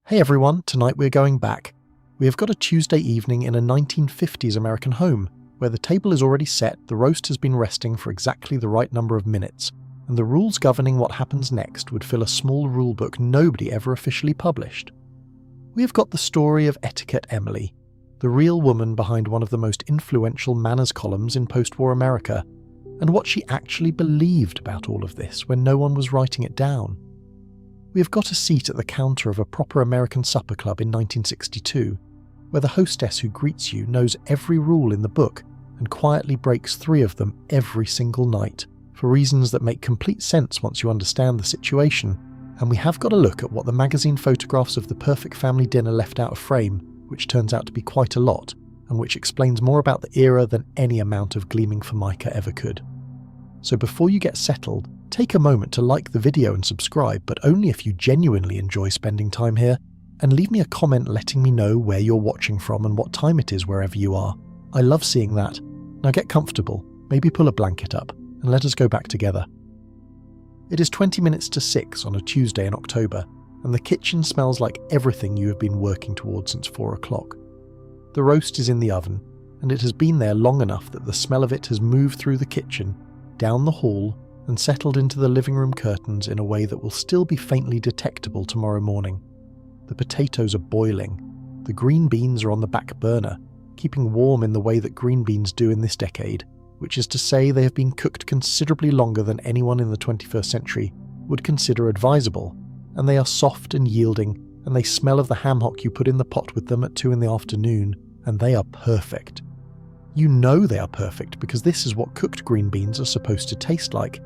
Hey everyone, tonight we're going back. We have got a Tuesday evening in a 1950s American home, where the table is already set, the roast has been resting for exactly the right number of minutes, and the rules governing what happens next would fill a small rulebook nobody ever officially published. We have got the story of Etiquette Emily, the real woman behind one of the most influential manners columns in post-war America, and what she actually believed about all of this when no one was writing it down. We have got a seat at the counter of a proper American supper club in 1962, where the hostess who greets you knows every rule in the book and quietly breaks 3 of them every single night, for reasons that make complete sense once you understand the situation. And we have got a look at what the magazine photographs of the perfect family dinner left out of frame, which turns out to be quite a lot, and which explains more about the era than any amount of gleaming Formica ever could. So before you get settled, take a moment to like the video and subscribe, but only if you genuinely enjoy spending time here, and leave me a comment letting me know where you're watching from and what time it is wherever you are. I love seeing that. Now get comfortable, maybe pull a blanket up, and let us go back together. It is 20 minutes to 6 on a Tuesday in October, and the kitchen smells like everything you have been working towards since 4 o'clock. The roast is in the oven, and it has been there long enough that the smell of it has moved through the kitchen, down the hall, and settled into the living room curtains in a way that will still be faintly detectable tomorrow morning. The potatoes are boiling. The green beans are on the back burner, keeping warm in the way that green beans do in this decade, which is to say they have been cooked considerably longer than anyone in the 21st century would consider advisable, and they are soft and yielding, and they smell of the ham hock you put in the pot with them at 2 in the afternoon, and they are perfect. You know they are perfect because this is what cooked green beans are supposed to taste like,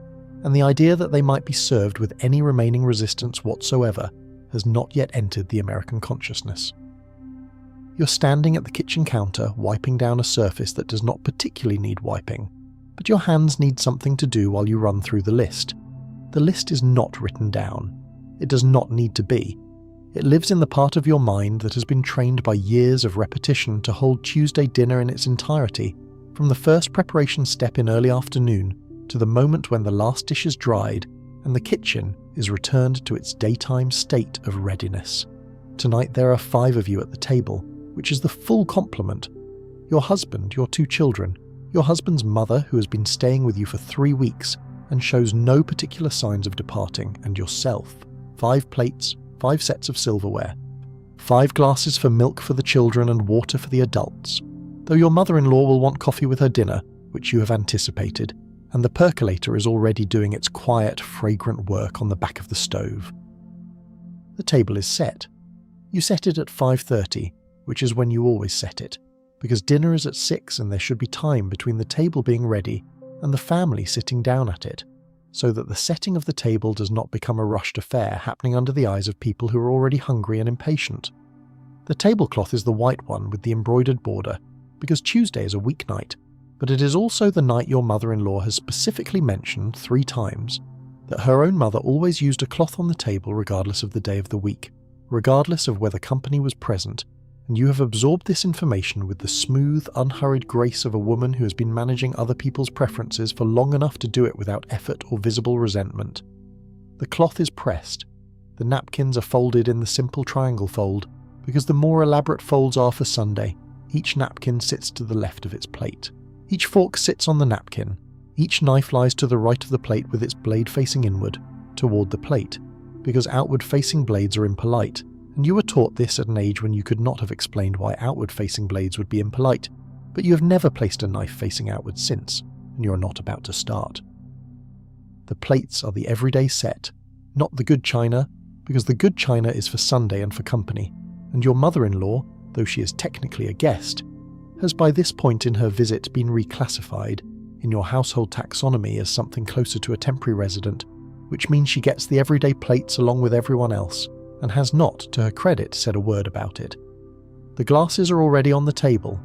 and the idea that they might be served with any remaining resistance whatsoever has not yet entered the American consciousness. You're standing at the kitchen counter wiping down a surface that does not particularly need wiping, but your hands need something to do while you run through the list. The list is not written down. It does not need to be. It lives in the part of your mind that has been trained by years of repetition to hold Tuesday dinner in its entirety, from the first preparation step in early afternoon to the moment when the last dish is dried and the kitchen is returned to its daytime state of readiness. Tonight there are 5 of you at the table, which is the full complement. Your husband, your 2 children, your husband's mother who has been staying with you for 3 weeks and shows no particular signs of departing, and yourself. 5 plates, 5 sets of silverware, 5 glasses for milk for the children and water for the adults, though your mother-in-law will want coffee with her dinner, which you have anticipated, and the percolator is already doing its quiet, fragrant work on the back of the stove. The table is set. You set it at 5:30, which is when you always set it, because dinner is at 6 and there should be time between the table being ready and the family sitting down at it, so that the setting of the table does not become a rushed affair happening under the eyes of people who are already hungry and impatient. The tablecloth is the white one with the embroidered border, because Tuesday is a weeknight, but it is also the night your mother-in-law has specifically mentioned 3 times that her own mother always used a cloth on the table regardless of the day of the week, regardless of whether company was present, and you have absorbed this information with the smooth, unhurried grace of a woman who has been managing other people's preferences for long enough to do it without effort or visible resentment. The cloth is pressed. The napkins are folded in the simple triangle fold, because the more elaborate folds are for Sunday, each napkin sits to the left of its plate. Each fork sits on the napkin. Each knife lies to the right of the plate with its blade facing inward, toward the plate, because outward-facing blades are impolite, and you were taught this at an age when you could not have explained why outward-facing blades would be impolite, but you have never placed a knife facing outward since, and you are not about to start. The plates are the everyday set, not the good china, because the good china is for Sunday and for company, and your mother-in-law, though she is technically a guest, has by this point in her visit been reclassified in your household taxonomy as something closer to a temporary resident, which means she gets the everyday plates along with everyone else, and has not, to her credit, said a word about it. The glasses are already on the table.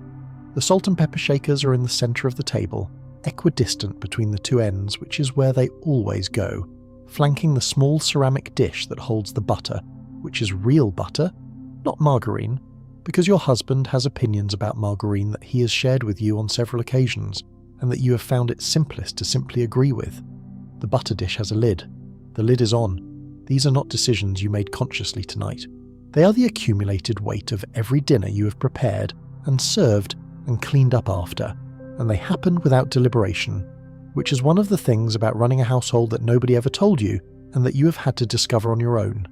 The salt and pepper shakers are in the centre of the table, equidistant between the 2 ends, which is where they always go, flanking the small ceramic dish that holds the butter, which is real butter, not margarine, because your husband has opinions about margarine that he has shared with you on several occasions, and that you have found it simplest to simply agree with. The butter dish has a lid. The lid is on. These are not decisions you made consciously tonight. They are the accumulated weight of every dinner you have prepared and served and cleaned up after, and they happen without deliberation, which is one of the things about running a household that nobody ever told you and that you have had to discover on your own,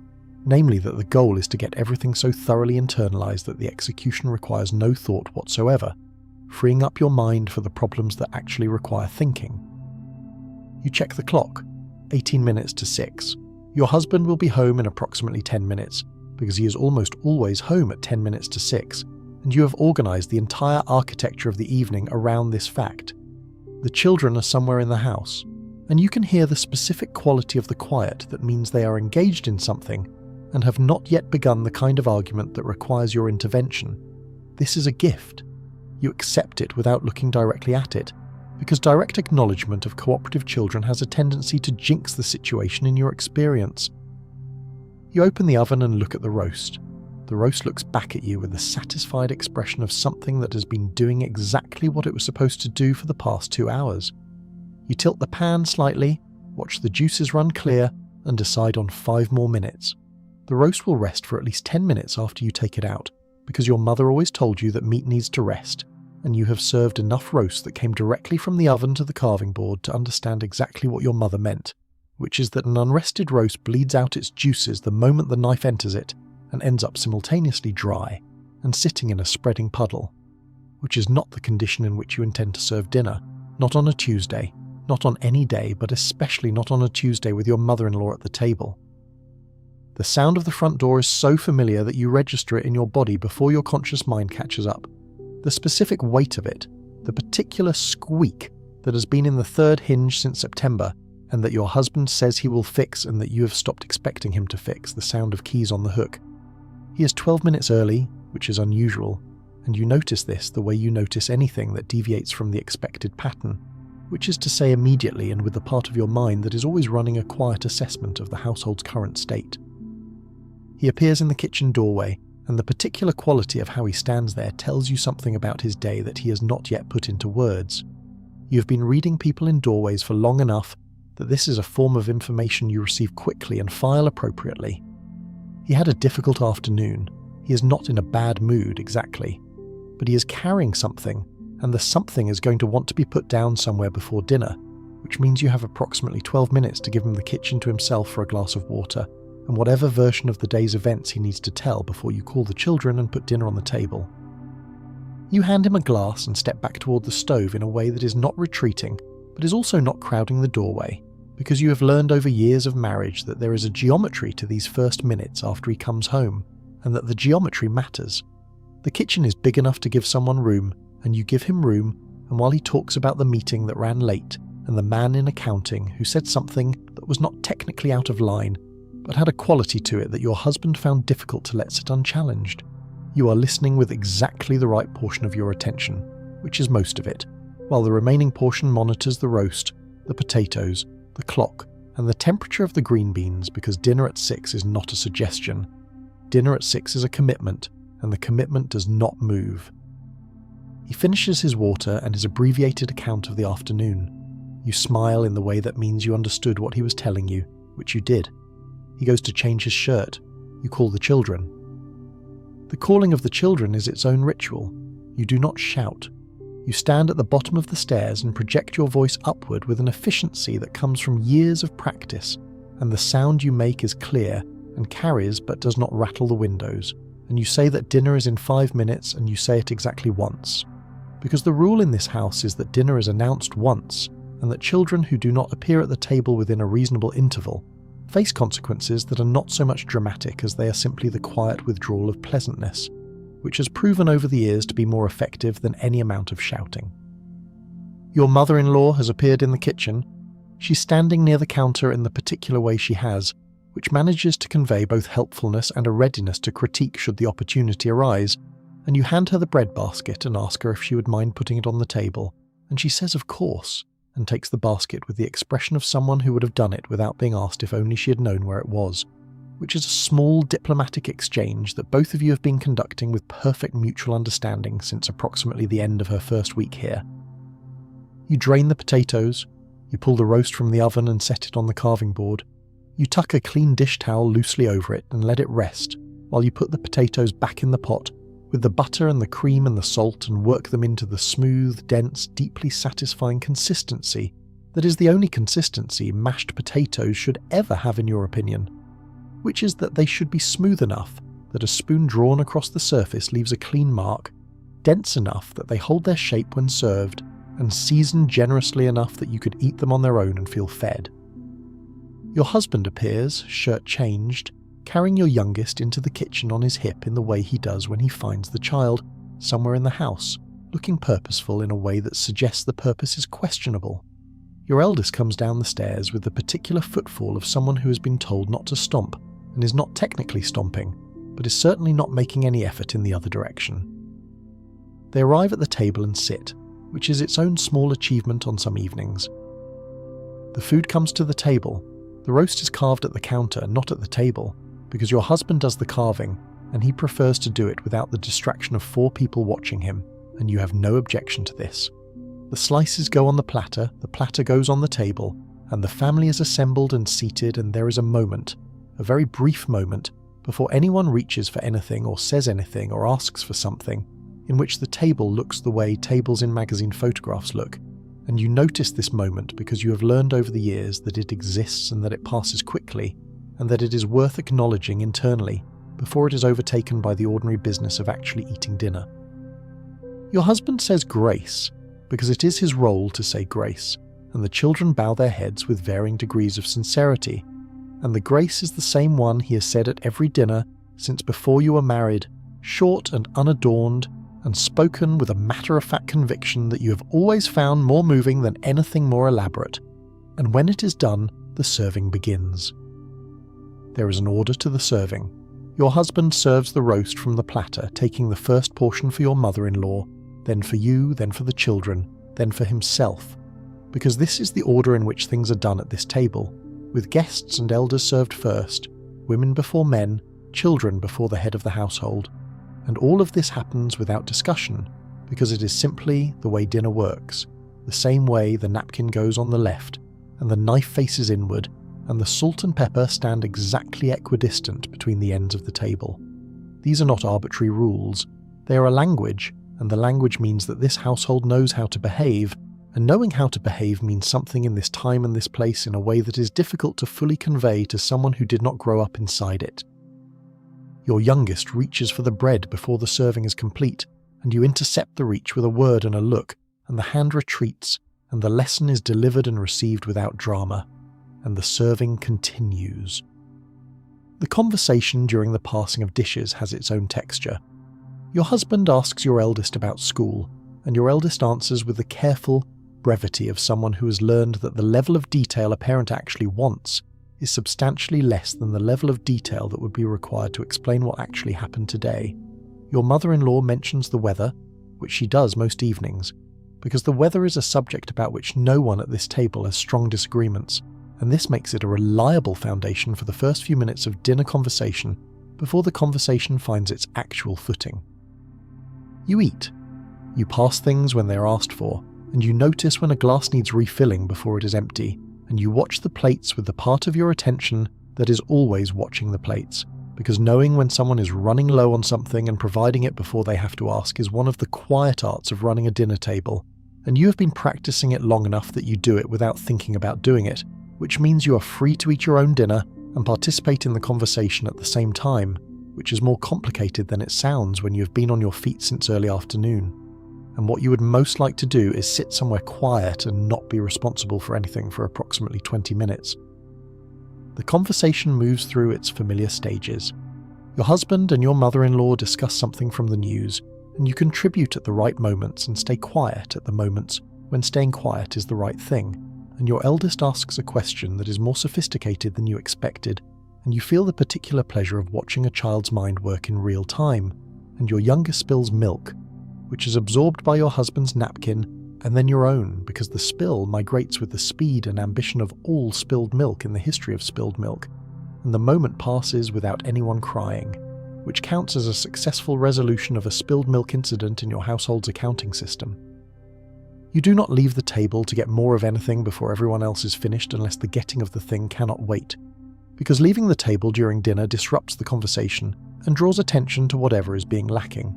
namely that the goal is to get everything so thoroughly internalized that the execution requires no thought whatsoever, freeing up your mind for the problems that actually require thinking. You check the clock, 18 minutes to 6. Your husband will be home in approximately 10 minutes, because he is almost always home at 10 minutes to 6, and you have organised the entire architecture of the evening around this fact. The children are somewhere in the house, and you can hear the specific quality of the quiet that means they are engaged in something and have not yet begun the kind of argument that requires your intervention. This is a gift. You accept it without looking directly at it, because direct acknowledgement of cooperative children has a tendency to jinx the situation in your experience. You open the oven and look at the roast. The roast looks back at you with a satisfied expression of something that has been doing exactly what it was supposed to do for the past 2 hours. You tilt the pan slightly, watch the juices run clear, and decide on 5 more minutes. The roast will rest for at least 10 minutes after you take it out, because your mother always told you that meat needs to rest, and you have served enough roast that came directly from the oven to the carving board to understand exactly what your mother meant, which is that an unrested roast bleeds out its juices the moment the knife enters it, and ends up simultaneously dry and sitting in a spreading puddle, which is not the condition in which you intend to serve dinner, not on a Tuesday, not on any day, but especially not on a Tuesday with your mother-in-law at the table. The sound of the front door is so familiar that you register it in your body before your conscious mind catches up. The specific weight of it, the particular squeak that has been in the 3rd hinge since September, and that your husband says he will fix and that you have stopped expecting him to fix, the sound of keys on the hook. He is 12 minutes early, which is unusual, and you notice this the way you notice anything that deviates from the expected pattern, which is to say immediately and with the part of your mind that is always running a quiet assessment of the household's current state. He appears in the kitchen doorway, and the particular quality of how he stands there tells you something about his day that he has not yet put into words. You have been reading people in doorways for long enough that this is a form of information you receive quickly and file appropriately. He had a difficult afternoon. He is not in a bad mood exactly, but he is carrying something, and the something is going to want to be put down somewhere before dinner, which means you have approximately 12 minutes to give him the kitchen to himself for a glass of water, and whatever version of the day's events he needs to tell before you call the children and put dinner on the table. You hand him a glass and step back toward the stove in a way that is not retreating, but is also not crowding the doorway, because you have learned over years of marriage that there is a geometry to these first minutes after he comes home, and that the geometry matters. The kitchen is big enough to give someone room, and you give him room, and while he talks about the meeting that ran late, and the man in accounting who said something that was not technically out of line, but had a quality to it that your husband found difficult to let sit unchallenged, you are listening with exactly the right portion of your attention, which is most of it, while the remaining portion monitors the roast, the potatoes, the clock, and the temperature of the green beans, because dinner at 6 is not a suggestion. Dinner at 6 is a commitment, and the commitment does not move. He finishes his water and his abbreviated account of the afternoon. You smile in the way that means you understood what he was telling you, which you did. He goes to change his shirt. You call the children. The calling of the children is its own ritual. You do not shout. You stand at the bottom of the stairs and project your voice upward with an efficiency that comes from years of practice, and the sound you make is clear and carries but does not rattle the windows, and you say that dinner is in 5 minutes, and you say it exactly once. Because the rule in this house is that dinner is announced once, and that children who do not appear at the table within a reasonable interval face consequences that are not so much dramatic as they are simply the quiet withdrawal of pleasantness, which has proven over the years to be more effective than any amount of shouting. Your mother-in-law has appeared in the kitchen. She's standing near the counter in the particular way she has, which manages to convey both helpfulness and a readiness to critique should the opportunity arise, and you hand her the bread basket and ask her if she would mind putting it on the table, and she says of course, and takes the basket with the expression of someone who would have done it without being asked if only she had known where it was, which is a small diplomatic exchange that both of you have been conducting with perfect mutual understanding since approximately the end of her first week here. You drain the potatoes, you pull the roast from the oven and set it on the carving board, you tuck a clean dish towel loosely over it and let it rest, while you put the potatoes back in the pot with the butter and the cream and the salt and work them into the smooth, dense, deeply satisfying consistency that is the only consistency mashed potatoes should ever have in your opinion, which is that they should be smooth enough that a spoon drawn across the surface leaves a clean mark, dense enough that they hold their shape when served, and seasoned generously enough that you could eat them on their own and feel fed. Your husband appears, shirt changed, carrying your youngest into the kitchen on his hip in the way he does when he finds the child somewhere in the house, looking purposeful in a way that suggests the purpose is questionable. Your eldest comes down the stairs with the particular footfall of someone who has been told not to stomp and is not technically stomping, but is certainly not making any effort in the other direction. They arrive at the table and sit, which is its own small achievement on some evenings. The food comes to the table. The roast is carved at the counter, not at the table, because your husband does the carving, and he prefers to do it without the distraction of 4 people watching him, and you have no objection to this. The slices go on the platter goes on the table, and the family is assembled and seated, and there is a moment, a very brief moment, before anyone reaches for anything or says anything or asks for something, in which the table looks the way tables in magazine photographs look, and you notice this moment because you have learned over the years that it exists and that it passes quickly, and that it is worth acknowledging internally before it is overtaken by the ordinary business of actually eating dinner. Your husband says grace, because it is his role to say grace, and the children bow their heads with varying degrees of sincerity, and the grace is the same one he has said at every dinner since before you were married, short and unadorned, and spoken with a matter-of-fact conviction that you have always found more moving than anything more elaborate. And when it is done, the serving begins. There is an order to the serving. Your husband serves the roast from the platter, taking the first portion for your mother-in-law, then for you, then for the children, then for himself, because this is the order in which things are done at this table, with guests and elders served first, women before men, children before the head of the household. And all of this happens without discussion, because it is simply the way dinner works, the same way the napkin goes on the left, and the knife faces inward, and the salt and pepper stand exactly equidistant between the ends of the table. These are not arbitrary rules. They are a language, and the language means that this household knows how to behave, and knowing how to behave means something in this time and this place in a way that is difficult to fully convey to someone who did not grow up inside it. Your youngest reaches for the bread before the serving is complete, and you intercept the reach with a word and a look, and the hand retreats, and the lesson is delivered and received without drama, and the serving continues. The conversation during the passing of dishes has its own texture. Your husband asks your eldest about school, and your eldest answers with the careful brevity of someone who has learned that the level of detail a parent actually wants is substantially less than the level of detail that would be required to explain what actually happened today. Your mother-in-law mentions the weather, which she does most evenings, because the weather is a subject about which no one at this table has strong disagreements, and this makes it a reliable foundation for the first few minutes of dinner conversation before the conversation finds its actual footing. You eat. You pass things when they are asked for, and you notice when a glass needs refilling before it is empty, and you watch the plates with the part of your attention that is always watching the plates, because knowing when someone is running low on something and providing it before they have to ask is one of the quiet arts of running a dinner table, and you have been practicing it long enough that you do it without thinking about doing it, which means you are free to eat your own dinner and participate in the conversation at the same time, which is more complicated than it sounds when you have been on your feet since early afternoon. And what you would most like to do is sit somewhere quiet and not be responsible for anything for approximately 20 minutes. The conversation moves through its familiar stages. Your husband and your mother-in-law discuss something from the news, and you contribute at the right moments and stay quiet at the moments when staying quiet is the right thing. And your eldest asks a question that is more sophisticated than you expected, and you feel the particular pleasure of watching a child's mind work in real time, and your youngest spills milk, which is absorbed by your husband's napkin and then your own, because the spill migrates with the speed and ambition of all spilled milk in the history of spilled milk, and the moment passes without anyone crying, which counts as a successful resolution of a spilled milk incident in your household's accounting system. You do not leave the table to get more of anything before everyone else is finished unless the getting of the thing cannot wait, because leaving the table during dinner disrupts the conversation and draws attention to whatever is being lacking.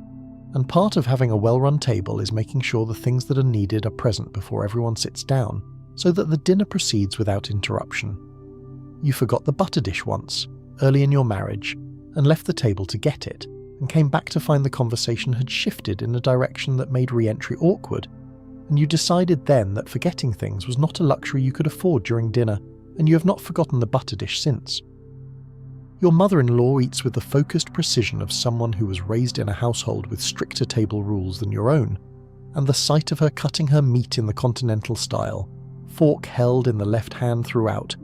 And part of having a well-run table is making sure the things that are needed are present before everyone sits down, so that the dinner proceeds without interruption. You forgot the butter dish once, early in your marriage, and left the table to get it, and came back to find the conversation had shifted in a direction that made re-entry awkward, and you decided then that forgetting things was not a luxury you could afford during dinner, and you have not forgotten the butter dish since. Your mother-in-law eats with the focused precision of someone who was raised in a household with stricter table rules than your own, and the sight of her cutting her meat in the continental style, fork held in the left hand throughout,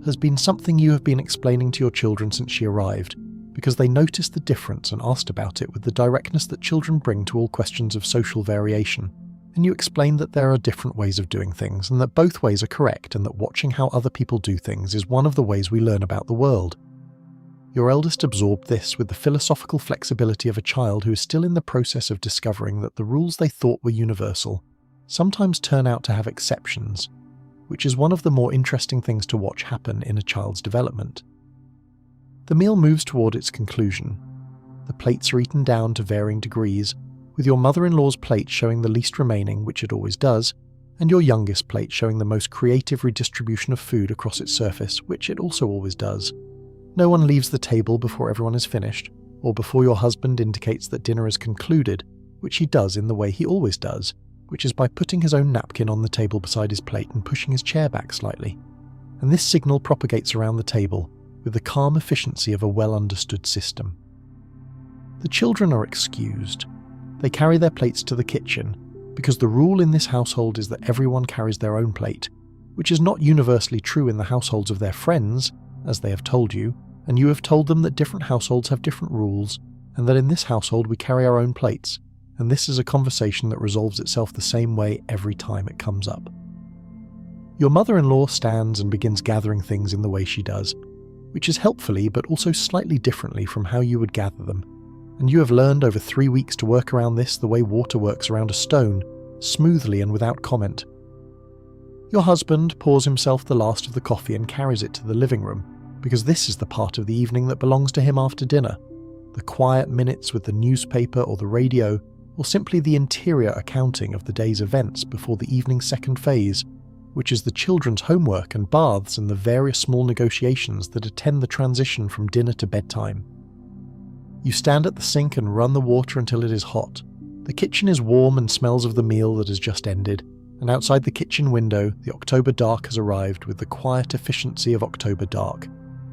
has been something you have been explaining to your children since she arrived, because they noticed the difference and asked about it with the directness that children bring to all questions of social variation. And you explained that there are different ways of doing things, and that both ways are correct, and that watching how other people do things is one of the ways we learn about the world. Your eldest absorbed this with the philosophical flexibility of a child who is still in the process of discovering that the rules they thought were universal sometimes turn out to have exceptions, which is one of the more interesting things to watch happen in a child's development. The meal moves toward its conclusion. The plates are eaten down to varying degrees, with your mother-in-law's plate showing the least remaining, which it always does, and your youngest plate showing the most creative redistribution of food across its surface, which it also always does. No one leaves the table before everyone is finished, or before your husband indicates that dinner is concluded, which he does in the way he always does, which is by putting his own napkin on the table beside his plate and pushing his chair back slightly. And this signal propagates around the table with the calm efficiency of a well-understood system. The children are excused. They carry their plates to the kitchen, because the rule in this household is that everyone carries their own plate, which is not universally true in the households of their friends, as they have told you, and you have told them that different households have different rules, and that in this household we carry our own plates, and this is a conversation that resolves itself the same way every time it comes up. Your mother-in-law stands and begins gathering things in the way she does, which is helpfully but also slightly differently from how you would gather them, and you have learned over 3 weeks to work around this the way water works around a stone, smoothly and without comment. Your husband pours himself the last of the coffee and carries it to the living room, because this is the part of the evening that belongs to him after dinner, the quiet minutes with the newspaper or the radio, or simply the interior accounting of the day's events before the evening's second phase, which is the children's homework and baths and the various small negotiations that attend the transition from dinner to bedtime. You stand at the sink and run the water until it is hot. The kitchen is warm and smells of the meal that has just ended, and outside the kitchen window, the October dark has arrived with the quiet efficiency of October dark,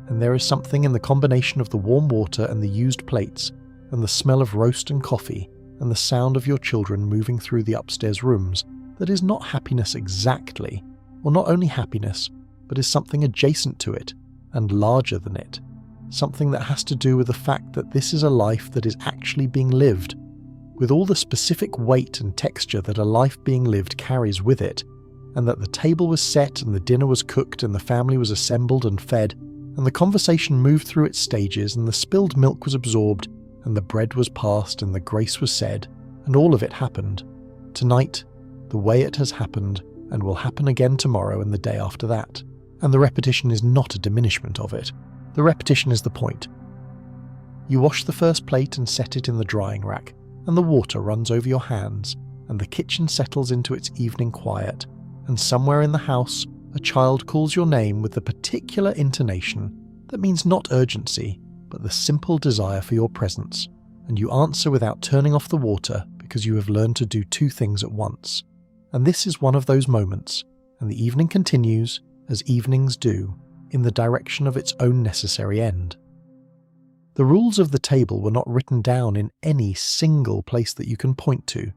and there is something in the combination of the warm water and the used plates, and the smell of roast and coffee, and the sound of your children moving through the upstairs rooms that is not happiness exactly, or not only happiness, but is something adjacent to it, and larger than it, something that has to do with the fact that this is a life that is actually being lived, with all the specific weight and texture that a life being lived carries with it, and that the table was set and the dinner was cooked and the family was assembled and fed, and the conversation moved through its stages and the spilled milk was absorbed and the bread was passed and the grace was said, and all of it happened. Tonight, the way it has happened, and will happen again tomorrow and the day after that. And the repetition is not a diminishment of it. The repetition is the point. You wash the first plate and set it in the drying rack, and the water runs over your hands, and the kitchen settles into its evening quiet, and somewhere in the house, a child calls your name with the particular intonation that means not urgency, but the simple desire for your presence, and you answer without turning off the water because you have learned to do two things at once. And this is one of those moments, and the evening continues, as evenings do, in the direction of its own necessary end. The rules of the table were not written down in any single place that you can point to.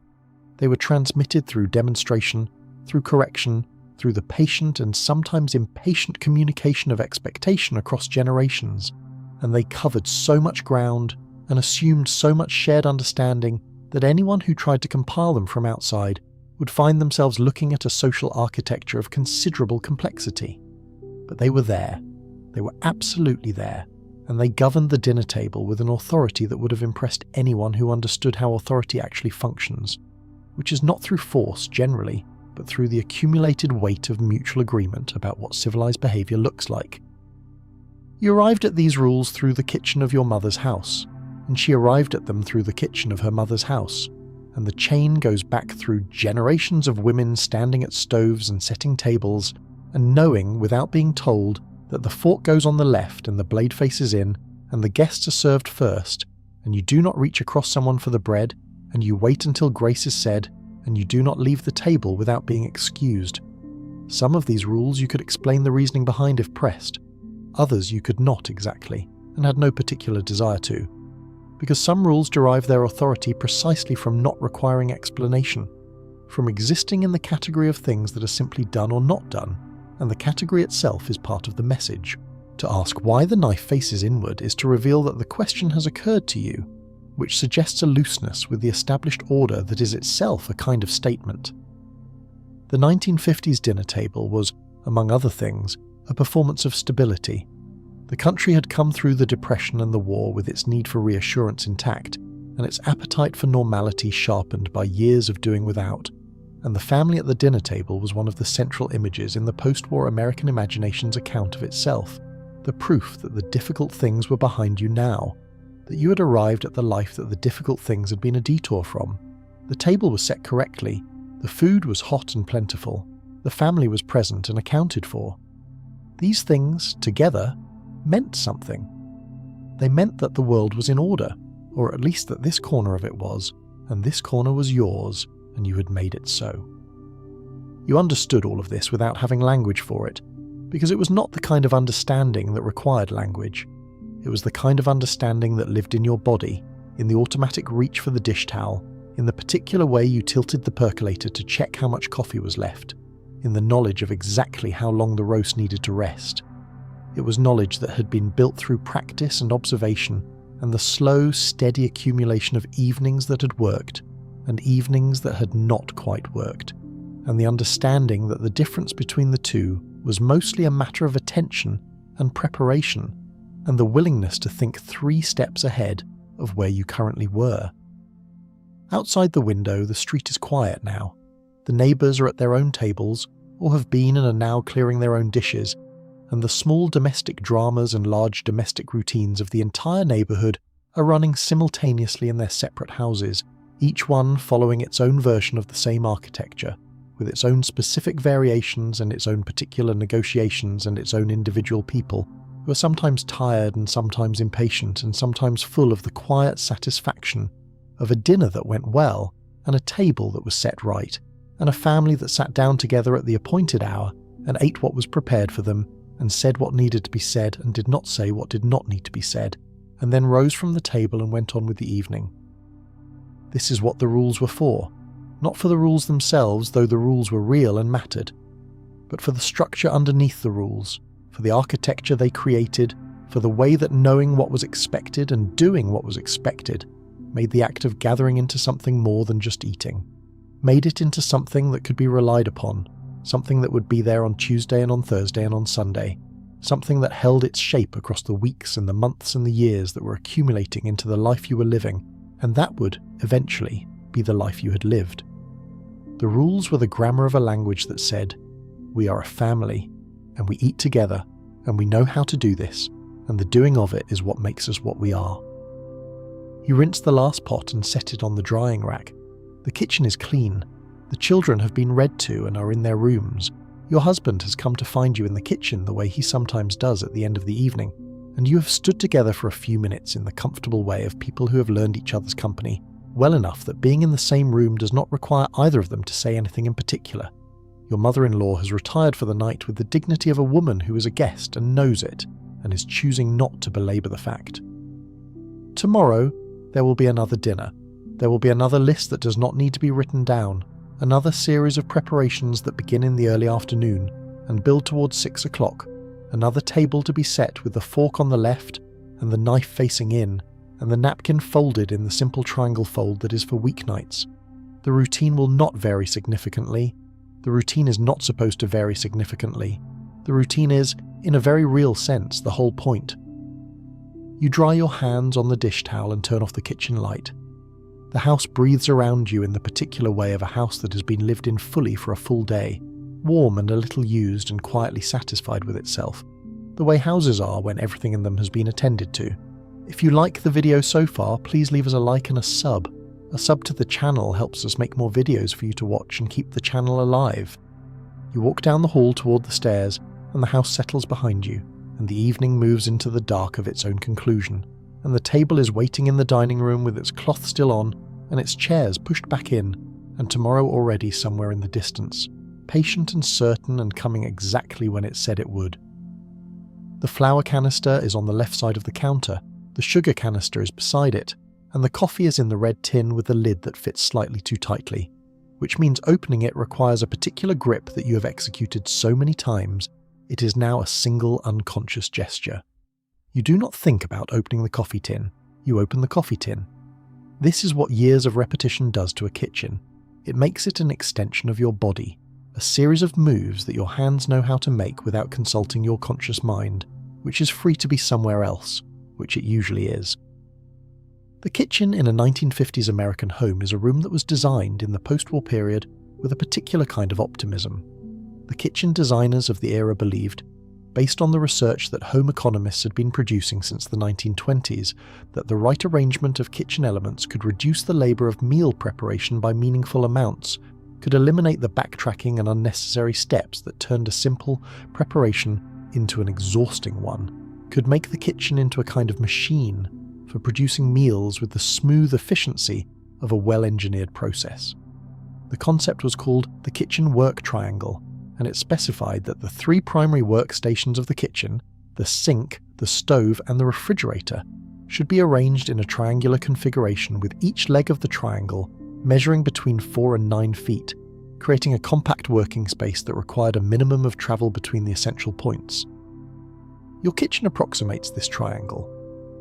They were transmitted through demonstration, through correction, through the patient and sometimes impatient communication of expectation across generations, and they covered so much ground and assumed so much shared understanding that anyone who tried to compile them from outside would find themselves looking at a social architecture of considerable complexity. But they were there. They were absolutely there, and they governed the dinner table with an authority that would have impressed anyone who understood how authority actually functions, which is not through force generally, but through the accumulated weight of mutual agreement about what civilized behavior looks like. You arrived at these rules through the kitchen of your mother's house, and she arrived at them through the kitchen of her mother's house, and the chain goes back through generations of women standing at stoves and setting tables, and knowing, without being told, that the fork goes on the left and the blade faces in, and the guests are served first, and you do not reach across someone for the bread, and you wait until grace is said, and you do not leave the table without being excused. Some of these rules you could explain the reasoning behind if pressed. Others you could not exactly, and had no particular desire to. Because some rules derive their authority precisely from not requiring explanation, from existing in the category of things that are simply done or not done, and the category itself is part of the message. To ask why the knife faces inward is to reveal that the question has occurred to you, which suggests a looseness with the established order that is itself a kind of statement. The 1950s dinner table was, among other things, a performance of stability. The country had come through the Depression and the war with its need for reassurance intact, and its appetite for normality sharpened by years of doing without, and the family at the dinner table was one of the central images in the post-war American imagination's account of itself, the proof that the difficult things were behind you now, that you had arrived at the life that the difficult things had been a detour from. The table was set correctly, the food was hot and plentiful, the family was present and accounted for. These things, together, meant something. They meant that the world was in order, or at least that this corner of it was, and this corner was yours, and you had made it so. You understood all of this without having language for it, because it was not the kind of understanding that required language. It was the kind of understanding that lived in your body, in the automatic reach for the dish towel, in the particular way you tilted the percolator to check how much coffee was left, in the knowledge of exactly how long the roast needed to rest. It was knowledge that had been built through practice and observation, and the slow, steady accumulation of evenings that had worked, and evenings that had not quite worked, and the understanding that the difference between the two was mostly a matter of attention and preparation, and the willingness to think 3 steps ahead of where you currently were. Outside the window, the street is quiet now. The neighbours are at their own tables, or have been and are now clearing their own dishes, and the small domestic dramas and large domestic routines of the entire neighbourhood are running simultaneously in their separate houses, each one following its own version of the same architecture, with its own specific variations and its own particular negotiations and its own individual people, who are sometimes tired and sometimes impatient and sometimes full of the quiet satisfaction of a dinner that went well, and a table that was set right, and a family that sat down together at the appointed hour and ate what was prepared for them, and said what needed to be said and did not say what did not need to be said, and then rose from the table and went on with the evening. This is what the rules were for, not for the rules themselves, though the rules were real and mattered, but for the structure underneath the rules, for the architecture they created, for the way that knowing what was expected and doing what was expected made the act of gathering into something more than just eating, made it into something that could be relied upon, something that would be there on Tuesday and on Thursday and on Sunday, something that held its shape across the weeks and the months and the years that were accumulating into the life you were living, and that would, eventually, be the life you had lived. The rules were the grammar of a language that said, "We are a family, and we eat together, and we know how to do this, and the doing of it is what makes us what we are." You rinse the last pot and set it on the drying rack. The kitchen is clean. The children have been read to and are in their rooms. Your husband has come to find you in the kitchen the way he sometimes does at the end of the evening, and you have stood together for a few minutes in the comfortable way of people who have learned each other's company, well enough that being in the same room does not require either of them to say anything in particular. Your mother-in-law has retired for the night with the dignity of a woman who is a guest and knows it, and is choosing not to belabour the fact. Tomorrow, there will be another dinner. There will be another list that does not need to be written down, another series of preparations that begin in the early afternoon and build towards 6 o'clock, another table to be set with the fork on the left and the knife facing in, and the napkin folded in the simple triangle fold that is for weeknights. The routine will not vary significantly. The routine is not supposed to vary significantly. The routine is, in a very real sense, the whole point. You dry your hands on the dish towel and turn off the kitchen light. The house breathes around you in the particular way of a house that has been lived in fully for a full day, warm and a little used and quietly satisfied with itself, the way houses are when everything in them has been attended to. If you like the video so far, please leave us a like and a sub. A sub to the channel helps us make more videos for you to watch and keep the channel alive. You walk down the hall toward the stairs, and the house settles behind you, and the evening moves into the dark of its own conclusion, and the table is waiting in the dining room with its cloth still on, and its chairs pushed back in, and tomorrow already somewhere in the distance, patient and certain and coming exactly when it said it would. The flour canister is on the left side of the counter, the sugar canister is beside it, and the coffee is in the red tin with the lid that fits slightly too tightly, which means opening it requires a particular grip that you have executed so many times, it is now a single unconscious gesture. You do not think about opening the coffee tin, you open the coffee tin. This is what years of repetition does to a kitchen. It makes it an extension of your body, a series of moves that your hands know how to make without consulting your conscious mind, which is free to be somewhere else, which it usually is. The kitchen in a 1950s American home is a room that was designed in the post-war period with a particular kind of optimism. The kitchen designers of the era believed, based on the research that home economists had been producing since the 1920s, that the right arrangement of kitchen elements could reduce the labour of meal preparation by meaningful amounts, could eliminate the backtracking and unnecessary steps that turned a simple preparation into an exhausting one, could make the kitchen into a kind of machine for producing meals with the smooth efficiency of a well-engineered process. The concept was called the kitchen work triangle, and it specified that the three primary workstations of the kitchen, the sink, the stove, and the refrigerator, should be arranged in a triangular configuration with each leg of the triangle measuring between 4 and 9 feet, creating a compact working space that required a minimum of travel between the essential points. Your kitchen approximates this triangle.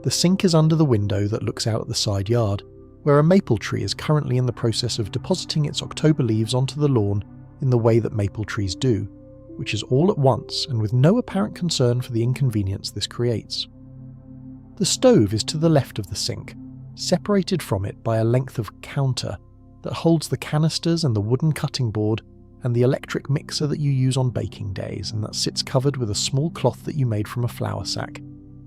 The sink is under the window that looks out at the side yard, where a maple tree is currently in the process of depositing its October leaves onto the lawn in the way that maple trees do, which is all at once and with no apparent concern for the inconvenience this creates. The stove is to the left of the sink, separated from it by a length of counter that holds the canisters and the wooden cutting board and the electric mixer that you use on baking days, and that sits covered with a small cloth that you made from a flour sack.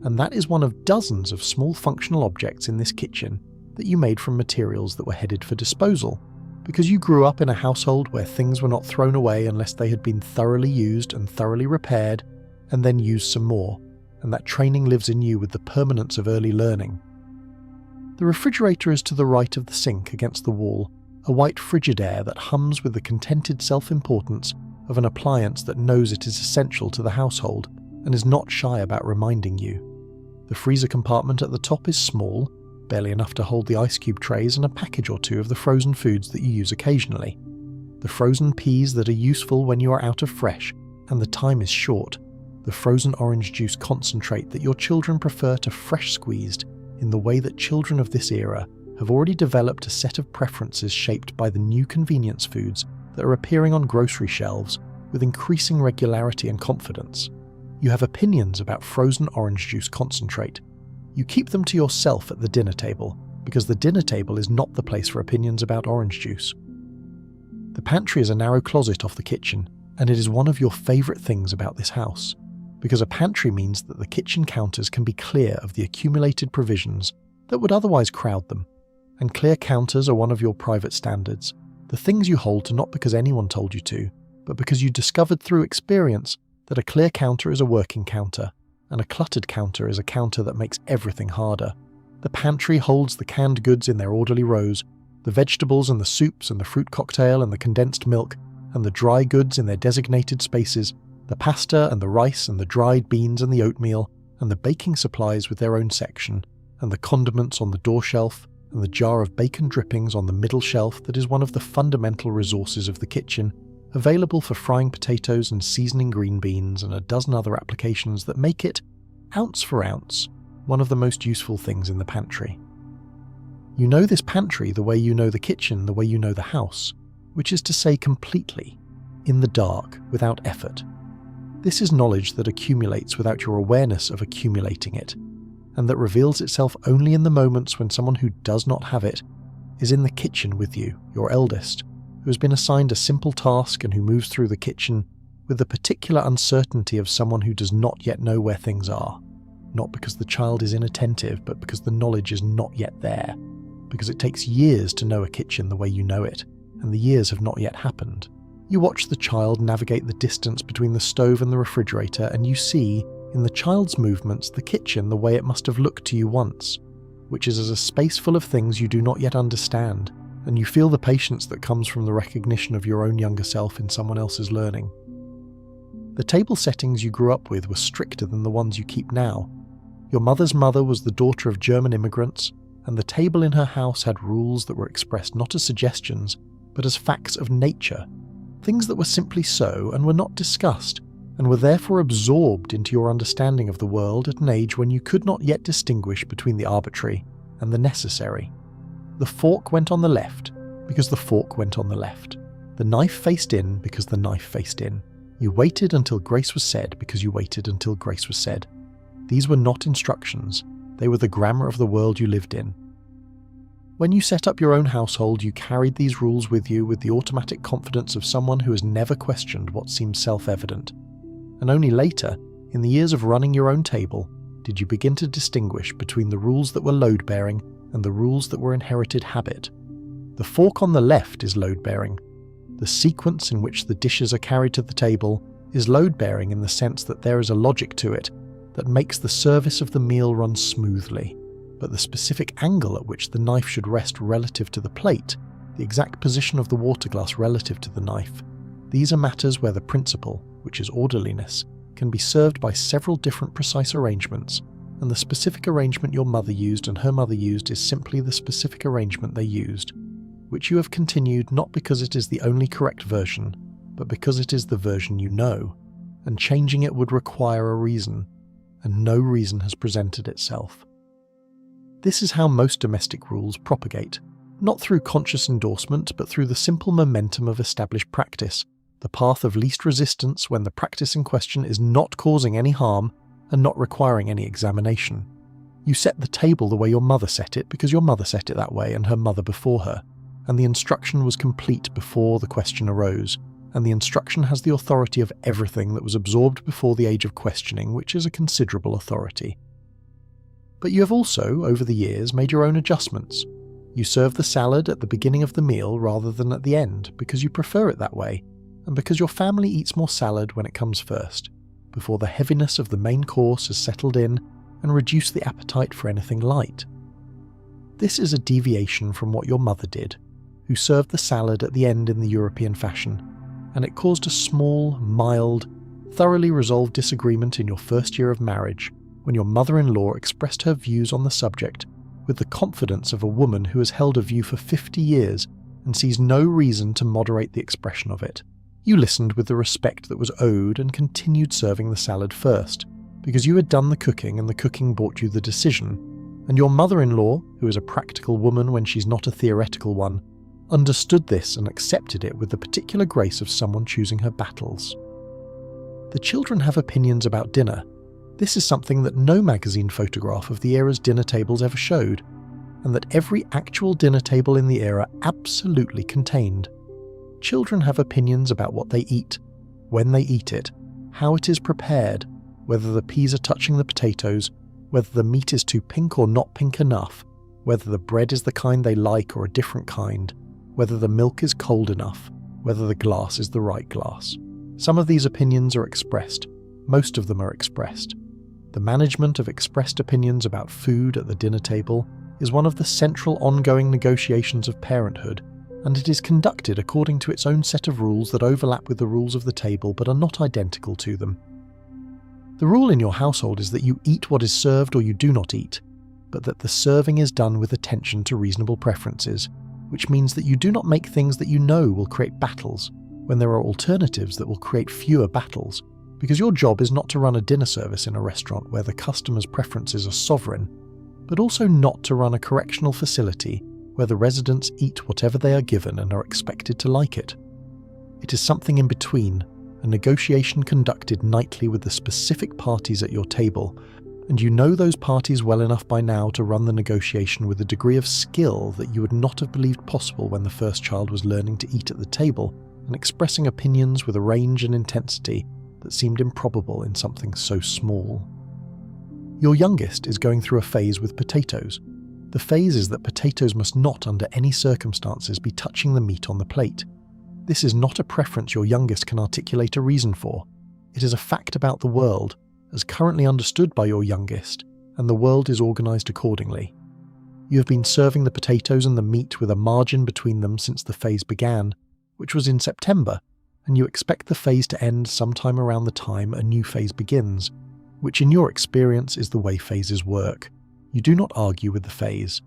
And that is one of dozens of small functional objects in this kitchen that you made from materials that were headed for disposal, because you grew up in a household where things were not thrown away unless they had been thoroughly used and thoroughly repaired, and then used some more, and that training lives in you with the permanence of early learning. The refrigerator is to the right of the sink against the wall, a white Frigidaire that hums with the contented self-importance of an appliance that knows it is essential to the household and is not shy about reminding you. The freezer compartment at the top is small, barely enough to hold the ice cube trays and a package or two of the frozen foods that you use occasionally. The frozen peas that are useful when you are out of fresh and the time is short. The frozen orange juice concentrate that your children prefer to fresh squeezed, in the way that children of this era have already developed a set of preferences shaped by the new convenience foods that are appearing on grocery shelves with increasing regularity and confidence. You have opinions about frozen orange juice concentrate. You keep them to yourself at the dinner table, because the dinner table is not the place for opinions about orange juice. The pantry is a narrow closet off the kitchen, and it is one of your favourite things about this house, because a pantry means that the kitchen counters can be clear of the accumulated provisions that would otherwise crowd them. And clear counters are one of your private standards, the things you hold to not because anyone told you to, but because you discovered through experience that a clear counter is a working counter, and a cluttered counter is a counter that makes everything harder. The pantry holds the canned goods in their orderly rows, the vegetables and the soups and the fruit cocktail and the condensed milk, and the dry goods in their designated spaces, the pasta and the rice and the dried beans and the oatmeal, and the baking supplies with their own section, and the condiments on the door shelf, and the jar of bacon drippings on the middle shelf that is one of the fundamental resources of the kitchen, available for frying potatoes and seasoning green beans and a dozen other applications that make it, ounce for ounce, one of the most useful things in the pantry. You know this pantry the way you know the kitchen, the way you know the house, which is to say completely, in the dark, without effort. This is knowledge that accumulates without your awareness of accumulating it, and that reveals itself only in the moments when someone who does not have it is in the kitchen with you, your eldest, who has been assigned a simple task and who moves through the kitchen with the particular uncertainty of someone who does not yet know where things are. not because the child is inattentive, but because the knowledge is not yet there. Because it takes years to know a kitchen the way you know it, and the years have not yet happened. You watch the child navigate the distance between the stove and the refrigerator, and you see, in the child's movements, the kitchen the way it must have looked to you once, which is as a space full of things you do not yet understand, and you feel the patience that comes from the recognition of your own younger self in someone else's learning. The table settings you grew up with were stricter than the ones you keep now. Your mother's mother was the daughter of German immigrants, and the table in her house had rules that were expressed not as suggestions, but as facts of nature, things that were simply so and were not discussed, and were therefore absorbed into your understanding of the world at an age when you could not yet distinguish between the arbitrary and the necessary. The fork went on the left because the fork went on the left. The knife faced in because the knife faced in. You waited until grace was said because you waited until grace was said. These were not instructions, they were the grammar of the world you lived in. When you set up your own household, you carried these rules with you with the automatic confidence of someone who has never questioned what seemed self-evident. And only later, in the years of running your own table, did you begin to distinguish between the rules that were load-bearing and the rules that were inherited habit. The fork on the left is load-bearing. The sequence in which the dishes are carried to the table is load-bearing in the sense that there is a logic to it that makes the service of the meal run smoothly. But the specific angle at which the knife should rest relative to the plate, the exact position of the water glass relative to the knife, these are matters where the principle, which is orderliness, can be served by several different precise arrangements, and the specific arrangement your mother used and her mother used is simply the specific arrangement they used, which you have continued not because it is the only correct version, but because it is the version you know, and changing it would require a reason, and no reason has presented itself. This is how most domestic rules propagate, not through conscious endorsement, but through the simple momentum of established practice, the path of least resistance when the practice in question is not causing any harm and not requiring any examination. You set the table the way your mother set it because your mother set it that way and her mother before her, and the instruction was complete before the question arose, and the instruction has the authority of everything that was absorbed before the age of questioning, which is a considerable authority. But you have also, over the years, made your own adjustments. You serve the salad at the beginning of the meal rather than at the end because you prefer it that way, and because your family eats more salad when it comes first, before the heaviness of the main course has settled in and reduced the appetite for anything light. This is a deviation from what your mother did, who served the salad at the end in the European fashion, and it caused a small, mild, thoroughly resolved disagreement in your first year of marriage when your mother-in-law expressed her views on the subject with the confidence of a woman who has held a view for 50 years and sees no reason to moderate the expression of it. You listened with the respect that was owed and continued serving the salad first, because you had done the cooking and the cooking brought you the decision, and your mother-in-law, who is a practical woman when she's not a theoretical one, understood this and accepted it with the particular grace of someone choosing her battles. The children have opinions about dinner. This is something that no magazine photograph of the era's dinner tables ever showed, and that every actual dinner table in the era absolutely contained. Children have opinions about what they eat, when they eat it, how it is prepared, whether the peas are touching the potatoes, whether the meat is too pink or not pink enough, whether the bread is the kind they like or a different kind, whether the milk is cold enough, whether the glass is the right glass. Some of these opinions are expressed. Most of them are expressed. The management of expressed opinions about food at the dinner table is one of the central ongoing negotiations of parenthood, and it is conducted according to its own set of rules that overlap with the rules of the table but are not identical to them. The rule in your household is that you eat what is served or you do not eat, but that the serving is done with attention to reasonable preferences, which means that you do not make things that you know will create battles when there are alternatives that will create fewer battles, because your job is not to run a dinner service in a restaurant where the customer's preferences are sovereign, but also not to run a correctional facility where the residents eat whatever they are given and are expected to like it. It is something in between, a negotiation conducted nightly with the specific parties at your table, and you know those parties well enough by now to run the negotiation with a degree of skill that you would not have believed possible when the first child was learning to eat at the table and expressing opinions with a range and intensity that seemed improbable in something so small. Your youngest is going through a phase with potatoes. The phase is that potatoes must not, under any circumstances, be touching the meat on the plate. This is not a preference your youngest can articulate a reason for. It is a fact about the world, as currently understood by your youngest, and the world is organised accordingly. You have been serving the potatoes and the meat with a margin between them since the phase began, which was in September, and you expect the phase to end sometime around the time a new phase begins, which in your experience is the way phases work. You do not argue with the phase.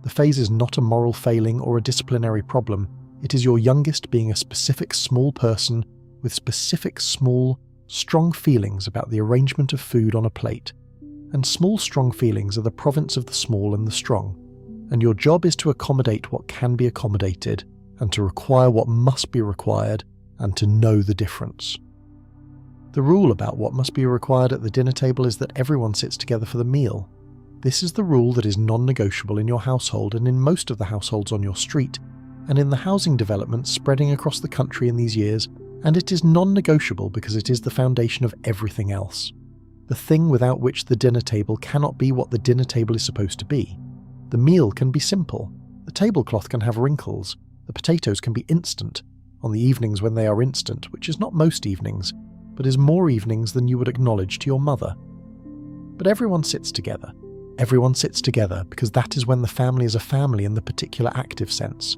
The phase is not a moral failing or a disciplinary problem. It is your youngest being a specific small person with specific small, strong feelings about the arrangement of food on a plate. And small, strong feelings are the province of the small and the strong. And your job is to accommodate what can be accommodated, and to require what must be required, and to know the difference. The rule about what must be required at the dinner table is that everyone sits together for the meal. This is the rule that is non-negotiable in your household and in most of the households on your street, and in the housing developments spreading across the country in these years, and it is non-negotiable because it is the foundation of everything else. The thing without which the dinner table cannot be what the dinner table is supposed to be. The meal can be simple. The tablecloth can have wrinkles. The potatoes can be instant, on the evenings when they are instant, which is not most evenings, but is more evenings than you would acknowledge to your mother. But everyone sits together. Everyone sits together because that is when the family is a family in the particular active sense.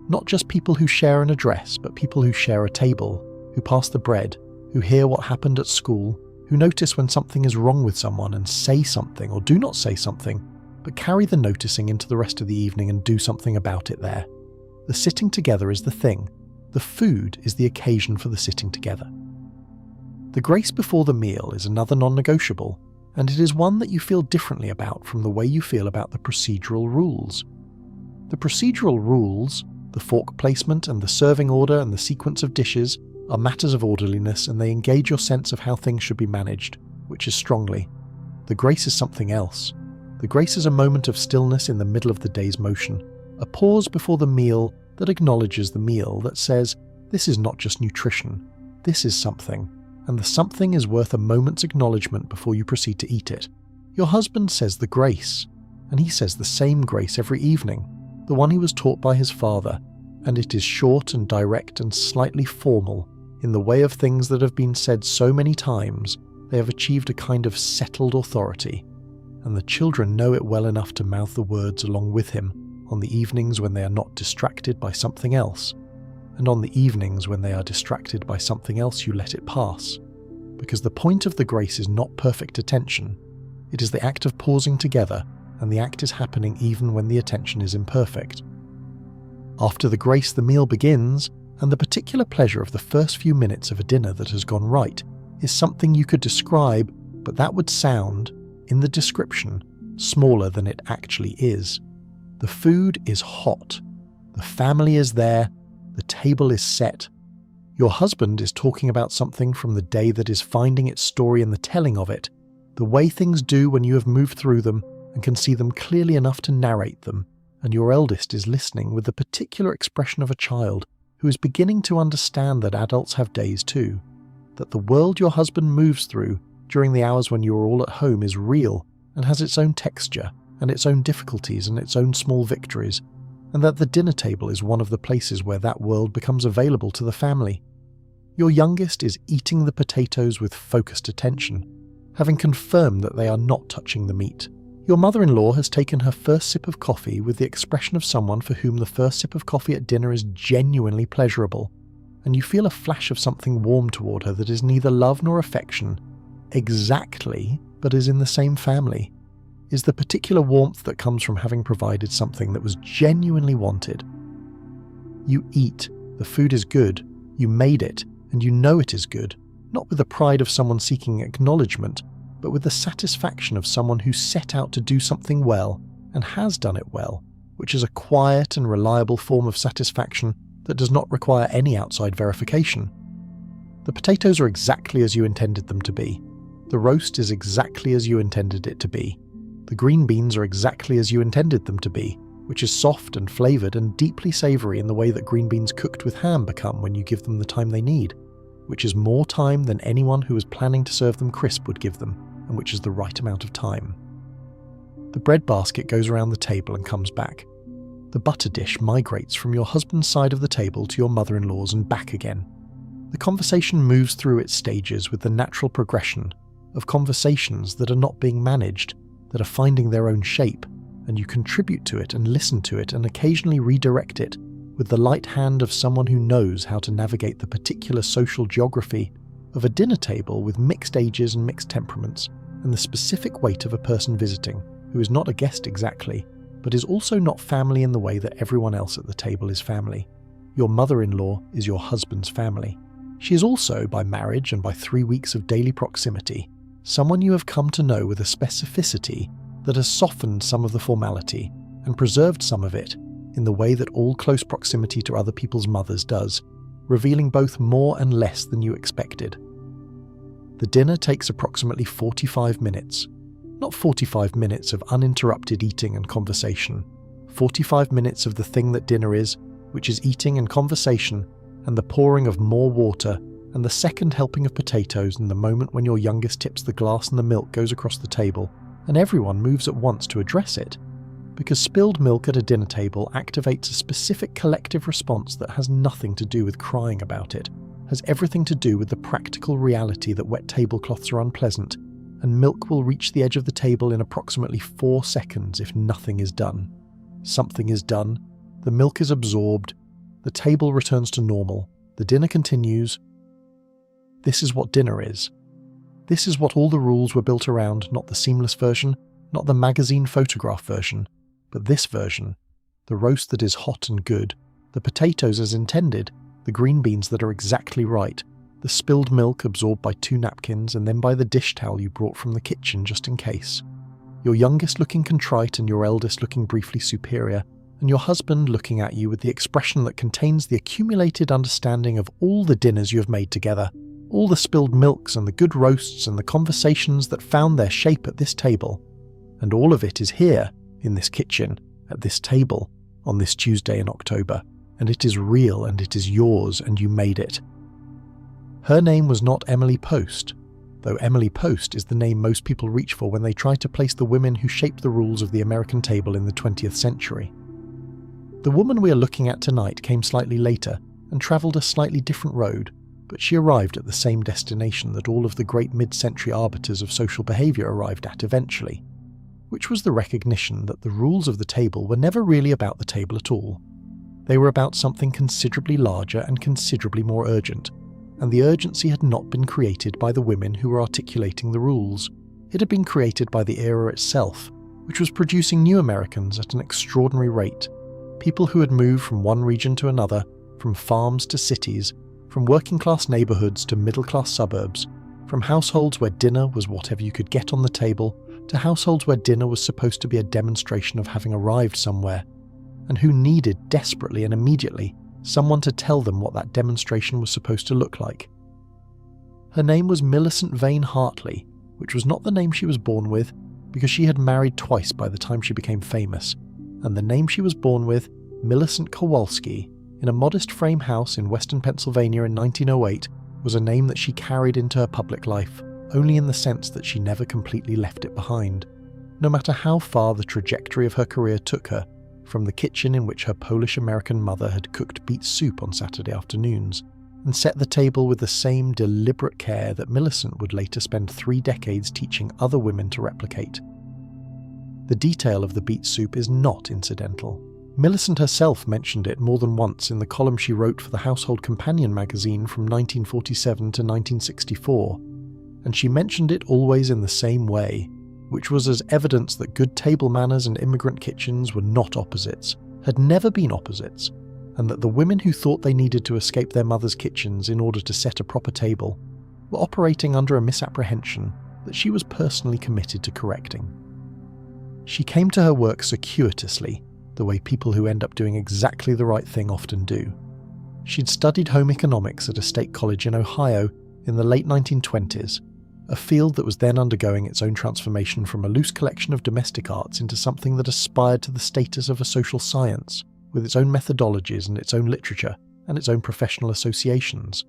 Not just people who share an address, but people who share a table, who pass the bread, who hear what happened at school, who notice when something is wrong with someone and say something or do not say something, but carry the noticing into the rest of the evening and do something about it there. The sitting together is the thing. The food is the occasion for the sitting together. The grace before the meal is another non-negotiable, and it is one that you feel differently about from the way you feel about the procedural rules. The procedural rules, the fork placement and the serving order and the sequence of dishes, are matters of orderliness, and they engage your sense of how things should be managed, which is strongly. The grace is something else. The grace is a moment of stillness in the middle of the day's motion, a pause before the meal that acknowledges the meal, that says, this is not just nutrition, this is something. And the something is worth a moment's acknowledgement before you proceed to eat it. Your husband says the grace, and he says the same grace every evening, the one he was taught by his father, and it is short and direct and slightly formal, in the way of things that have been said so many times, they have achieved a kind of settled authority, and the children know it well enough to mouth the words along with him on the evenings when they are not distracted by something else. And on the evenings when they are distracted by something else, you let it pass. Because the point of the grace is not perfect attention. It is the act of pausing together, and the act is happening even when the attention is imperfect. After the grace, the meal begins, and the particular pleasure of the first few minutes of a dinner that has gone right is something you could describe, but that would sound, in the description, smaller than it actually is. The food is hot. The family is there. The table is set. Your husband is talking about something from the day that is finding its story in the telling of it, the way things do when you have moved through them and can see them clearly enough to narrate them, and your eldest is listening with the particular expression of a child who is beginning to understand that adults have days too, that the world your husband moves through during the hours when you are all at home is real and has its own texture and its own difficulties and its own small victories, and that the dinner table is one of the places where that world becomes available to the family. Your youngest is eating the potatoes with focused attention, having confirmed that they are not touching the meat. Your mother-in-law has taken her first sip of coffee with the expression of someone for whom the first sip of coffee at dinner is genuinely pleasurable, and you feel a flash of something warm toward her that is neither love nor affection, exactly, but is in the same family, is the particular warmth that comes from having provided something that was genuinely wanted. You eat, the food is good, you made it, and you know it is good, not with the pride of someone seeking acknowledgement, but with the satisfaction of someone who set out to do something well and has done it well, which is a quiet and reliable form of satisfaction that does not require any outside verification. The potatoes are exactly as you intended them to be. The roast is exactly as you intended it to be. The green beans are exactly as you intended them to be, which is soft and flavoured and deeply savoury in the way that green beans cooked with ham become when you give them the time they need, which is more time than anyone who is planning to serve them crisp would give them. and which is the right amount of time. The bread basket goes around the table and comes back. The butter dish migrates from your husband's side of the table to your mother-in-law's and back again. The conversation moves through its stages with the natural progression of conversations that are not being managed, that are finding their own shape, and you contribute to it and listen to it and occasionally redirect it with the light hand of someone who knows how to navigate the particular social geography of a dinner table with mixed ages and mixed temperaments, and the specific weight of a person visiting, who is not a guest exactly, but is also not family in the way that everyone else at the table is family. Your mother-in-law is your husband's family. She is also, by marriage and by 3 weeks of daily proximity, someone you have come to know with a specificity that has softened some of the formality and preserved some of it in the way that all close proximity to other people's mothers does, revealing both more and less than you expected. The dinner takes approximately 45 minutes. Not 45 minutes of uninterrupted eating and conversation. 45 minutes of the thing that dinner is, which is eating and conversation, and the pouring of more water, and the second helping of potatoes in the moment when your youngest tips the glass and the milk goes across the table, and everyone moves at once to address it. Because spilled milk at a dinner table activates a specific collective response that has nothing to do with crying about it, has everything to do with the practical reality that wet tablecloths are unpleasant, and milk will reach the edge of the table in approximately 4 seconds if nothing is done. Something is done, the milk is absorbed, the table returns to normal, the dinner continues. This is what dinner is. This is what all the rules were built around, not the seamless version, not the magazine photograph version, but this version. The roast that is hot and good, the potatoes as intended, the green beans that are exactly right, the spilled milk absorbed by 2 napkins and then by the dish towel you brought from the kitchen just in case. Your youngest looking contrite and your eldest looking briefly superior, and your husband looking at you with the expression that contains the accumulated understanding of all the dinners you have made together, all the spilled milks and the good roasts and the conversations that found their shape at this table. And all of it is here, in this kitchen, at this table, on this Tuesday in October, and it is real and it is yours and you made it. Her name was not Emily Post, though Emily Post is the name most people reach for when they try to place the women who shaped the rules of the American table in the 20th century. The woman we are looking at tonight came slightly later and travelled a slightly different road, but she arrived at the same destination that all of the great mid-century arbiters of social behaviour arrived at eventually, which was the recognition that the rules of the table were never really about the table at all. They were about something considerably larger and considerably more urgent, and the urgency had not been created by the women who were articulating the rules. It had been created by the era itself, which was producing new Americans at an extraordinary rate, people who had moved from one region to another, from farms to cities, from working-class neighbourhoods to middle-class suburbs, from households where dinner was whatever you could get on the table, to households where dinner was supposed to be a demonstration of having arrived somewhere, and who needed desperately and immediately someone to tell them what that demonstration was supposed to look like. Her name was Millicent Vane Hartley, which was not the name she was born with, because she had married twice by the time she became famous, and the name she was born with, Millicent Kowalski, in a modest frame house in western Pennsylvania in 1908, was a name that she carried into her public life, only in the sense that she never completely left it behind, no matter how far the trajectory of her career took her, from the kitchen in which her Polish-American mother had cooked beet soup on Saturday afternoons, and set the table with the same deliberate care that Millicent would later spend 3 decades teaching other women to replicate. The detail of the beet soup is not incidental. Millicent herself mentioned it more than once in the column she wrote for the Household Companion magazine from 1947 to 1964, and she mentioned it always in the same way, which was as evidence that good table manners and immigrant kitchens were not opposites, had never been opposites, and that the women who thought they needed to escape their mothers' kitchens in order to set a proper table were operating under a misapprehension that she was personally committed to correcting. She came to her work circuitously, the way people who end up doing exactly the right thing often do. She'd studied home economics at a state college in Ohio in the late 1920s, a field that was then undergoing its own transformation from a loose collection of domestic arts into something that aspired to the status of a social science, with its own methodologies and its own literature and its own professional associations.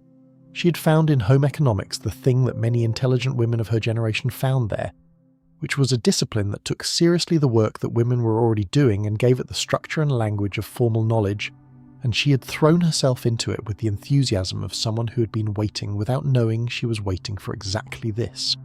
She had found in home economics the thing that many intelligent women of her generation found there, which was a discipline that took seriously the work that women were already doing and gave it the structure and language of formal knowledge, and she had thrown herself into it with the enthusiasm of someone who had been waiting without knowing she was waiting for exactly this.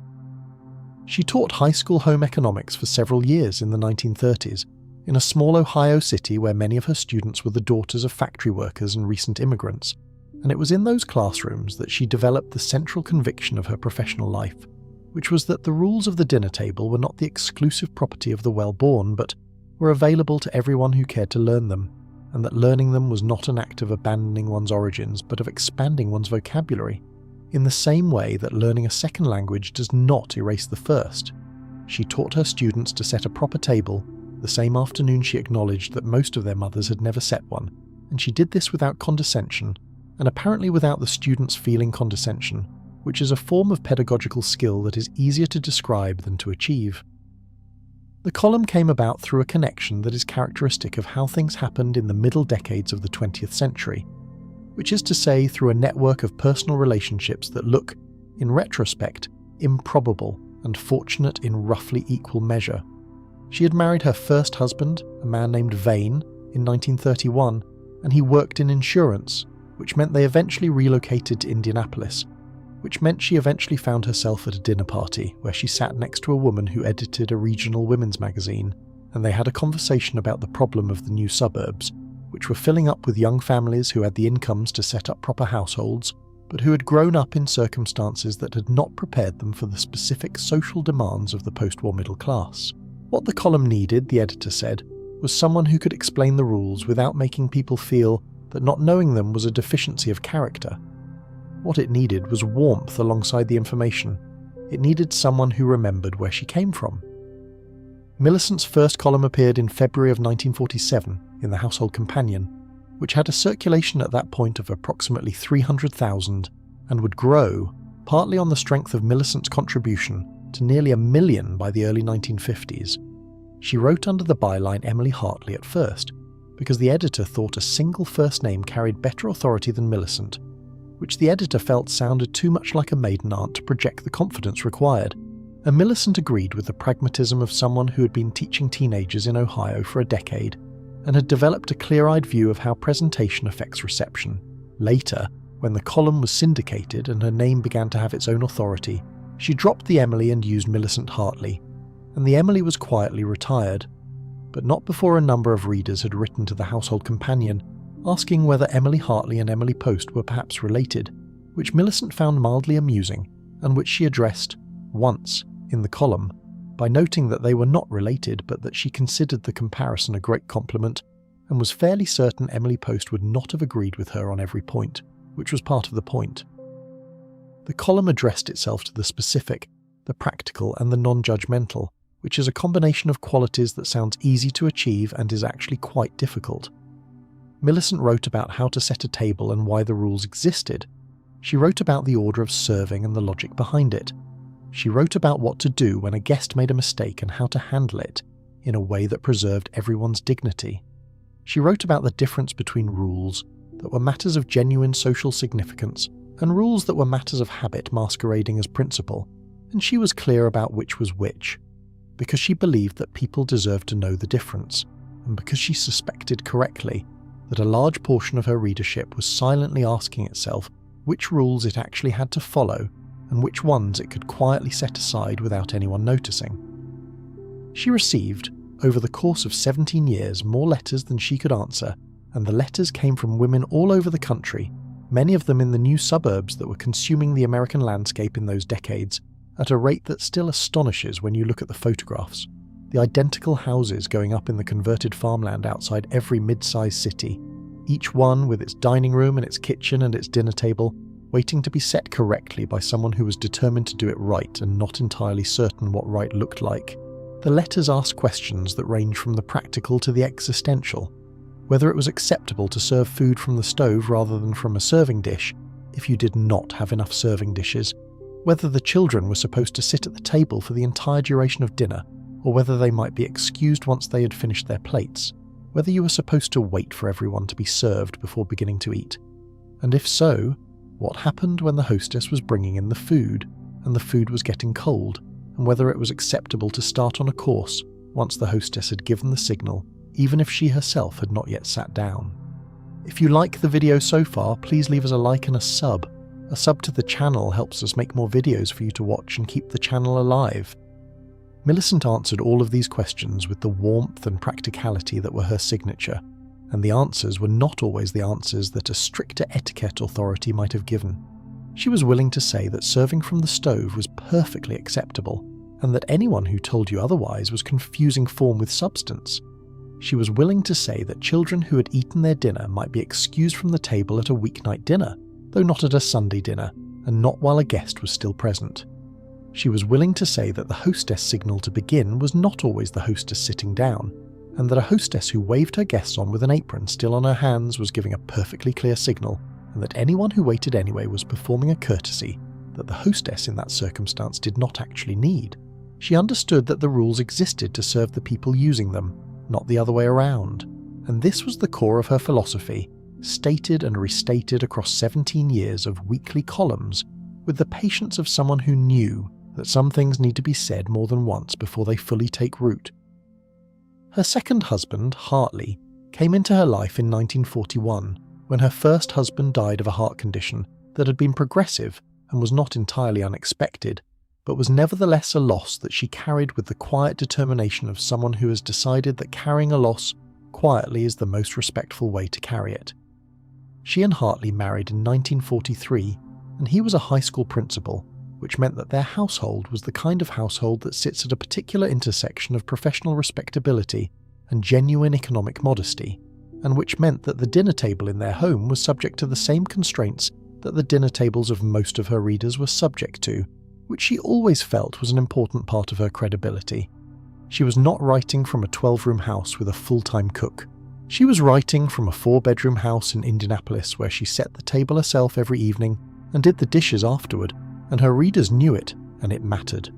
She taught high school home economics for several years in the 1930s, in a small Ohio city where many of her students were the daughters of factory workers and recent immigrants, and it was in those classrooms that she developed the central conviction of her professional life, which was that the rules of the dinner table were not the exclusive property of the well-born, but were available to everyone who cared to learn them, and that learning them was not an act of abandoning one's origins, but of expanding one's vocabulary, in the same way that learning a second language does not erase the first. She taught her students to set a proper table the same afternoon she acknowledged that most of their mothers had never set one, and she did this without condescension, and apparently without the students feeling condescension, which is a form of pedagogical skill that is easier to describe than to achieve. The column came about through a connection that is characteristic of how things happened in the middle decades of the 20th century, which is to say through a network of personal relationships that look, in retrospect, improbable and fortunate in roughly equal measure. She had married her first husband, a man named Vane, in 1931, and he worked in insurance, which meant they eventually relocated to Indianapolis, which meant she eventually found herself at a dinner party where she sat next to a woman who edited a regional women's magazine, and they had a conversation about the problem of the new suburbs, which were filling up with young families who had the incomes to set up proper households, but who had grown up in circumstances that had not prepared them for the specific social demands of the post-war middle class. What the column needed, the editor said, was someone who could explain the rules without making people feel that not knowing them was a deficiency of character. What it needed was warmth alongside the information. It needed someone who remembered where she came from. Millicent's first column appeared in February of 1947 in the Household Companion, which had a circulation at that point of approximately 300,000 and would grow, partly on the strength of Millicent's contribution, to nearly 1 million by the early 1950s. She wrote under the byline Emily Hartley at first, because the editor thought a single first name carried better authority than Millicent, which the editor felt sounded too much like a maiden aunt to project the confidence required, and Millicent agreed with the pragmatism of someone who had been teaching teenagers in Ohio for a decade, and had developed a clear-eyed view of how presentation affects reception. Later, when the column was syndicated and her name began to have its own authority, she dropped the Emily and used Millicent Hartley, and the Emily was quietly retired, but not before a number of readers had written to the Household Companion asking whether Emily Hartley and Emily Post were perhaps related, which Millicent found mildly amusing, and which she addressed, once, in the column, by noting that they were not related but that she considered the comparison a great compliment, and was fairly certain Emily Post would not have agreed with her on every point, which was part of the point. The column addressed itself to the specific, the practical and the non-judgmental, which is a combination of qualities that sounds easy to achieve and is actually quite difficult. Millicent wrote about how to set a table and why the rules existed. She wrote about the order of serving and the logic behind it. She wrote about what to do when a guest made a mistake and how to handle it in a way that preserved everyone's dignity. She wrote about the difference between rules that were matters of genuine social significance and rules that were matters of habit masquerading as principle, and she was clear about which was which, because she believed that people deserved to know the difference, and because she suspected correctly that a large portion of her readership was silently asking itself which rules it actually had to follow and which ones it could quietly set aside without anyone noticing. She received, over the course of 17 years, more letters than she could answer, and the letters came from women all over the country, many of them in the new suburbs that were consuming the American landscape in those decades, at a rate that still astonishes when you look at the photographs. The identical houses going up in the converted farmland outside every mid-sized city, each one with its dining room and its kitchen and its dinner table, waiting to be set correctly by someone who was determined to do it right and not entirely certain what right looked like. The letters asked questions that range from the practical to the existential. Whether it was acceptable to serve food from the stove rather than from a serving dish if you did not have enough serving dishes, whether the children were supposed to sit at the table for the entire duration of dinner, or whether they might be excused once they had finished their plates, whether you were supposed to wait for everyone to be served before beginning to eat, and if so, what happened when the hostess was bringing in the food, and the food was getting cold, and whether it was acceptable to start on a course once the hostess had given the signal, even if she herself had not yet sat down. If you like the video so far, please leave us a like and a sub. A sub to the channel helps us make more videos for you to watch and keep the channel alive. Millicent answered all of these questions with the warmth and practicality that were her signature, and the answers were not always the answers that a stricter etiquette authority might have given. She was willing to say that serving from the stove was perfectly acceptable, and that anyone who told you otherwise was confusing form with substance. She was willing to say that children who had eaten their dinner might be excused from the table at a weeknight dinner, though not at a Sunday dinner, and not while a guest was still present. She was willing to say that the hostess signal to begin was not always the hostess sitting down, and that a hostess who waved her guests on with an apron still on her hands was giving a perfectly clear signal, and that anyone who waited anyway was performing a courtesy that the hostess in that circumstance did not actually need. She understood that the rules existed to serve the people using them, not the other way around, and this was the core of her philosophy, stated and restated across 17 years of weekly columns, with the patience of someone who knew that some things need to be said more than once before they fully take root. Her second husband, Hartley, came into her life in 1941, when her first husband died of a heart condition that had been progressive and was not entirely unexpected, but was nevertheless a loss that she carried with the quiet determination of someone who has decided that carrying a loss quietly is the most respectful way to carry it. She and Hartley married in 1943, and he was a high school principal, which meant that their household was the kind of household that sits at a particular intersection of professional respectability and genuine economic modesty, and which meant that the dinner table in their home was subject to the same constraints that the dinner tables of most of her readers were subject to, which she always felt was an important part of her credibility. She was not writing from a 12-room house with a full-time cook. She was writing from a 4-bedroom house in Indianapolis where she set the table herself every evening and did the dishes afterward, and her readers knew it, and it mattered.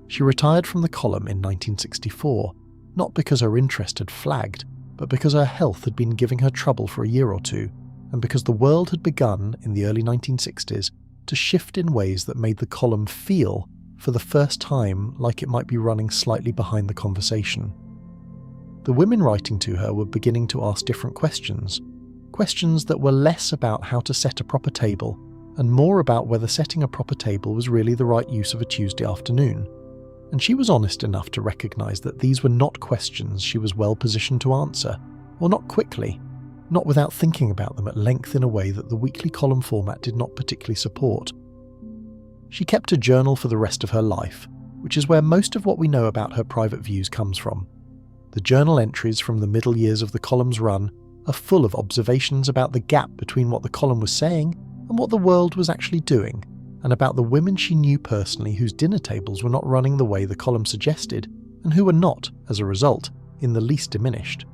She retired from the column in 1964, not because her interest had flagged, but because her health had been giving her trouble for a year or two, and because the world had begun, in the early 1960s, to shift in ways that made the column feel, for the first time, like it might be running slightly behind the conversation. The women writing to her were beginning to ask different questions that were less about how to set a proper table, and more about whether setting a proper table was really the right use of a Tuesday afternoon. And she was honest enough to recognise that these were not questions she was well positioned to answer, or not quickly, not without thinking about them at length in a way that the weekly column format did not particularly support. She kept a journal for the rest of her life, which is where most of what we know about her private views comes from. The journal entries from the middle years of the column's run are full of observations about the gap between what the column was saying and what the world was actually doing, and about the women she knew personally whose dinner tables were not running the way the column suggested, and who were not, as a result, in the least diminished.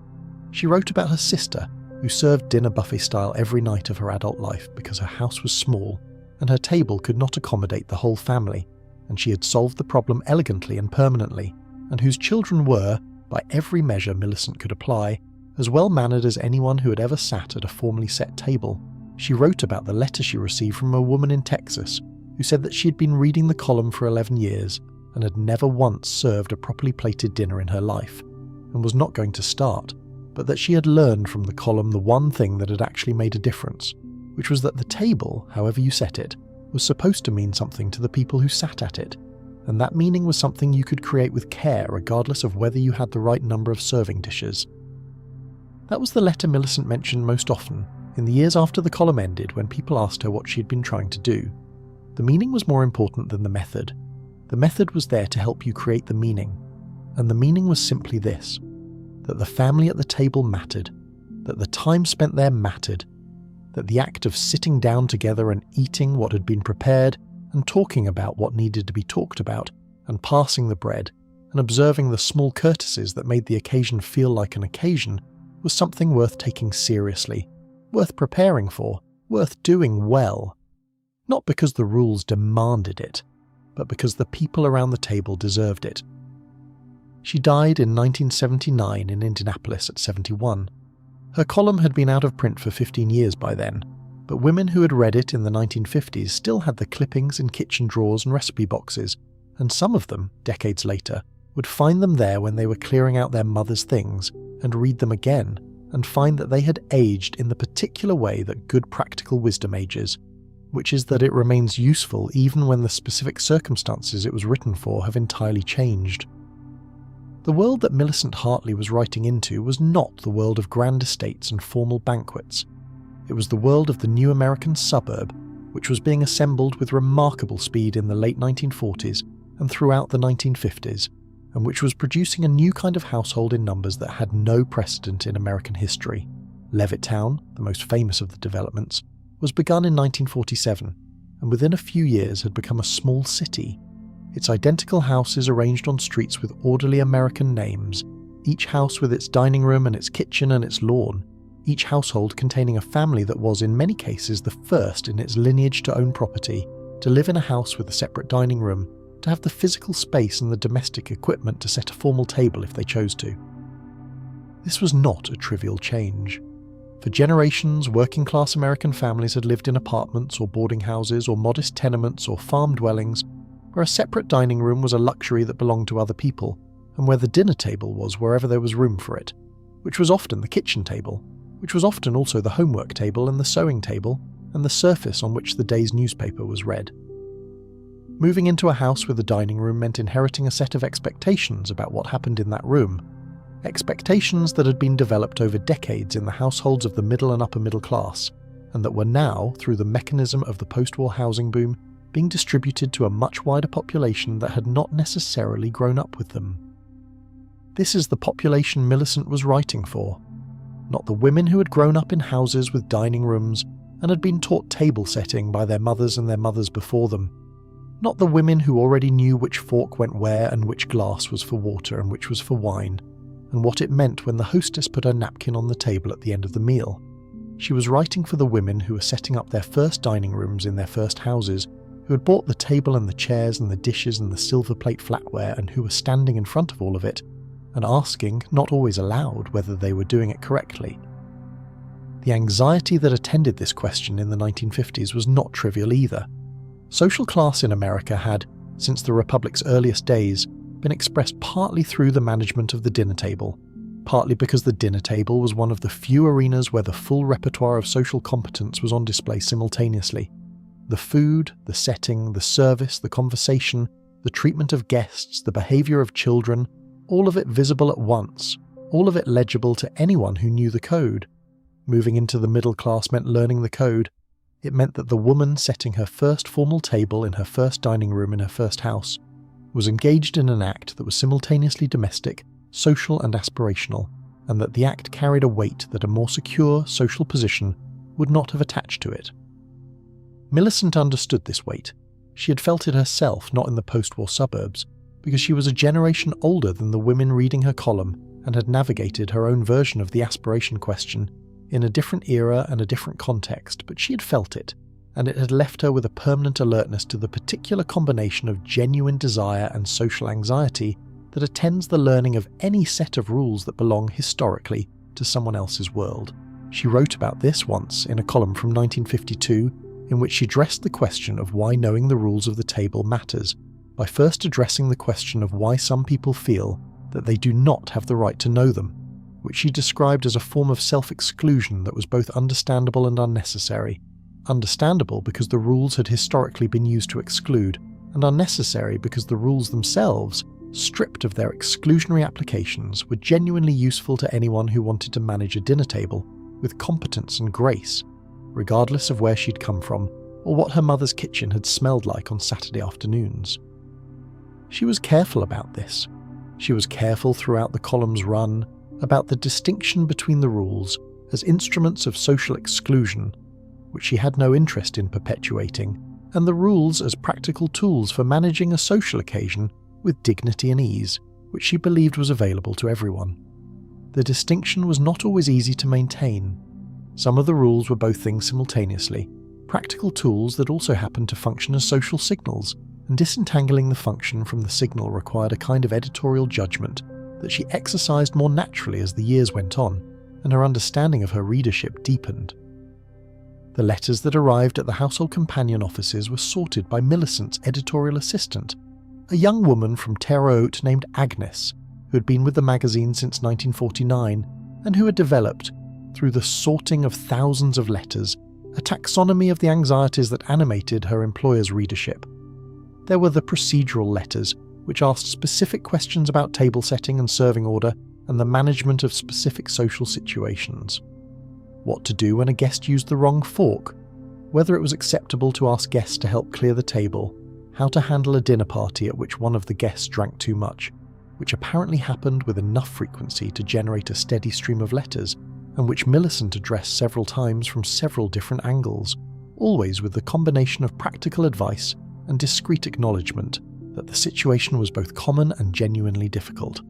She wrote about her sister, who served dinner buffet style every night of her adult life because her house was small and her table could not accommodate the whole family, and she had solved the problem elegantly and permanently, and whose children were, by every measure Millicent could apply, as well-mannered as anyone who had ever sat at a formally set table. She wrote about the letter she received from a woman in Texas who said that she had been reading the column for 11 years and had never once served a properly plated dinner in her life, and was not going to start, but that she had learned from the column the one thing that had actually made a difference, which was that the table, however you set it, was supposed to mean something to the people who sat at it, and that meaning was something you could create with care regardless of whether you had the right number of serving dishes. That was the letter Millicent mentioned most often, in the years after the column ended when people asked her what she had been trying to do. The meaning was more important than the method. The method was there to help you create the meaning, and the meaning was simply this: that the family at the table mattered, that the time spent there mattered, that the act of sitting down together and eating what had been prepared, and talking about what needed to be talked about, and passing the bread, and observing the small courtesies that made the occasion feel like an occasion, was something worth taking seriously, worth preparing for, worth doing well. Not because the rules demanded it, but because the people around the table deserved it. She died in 1979 in Indianapolis at 71. Her column had been out of print for 15 years by then, but women who had read it in the 1950s still had the clippings in kitchen drawers and recipe boxes, and some of them, decades later, would find them there when they were clearing out their mother's things and read them again and find that they had aged in the particular way that good practical wisdom ages, which is that it remains useful even when the specific circumstances it was written for have entirely changed. The world that Millicent Hartley was writing into was not the world of grand estates and formal banquets. It was the world of the new American suburb, which was being assembled with remarkable speed in the late 1940s and throughout the 1950s, and which was producing a new kind of household in numbers that had no precedent in American history. Levittown, the most famous of the developments, was begun in 1947, and within a few years had become a small city. Its identical houses arranged on streets with orderly American names, each house with its dining room and its kitchen and its lawn, each household containing a family that was in many cases the first in its lineage to own property, to live in a house with a separate dining room, to have the physical space and the domestic equipment to set a formal table if they chose to. This was not a trivial change. For generations, working-class American families had lived in apartments or boarding houses or modest tenements or farm dwellings where a separate dining room was a luxury that belonged to other people, and where the dinner table was wherever there was room for it, which was often the kitchen table, which was often also the homework table and the sewing table, and the surface on which the day's newspaper was read. Moving into a house with a dining room meant inheriting a set of expectations about what happened in that room, expectations that had been developed over decades in the households of the middle and upper middle class, and that were now, through the mechanism of the post-war housing boom, being distributed to a much wider population that had not necessarily grown up with them. This is the population Millicent was writing for, not the women who had grown up in houses with dining rooms and had been taught table setting by their mothers and their mothers before them, not the women who already knew which fork went where and which glass was for water and which was for wine, and what it meant when the hostess put her napkin on the table at the end of the meal. She was writing for the women who were setting up their first dining rooms in their first houses, who had bought the table and the chairs and the dishes and the silver plate flatware, and who were standing in front of all of it and asking, not always aloud, whether they were doing it correctly. The anxiety that attended this question in the 1950s was not trivial either. Social class in America had, since the Republic's earliest days, been expressed partly through the management of the dinner table, partly because the dinner table was one of the few arenas where the full repertoire of social competence was on display simultaneously. The food, the setting, the service, the conversation, the treatment of guests, the behaviour of children, all of it visible at once, all of it legible to anyone who knew the code. Moving into the middle class meant learning the code. It meant that the woman setting her first formal table in her first dining room in her first house was engaged in an act that was simultaneously domestic, social and aspirational, and that the act carried a weight that a more secure social position would not have attached to it. Millicent understood this weight. She had felt it herself, not in the post-war suburbs, because she was a generation older than the women reading her column and had navigated her own version of the aspiration question in a different era and a different context, but she had felt it, and it had left her with a permanent alertness to the particular combination of genuine desire and social anxiety that attends the learning of any set of rules that belong historically to someone else's world. She wrote about this once in a column from 1952 in which she addressed the question of why knowing the rules of the table matters, by first addressing the question of why some people feel that they do not have the right to know them, which she described as a form of self-exclusion that was both understandable and unnecessary. Understandable because the rules had historically been used to exclude, and unnecessary because the rules themselves, stripped of their exclusionary applications, were genuinely useful to anyone who wanted to manage a dinner table with competence and grace, regardless of where she'd come from or what her mother's kitchen had smelled like on Saturday afternoons. She was careful about this. She was careful throughout the column's run about the distinction between the rules as instruments of social exclusion, which she had no interest in perpetuating, and the rules as practical tools for managing a social occasion with dignity and ease, which she believed was available to everyone. The distinction was not always easy to maintain. Some of the rules were both things simultaneously, practical tools that also happened to function as social signals, and disentangling the function from the signal required a kind of editorial judgment that she exercised more naturally as the years went on, and her understanding of her readership deepened. The letters that arrived at the household companion offices were sorted by Millicent's editorial assistant, a young woman from Terre Haute named Agnes, who had been with the magazine since 1949 and who had developed, through the sorting of thousands of letters, a taxonomy of the anxieties that animated her employer's readership. There were the procedural letters, which asked specific questions about table setting and serving order and the management of specific social situations. What to do when a guest used the wrong fork, whether it was acceptable to ask guests to help clear the table, how to handle a dinner party at which one of the guests drank too much, which apparently happened with enough frequency to generate a steady stream of letters, and which Millicent addressed several times from several different angles, always with the combination of practical advice and discreet acknowledgement that the situation was both common and genuinely difficult.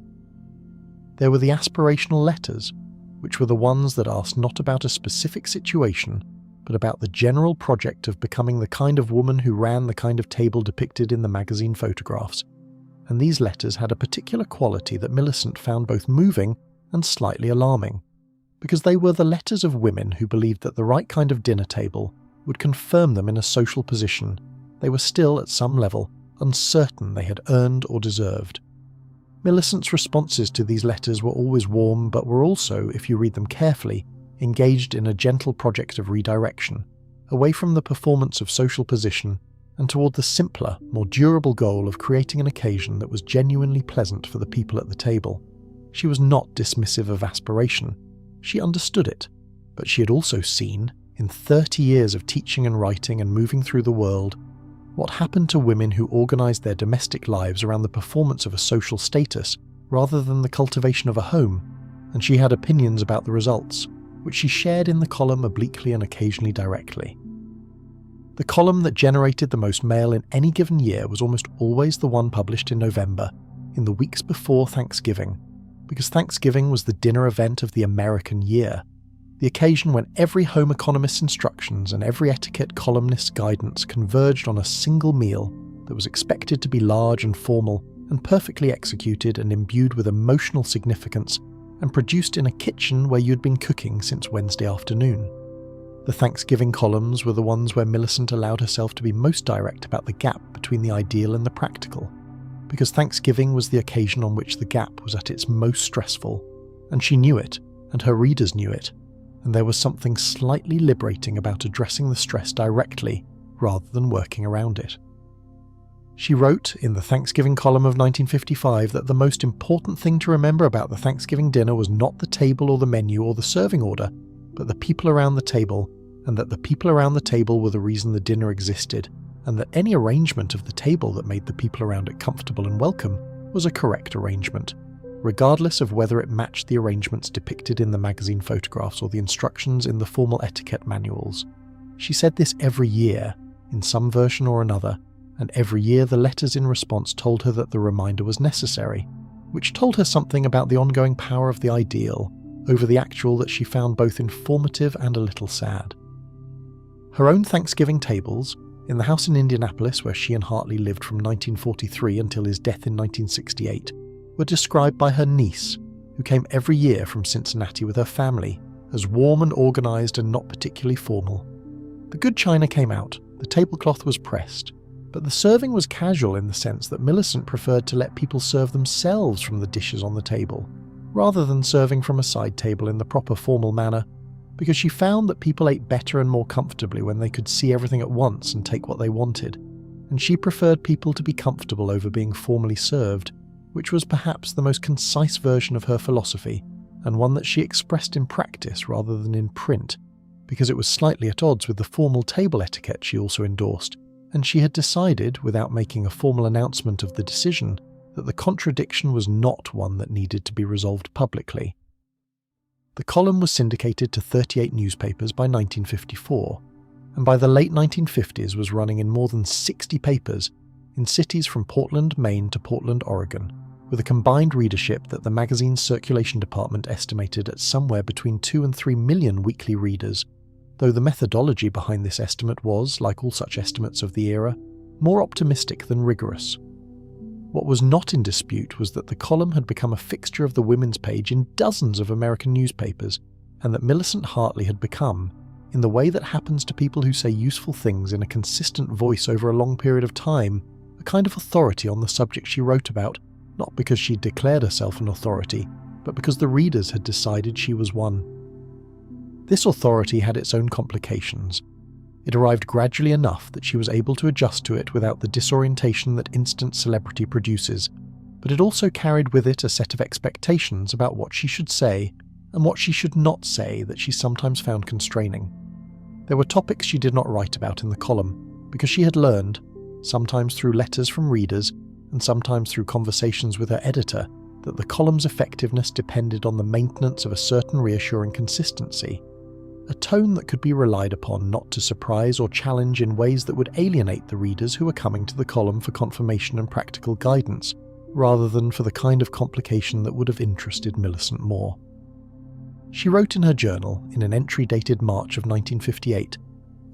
There were the aspirational letters, which were the ones that asked not about a specific situation, but about the general project of becoming the kind of woman who ran the kind of table depicted in the magazine photographs. And these letters had a particular quality that Millicent found both moving and slightly alarming, because they were the letters of women who believed that the right kind of dinner table would confirm them in a social position they were still, at some level, uncertain they had earned or deserved. Millicent's responses to these letters were always warm, but were also, if you read them carefully, engaged in a gentle project of redirection, away from the performance of social position and toward the simpler, more durable goal of creating an occasion that was genuinely pleasant for the people at the table. She was not dismissive of aspiration. She understood it, but she had also seen, in 30 years of teaching and writing and moving through the world, what happened to women who organised their domestic lives around the performance of a social status rather than the cultivation of a home, and she had opinions about the results, which she shared in the column obliquely and occasionally directly. The column that generated the most mail in any given year was almost always the one published in November, in the weeks before Thanksgiving, because Thanksgiving was the dinner event of the American year, the occasion when every home economist's instructions and every etiquette columnist's guidance converged on a single meal that was expected to be large and formal and perfectly executed and imbued with emotional significance and produced in a kitchen where you'd been cooking since Wednesday afternoon. The Thanksgiving columns were the ones where Millicent allowed herself to be most direct about the gap between the ideal and the practical, because Thanksgiving was the occasion on which the gap was at its most stressful, and she knew it, and her readers knew it, and there was something slightly liberating about addressing the stress directly rather than working around it. She wrote in the Thanksgiving column of 1955 that the most important thing to remember about the Thanksgiving dinner was not the table or the menu or the serving order, but the people around the table, and that the people around the table were the reason the dinner existed, and that any arrangement of the table that made the people around it comfortable and welcome was a correct arrangement, regardless of whether it matched the arrangements depicted in the magazine photographs or the instructions in the formal etiquette manuals. She said this every year, in some version or another, and every year the letters in response told her that the reminder was necessary, which told her something about the ongoing power of the ideal over the actual that she found both informative and a little sad. Her own Thanksgiving tables, in the house in Indianapolis where she and Hartley lived from 1943 until his death in 1968, were described by her niece, who came every year from Cincinnati with her family, as warm and organised and not particularly formal. The good china came out, the tablecloth was pressed, but the serving was casual in the sense that Millicent preferred to let people serve themselves from the dishes on the table, rather than serving from a side table in the proper formal manner, because she found that people ate better and more comfortably when they could see everything at once and take what they wanted, and she preferred people to be comfortable over being formally served, which was perhaps the most concise version of her philosophy, and one that she expressed in practice rather than in print, because it was slightly at odds with the formal table etiquette she also endorsed, and she had decided, without making a formal announcement of the decision, that the contradiction was not one that needed to be resolved publicly. The column was syndicated to 38 newspapers by 1954, and by the late 1950s was running in more than 60 papers in cities from Portland, Maine to Portland, Oregon, with a combined readership that the magazine's circulation department estimated at somewhere between 2 and 3 million weekly readers, though the methodology behind this estimate was, like all such estimates of the era, more optimistic than rigorous. What was not in dispute was that the column had become a fixture of the women's page in dozens of American newspapers, and that Millicent Hartley had become, in the way that happens to people who say useful things in a consistent voice over a long period of time, a kind of authority on the subject she wrote about, not because she declared herself an authority, but because the readers had decided she was one. This authority had its own complications. It arrived gradually enough that she was able to adjust to it without the disorientation that instant celebrity produces, but it also carried with it a set of expectations about what she should say and what she should not say that she sometimes found constraining. There were topics she did not write about in the column, because she had learned, sometimes through letters from readers and sometimes through conversations with her editor, that the column's effectiveness depended on the maintenance of a certain reassuring consistency, a tone that could be relied upon not to surprise or challenge in ways that would alienate the readers who were coming to the column for confirmation and practical guidance, rather than for the kind of complication that would have interested Millicent more. She wrote in her journal, in an entry dated March of 1958,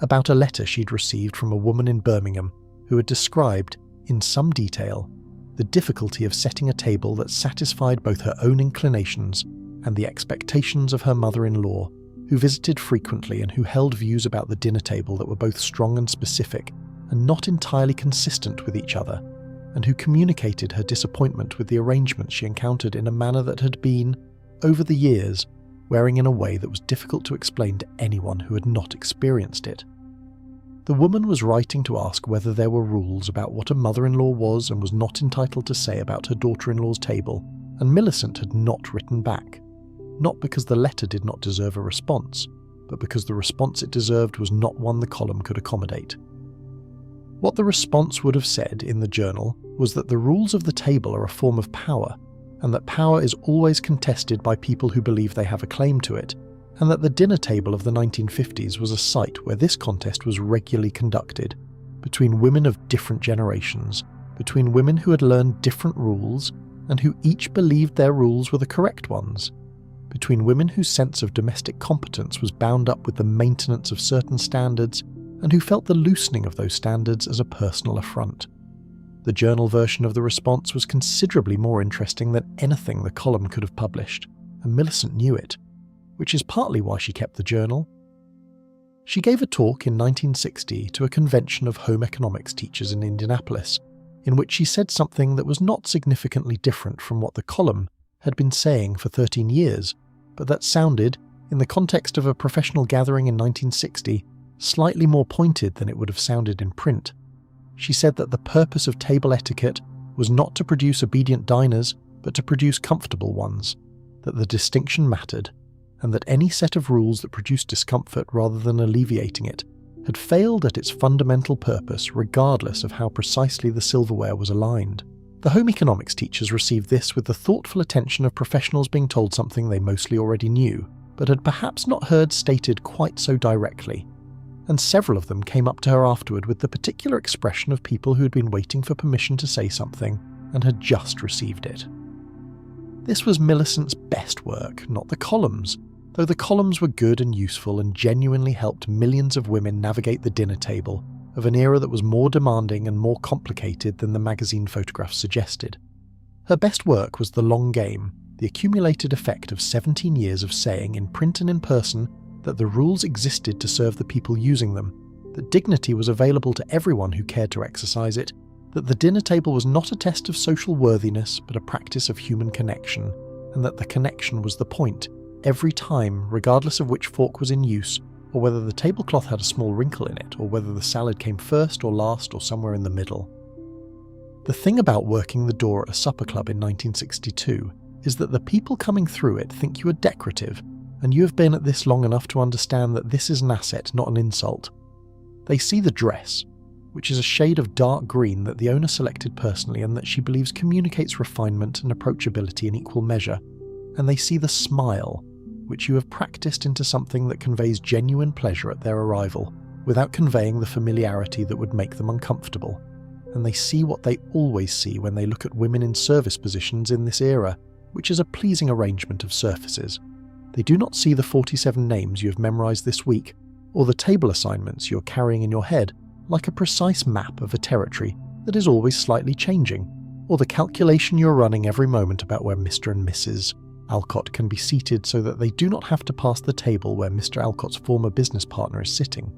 about a letter she'd received from a woman in Birmingham who had described, in some detail, the difficulty of setting a table that satisfied both her own inclinations and the expectations of her mother-in-law, who visited frequently and who held views about the dinner table that were both strong and specific, and not entirely consistent with each other, and who communicated her disappointment with the arrangements she encountered in a manner that had been, over the years, wearing in a way that was difficult to explain to anyone who had not experienced it. The woman was writing to ask whether there were rules about what a mother-in-law was and was not entitled to say about her daughter-in-law's table, and Millicent had not written back, not because the letter did not deserve a response, but because the response it deserved was not one the column could accommodate. What the response would have said in the journal was that the rules of the table are a form of power, and that power is always contested by people who believe they have a claim to it, and that the dinner table of the 1950s was a site where this contest was regularly conducted, between women of different generations, between women who had learned different rules and who each believed their rules were the correct ones, between women whose sense of domestic competence was bound up with the maintenance of certain standards and who felt the loosening of those standards as a personal affront. The journal version of the response was considerably more interesting than anything the column could have published, and Millicent knew it, which is partly why she kept the journal. She gave a talk in 1960 to a convention of home economics teachers in Indianapolis, in which she said something that was not significantly different from what the column had been saying for 13 years, but that sounded, in the context of a professional gathering in 1960, slightly more pointed than it would have sounded in print. She said that the purpose of table etiquette was not to produce obedient diners, but to produce comfortable ones, that the distinction mattered, and that any set of rules that produced discomfort rather than alleviating it had failed at its fundamental purpose regardless of how precisely the silverware was aligned. The home economics teachers received this with the thoughtful attention of professionals being told something they mostly already knew, but had perhaps not heard stated quite so directly, and several of them came up to her afterward with the particular expression of people who had been waiting for permission to say something and had just received it. This was Millicent's best work, not the columns, though the columns were good and useful and genuinely helped millions of women navigate the dinner table of an era that was more demanding and more complicated than the magazine photographs suggested. Her best work was the long game, the accumulated effect of 17 years of saying in print and in person that the rules existed to serve the people using them, that dignity was available to everyone who cared to exercise it, that the dinner table was not a test of social worthiness but a practice of human connection, and that the connection was the point, every time, regardless of which fork was in use, or whether the tablecloth had a small wrinkle in it, or whether the salad came first or last or somewhere in the middle. The thing about working the door at a supper club in 1962 is that the people coming through it think you are decorative, and you have been at this long enough to understand that this is an asset, not an insult. They see the dress, which is a shade of dark green that the owner selected personally and that she believes communicates refinement and approachability in equal measure, and they see the smile, which you have practiced into something that conveys genuine pleasure at their arrival, without conveying the familiarity that would make them uncomfortable, and they see what they always see when they look at women in service positions in this era, which is a pleasing arrangement of surfaces. They do not see the 47 names you have memorized this week, or the table assignments you're carrying in your head, like a precise map of a territory that is always slightly changing, or the calculation you're running every moment about where Mr. and Mrs. Alcott can be seated so that they do not have to pass the table where Mr. Alcott's former business partner is sitting,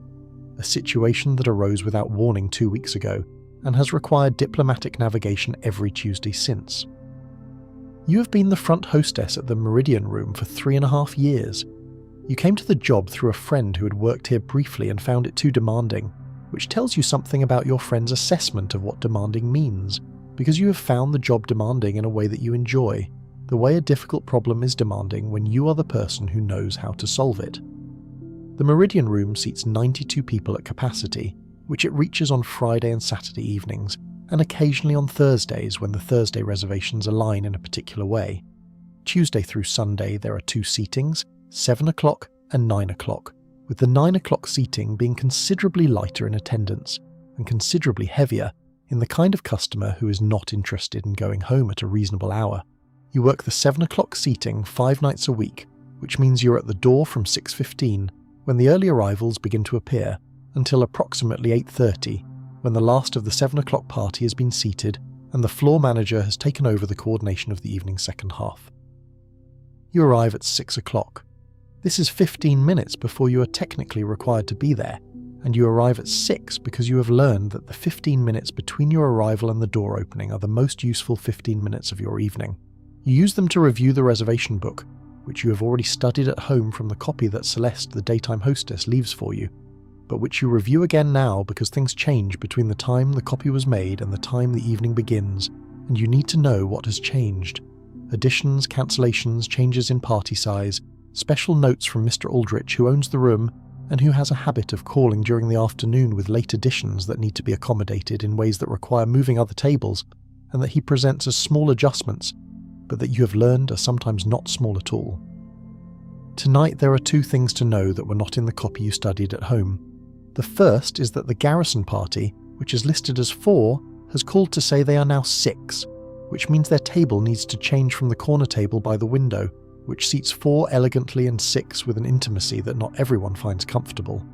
a situation that arose without warning 2 weeks ago and has required diplomatic navigation every Tuesday since. You have been the front hostess at the Meridian Room for 3.5 years. You came to the job through a friend who had worked here briefly and found it too demanding, which tells you something about your friend's assessment of what demanding means, because you have found the job demanding in a way that you enjoy, the way a difficult problem is demanding when you are the person who knows how to solve it. The Meridian Room seats 92 people at capacity, which it reaches on Friday and Saturday evenings, and occasionally on Thursdays when the Thursday reservations align in a particular way. Tuesday through Sunday there are 2 seatings, 7 o'clock and 9 o'clock, with the 9 o'clock seating being considerably lighter in attendance and considerably heavier in the kind of customer who is not interested in going home at a reasonable hour. You work the 7 o'clock seating 5 nights a week, which means you're at the door from 6:15 when the early arrivals begin to appear until approximately 8:30 when the last of the 7 o'clock party has been seated and the floor manager has taken over the coordination of the evening's second half. You arrive at 6 o'clock. This is 15 minutes before you are technically required to be there, and you arrive at 6 because you have learned that the 15 minutes between your arrival and the door opening are the most useful 15 minutes of your evening. You use them to review the reservation book, which you have already studied at home from the copy that Celeste, the daytime hostess, leaves for you, but which you review again now because things change between the time the copy was made and the time the evening begins, and you need to know what has changed. Additions, cancellations, changes in party size, special notes from Mr. Aldrich, who owns the room and who has a habit of calling during the afternoon with late additions that need to be accommodated in ways that require moving other tables, and that he presents as small adjustments, but that you have learned are sometimes not small at all. Tonight there are 2 things to know that were not in the copy you studied at home. The first is that the garrison party, which is listed as 4, has called to say they are now 6, which means their table needs to change from the corner table by the window, which seats 4 elegantly and 6 with an intimacy that not everyone finds comfortable,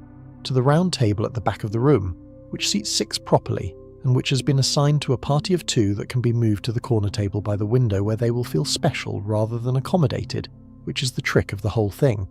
to the round table at the back of the room, which seats 6 properly, and which has been assigned to a party of 2 that can be moved to the corner table by the window where they will feel special rather than accommodated, which is the trick of the whole thing.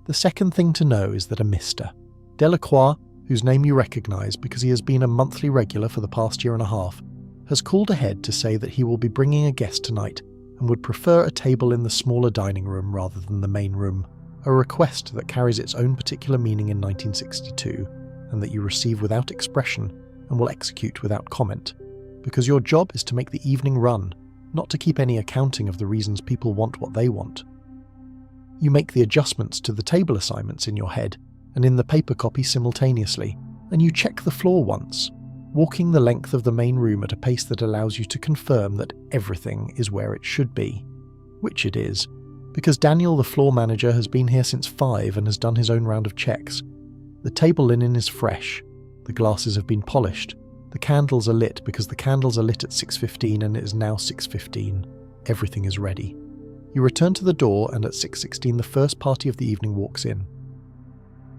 The second thing to know is that a Mr. Delacroix, whose name you recognise because he has been a monthly regular for the past 1.5 years, has called ahead to say that he will be bringing a guest tonight and would prefer a table in the smaller dining room rather than the main room, a request that carries its own particular meaning in 1962 and that you receive without expression and will execute without comment, because your job is to make the evening run, not to keep any accounting of the reasons people want what they want. You make the adjustments to the table assignments in your head and in the paper copy simultaneously, and you check the floor once, walking the length of the main room at a pace that allows you to confirm that everything is where it should be, which it is, because Daniel, the floor manager, has been here since 5 and has done his own round of checks. The table linen is fresh, the glasses have been polished, the candles are lit because the candles are lit at 6:15 and it is now 6:15. Everything is ready. You return to the door and at 6:16 the first party of the evening walks in.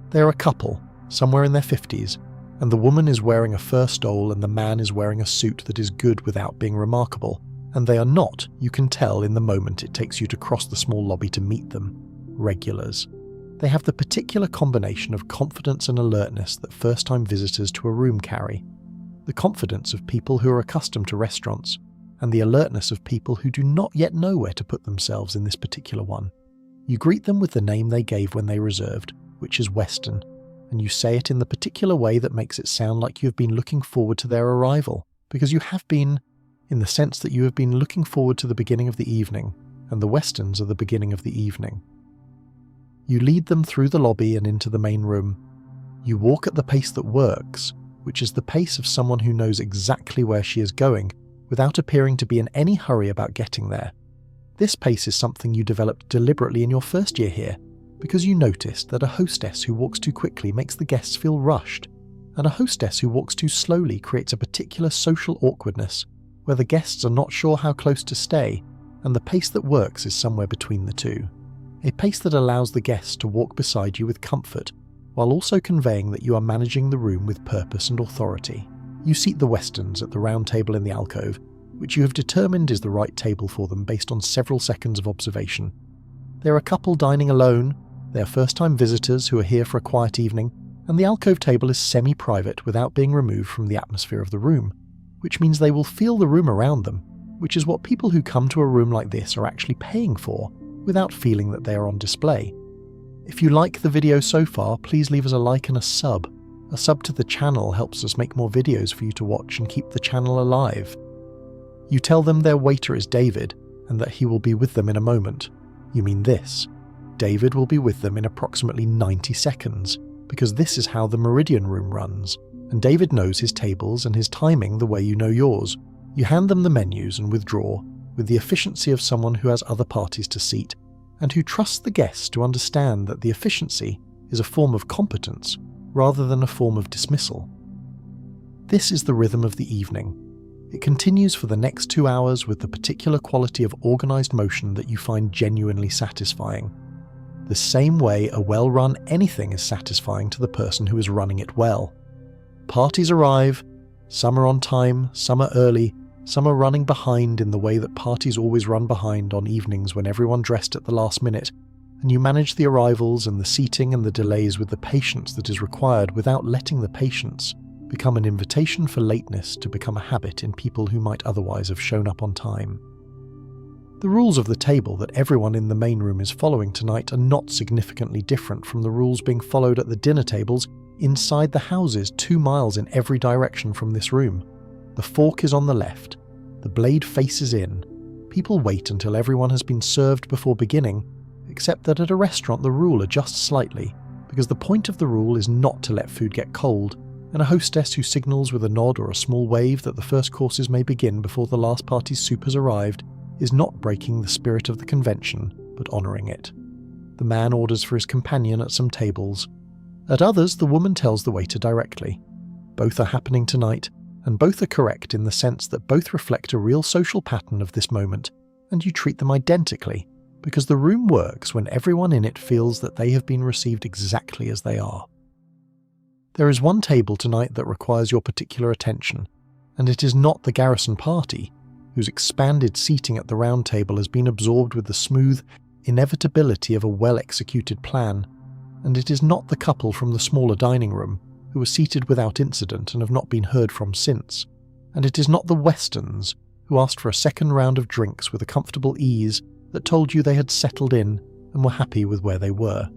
They are a couple, somewhere in their 50s, and the woman is wearing a fur stole and the man is wearing a suit that is good without being remarkable, and they are not, you can tell in the moment it takes you to cross the small lobby to meet them, regulars. They have the particular combination of confidence and alertness that first-time visitors to a room carry, the confidence of people who are accustomed to restaurants, and the alertness of people who do not yet know where to put themselves in this particular one. You greet them with the name they gave when they reserved, which is Weston, and you say it in the particular way that makes it sound like you have been looking forward to their arrival, because you have been, in the sense that you have been looking forward to the beginning of the evening, and the Westons are the beginning of the evening. You lead them through the lobby and into the main room. You walk at the pace that works, which is the pace of someone who knows exactly where she is going, without appearing to be in any hurry about getting there. This pace is something you developed deliberately in your first year here, because you noticed that a hostess who walks too quickly makes the guests feel rushed, and a hostess who walks too slowly creates a particular social awkwardness, where the guests are not sure how close to stay, and the pace that works is somewhere between the two. A pace that allows the guests to walk beside you with comfort, while also conveying that you are managing the room with purpose and authority. You seat the Westons at the round table in the alcove, which you have determined is the right table for them based on several seconds of observation. They're a couple dining alone, they are first-time visitors who are here for a quiet evening, and the alcove table is semi-private without being removed from the atmosphere of the room, which means they will feel the room around them, which is what people who come to a room like this are actually paying for, without feeling that they are on display. If you like the video so far, please leave us a like and a sub. A sub to the channel helps us make more videos for you to watch and keep the channel alive. You tell them their waiter is David, and that he will be with them in a moment. You mean this. David will be with them in approximately 90 seconds, because this is how the Meridian room runs, and David knows his tables and his timing the way you know yours. You hand them the menus and withdraw, with the efficiency of someone who has other parties to seat, and who trusts the guests to understand that the efficiency is a form of competence rather than a form of dismissal. This is the rhythm of the evening. It continues for the next 2 hours with the particular quality of organised motion that you find genuinely satisfying. The same way a well-run anything is satisfying to the person who is running it well. Parties arrive, some are on time, some are early, some are running behind in the way that parties always run behind on evenings when everyone dressed at the last minute, and you manage the arrivals and the seating and the delays with the patience that is required without letting the patience become an invitation for lateness to become a habit in people who might otherwise have shown up on time. The rules of the table that everyone in the main room is following tonight are not significantly different from the rules being followed at the dinner tables inside the houses 2 miles in every direction from this room. The fork is on the left. The blade faces in. People wait until everyone has been served before beginning, except that at a restaurant the rule adjusts slightly, because the point of the rule is not to let food get cold, and a hostess who signals with a nod or a small wave that the first courses may begin before the last party's soup has arrived is not breaking the spirit of the convention, but honouring it. The man orders for his companion at some tables. At others, the woman tells the waiter directly. Both are happening tonight, and both are correct in the sense that both reflect a real social pattern of this moment, and you treat them identically, because the room works when everyone in it feels that they have been received exactly as they are. There is one table tonight that requires your particular attention, and it is not the garrison party, whose expanded seating at the round table has been absorbed with the smooth inevitability of a well-executed plan, and it is not the couple from the smaller dining room, who were seated without incident and have not been heard from since, and it is not the Westons, who asked for a second round of drinks with a comfortable ease that told you they had settled in and were happy with where they were.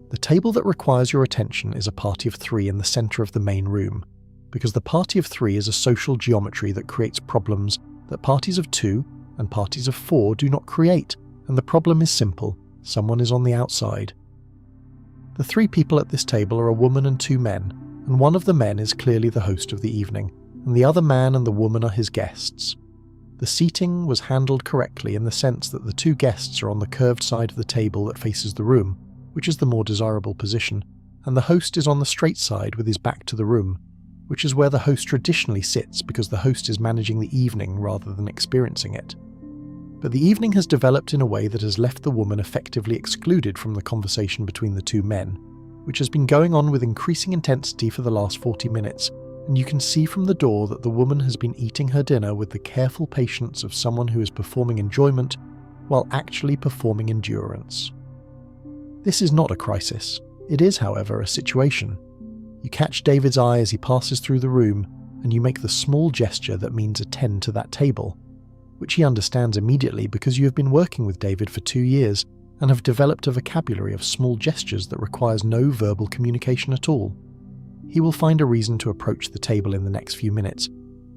The table that requires your attention is a party of 3 in the centre of the main room, because the party of 3 is a social geometry that creates problems that parties of 2 and parties of 4 do not create, and the problem is simple: someone is on the outside. The 3 people at this table are a woman and 2 men, and one of the men is clearly the host of the evening, and the other man and the woman are his guests. The seating was handled correctly in the sense that the 2 guests are on the curved side of the table that faces the room, which is the more desirable position, and the host is on the straight side with his back to the room, which is where the host traditionally sits because the host is managing the evening rather than experiencing it. But the evening has developed in a way that has left the woman effectively excluded from the conversation between the 2 men, which has been going on with increasing intensity for the last 40 minutes, and you can see from the door that the woman has been eating her dinner with the careful patience of someone who is performing enjoyment while actually performing endurance. This is not a crisis. It is, however, a situation. You catch David's eye as he passes through the room, and you make the small gesture that means attend to that table, which he understands immediately because you have been working with David for 2 years and have developed a vocabulary of small gestures that requires no verbal communication at all. He will find a reason to approach the table in the next few minutes,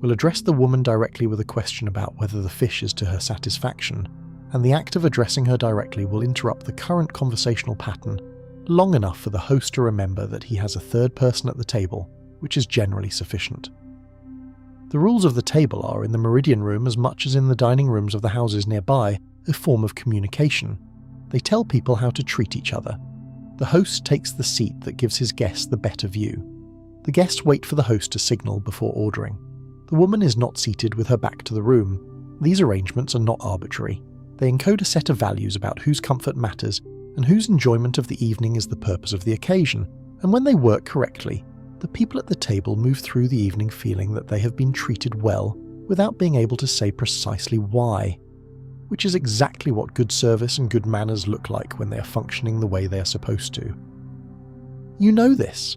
will address the woman directly with a question about whether the fish is to her satisfaction, and the act of addressing her directly will interrupt the current conversational pattern long enough for the host to remember that he has a 3rd person at the table, which is generally sufficient. The rules of the table are, in the Meridian room as much as in the dining rooms of the houses nearby, a form of communication. They tell people how to treat each other. The host takes the seat that gives his guests the better view. The guests wait for the host to signal before ordering. The woman is not seated with her back to the room. These arrangements are not arbitrary. They encode a set of values about whose comfort matters and whose enjoyment of the evening is the purpose of the occasion, and when they work correctly, the people at the table move through the evening feeling that they have been treated well without being able to say precisely why, which is exactly what good service and good manners look like when they are functioning the way they are supposed to. You know this.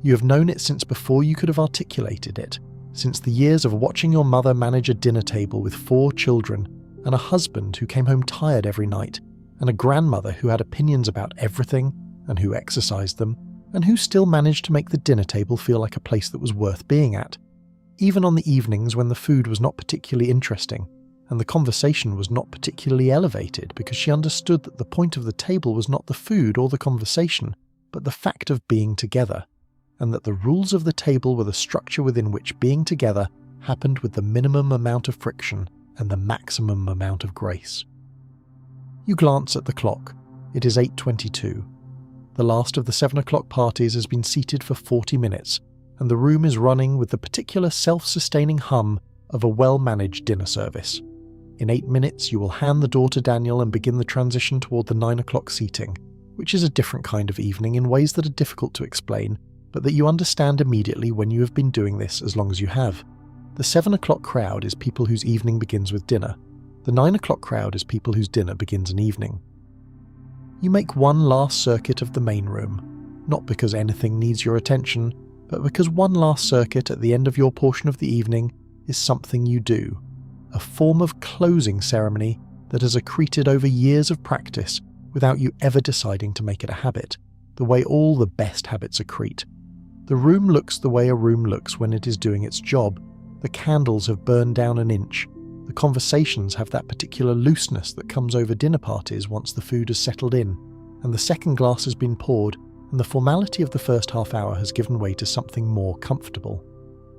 You have known it since before you could have articulated it, since the years of watching your mother manage a dinner table with 4 children and a husband who came home tired every night, and a grandmother who had opinions about everything and who exercised them, and who still managed to make the dinner table feel like a place that was worth being at, even on the evenings when the food was not particularly interesting and the conversation was not particularly elevated, because she understood that the point of the table was not the food or the conversation, but the fact of being together, and that the rules of the table were the structure within which being together happened with the minimum amount of friction and the maximum amount of grace. You glance at the clock. It is 8:22. The last of the 7 o'clock parties has been seated for 40 minutes, and the room is running with the particular self-sustaining hum of a well-managed dinner service. In 8 minutes you will hand the door to Daniel and begin the transition toward the 9 o'clock seating, which is a different kind of evening in ways that are difficult to explain, but that you understand immediately when you have been doing this as long as you have. The 7 o'clock crowd is people whose evening begins with dinner. The 9 o'clock crowd is people whose dinner begins an evening. You make one last circuit of the main room, not because anything needs your attention, but because one last circuit at the end of your portion of the evening is something you do, a form of closing ceremony that has accreted over years of practice without you ever deciding to make it a habit, the way all the best habits accrete. The room looks the way a room looks when it is doing its job. The candles have burned down an inch. The conversations have that particular looseness that comes over dinner parties once the food has settled in, and the second glass has been poured, and the formality of the first half hour has given way to something more comfortable.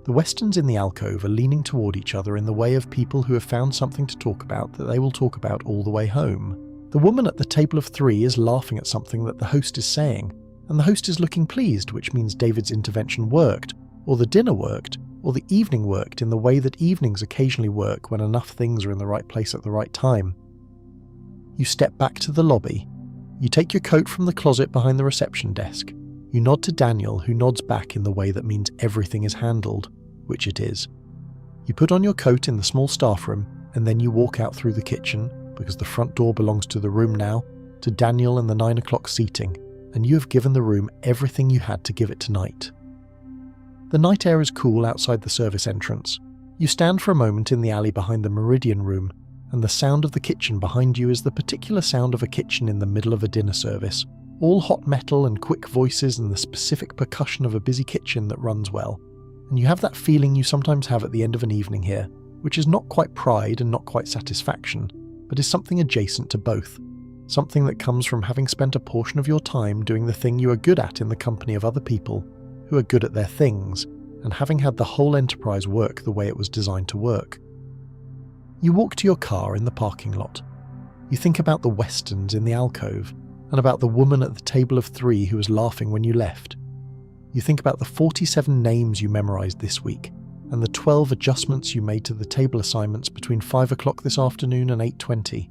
The Westerns in the alcove are leaning toward each other in the way of people who have found something to talk about that they will talk about all the way home. The woman at the table of 3 is laughing at something that the host is saying, and the host is looking pleased, which means David's intervention worked, or the dinner worked, or the evening worked in the way that evenings occasionally work when enough things are in the right place at the right time. You step back to the lobby. You take your coat from the closet behind the reception desk. You nod to Daniel, who nods back in the way that means everything is handled, which it is. You put on your coat in the small staff room, and then you walk out through the kitchen, because the front door belongs to the room now, to Daniel and the 9 o'clock seating, and you have given the room everything you had to give it tonight. The night air is cool outside the service entrance. You stand for a moment in the alley behind the Meridian room, and the sound of the kitchen behind you is the particular sound of a kitchen in the middle of a dinner service, all hot metal and quick voices and the specific percussion of a busy kitchen that runs well. And you have that feeling you sometimes have at the end of an evening here, which is not quite pride and not quite satisfaction, but is something adjacent to both. Something that comes from having spent a portion of your time doing the thing you are good at in the company of other people who are good at their things, and having had the whole enterprise work the way it was designed to work. You walk to your car in the parking lot. You think about the Westerns in the alcove, and about the woman at the table of 3 who was laughing when you left. You think about the 47 names you memorized this week, and the 12 adjustments you made to the table assignments between 5 o'clock this afternoon and 8:20.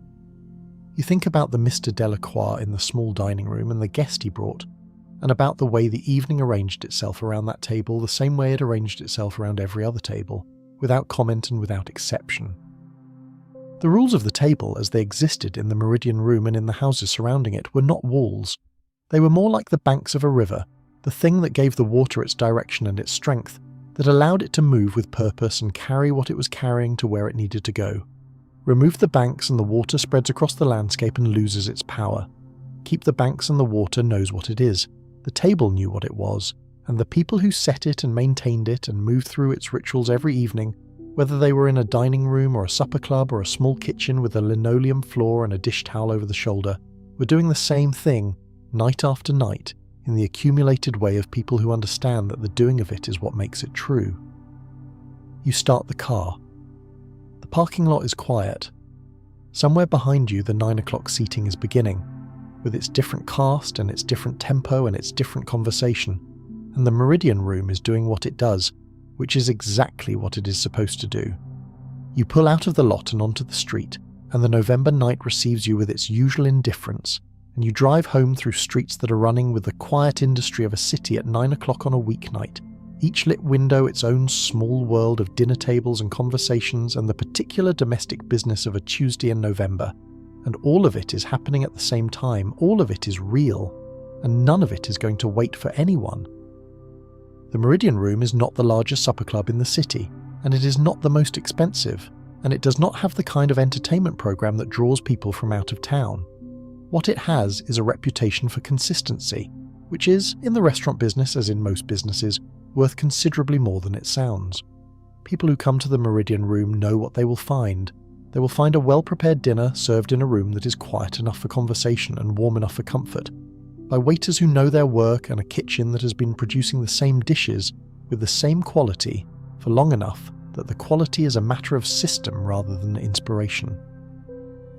You think about the Mr. Delacroix in the small dining room and the guest he brought, and about the way the evening arranged itself around that table the same way it arranged itself around every other table, without comment and without exception. The rules of the table as they existed in the Meridian room and in the houses surrounding it were not walls. They were more like the banks of a river, the thing that gave the water its direction and its strength, that allowed it to move with purpose and carry what it was carrying to where it needed to go. Remove the banks and the water spreads across the landscape and loses its power. Keep the banks and the water knows what it is. The table knew what it was, and the people who set it and maintained it and moved through its rituals every evening, whether they were in a dining room or a supper club or a small kitchen with a linoleum floor and a dish towel over the shoulder, were doing the same thing, night after night, in the accumulated way of people who understand that the doing of it is what makes it true. You start the car. The parking lot is quiet. Somewhere behind you the 9 o'clock seating is beginning, with its different cast and its different tempo and its different conversation, and the Meridian room is doing what it does, which is exactly what it is supposed to do. You pull out of the lot and onto the street, and the November night receives you with its usual indifference, and you drive home through streets that are running with the quiet industry of a city at 9 o'clock on a weeknight, each lit window its own small world of dinner tables and conversations and the particular domestic business of a Tuesday in November. And all of it is happening at the same time, all of it is real, and none of it is going to wait for anyone. The Meridian Room is not the largest supper club in the city, and it is not the most expensive, and it does not have the kind of entertainment program that draws people from out of town. What it has is a reputation for consistency, which is, in the restaurant business as in most businesses, worth considerably more than it sounds. People who come to the Meridian Room know what they will find. They will find a well-prepared dinner served in a room that is quiet enough for conversation and warm enough for comfort, by waiters who know their work and a kitchen that has been producing the same dishes with the same quality for long enough that the quality is a matter of system rather than inspiration.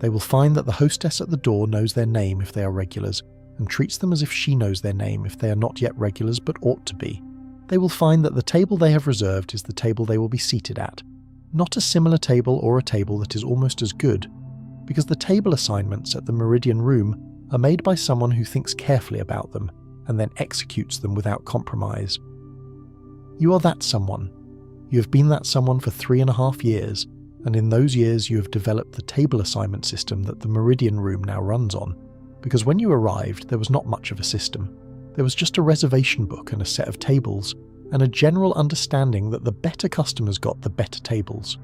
They will find that the hostess at the door knows their name if they are regulars, and treats them as if she knows their name if they are not yet regulars but ought to be. They will find that the table they have reserved is the table they will be seated at, not a similar table or a table that is almost as good, because the table assignments at the Meridian Room are made by someone who thinks carefully about them and then executes them without compromise. You are that someone. You have been that someone for 3.5 years, and in those years you have developed the table assignment system that the Meridian Room now runs on, because when you arrived there was not much of a system. There was just a reservation book and a set of tables, and a general understanding that the better customers got the better tables,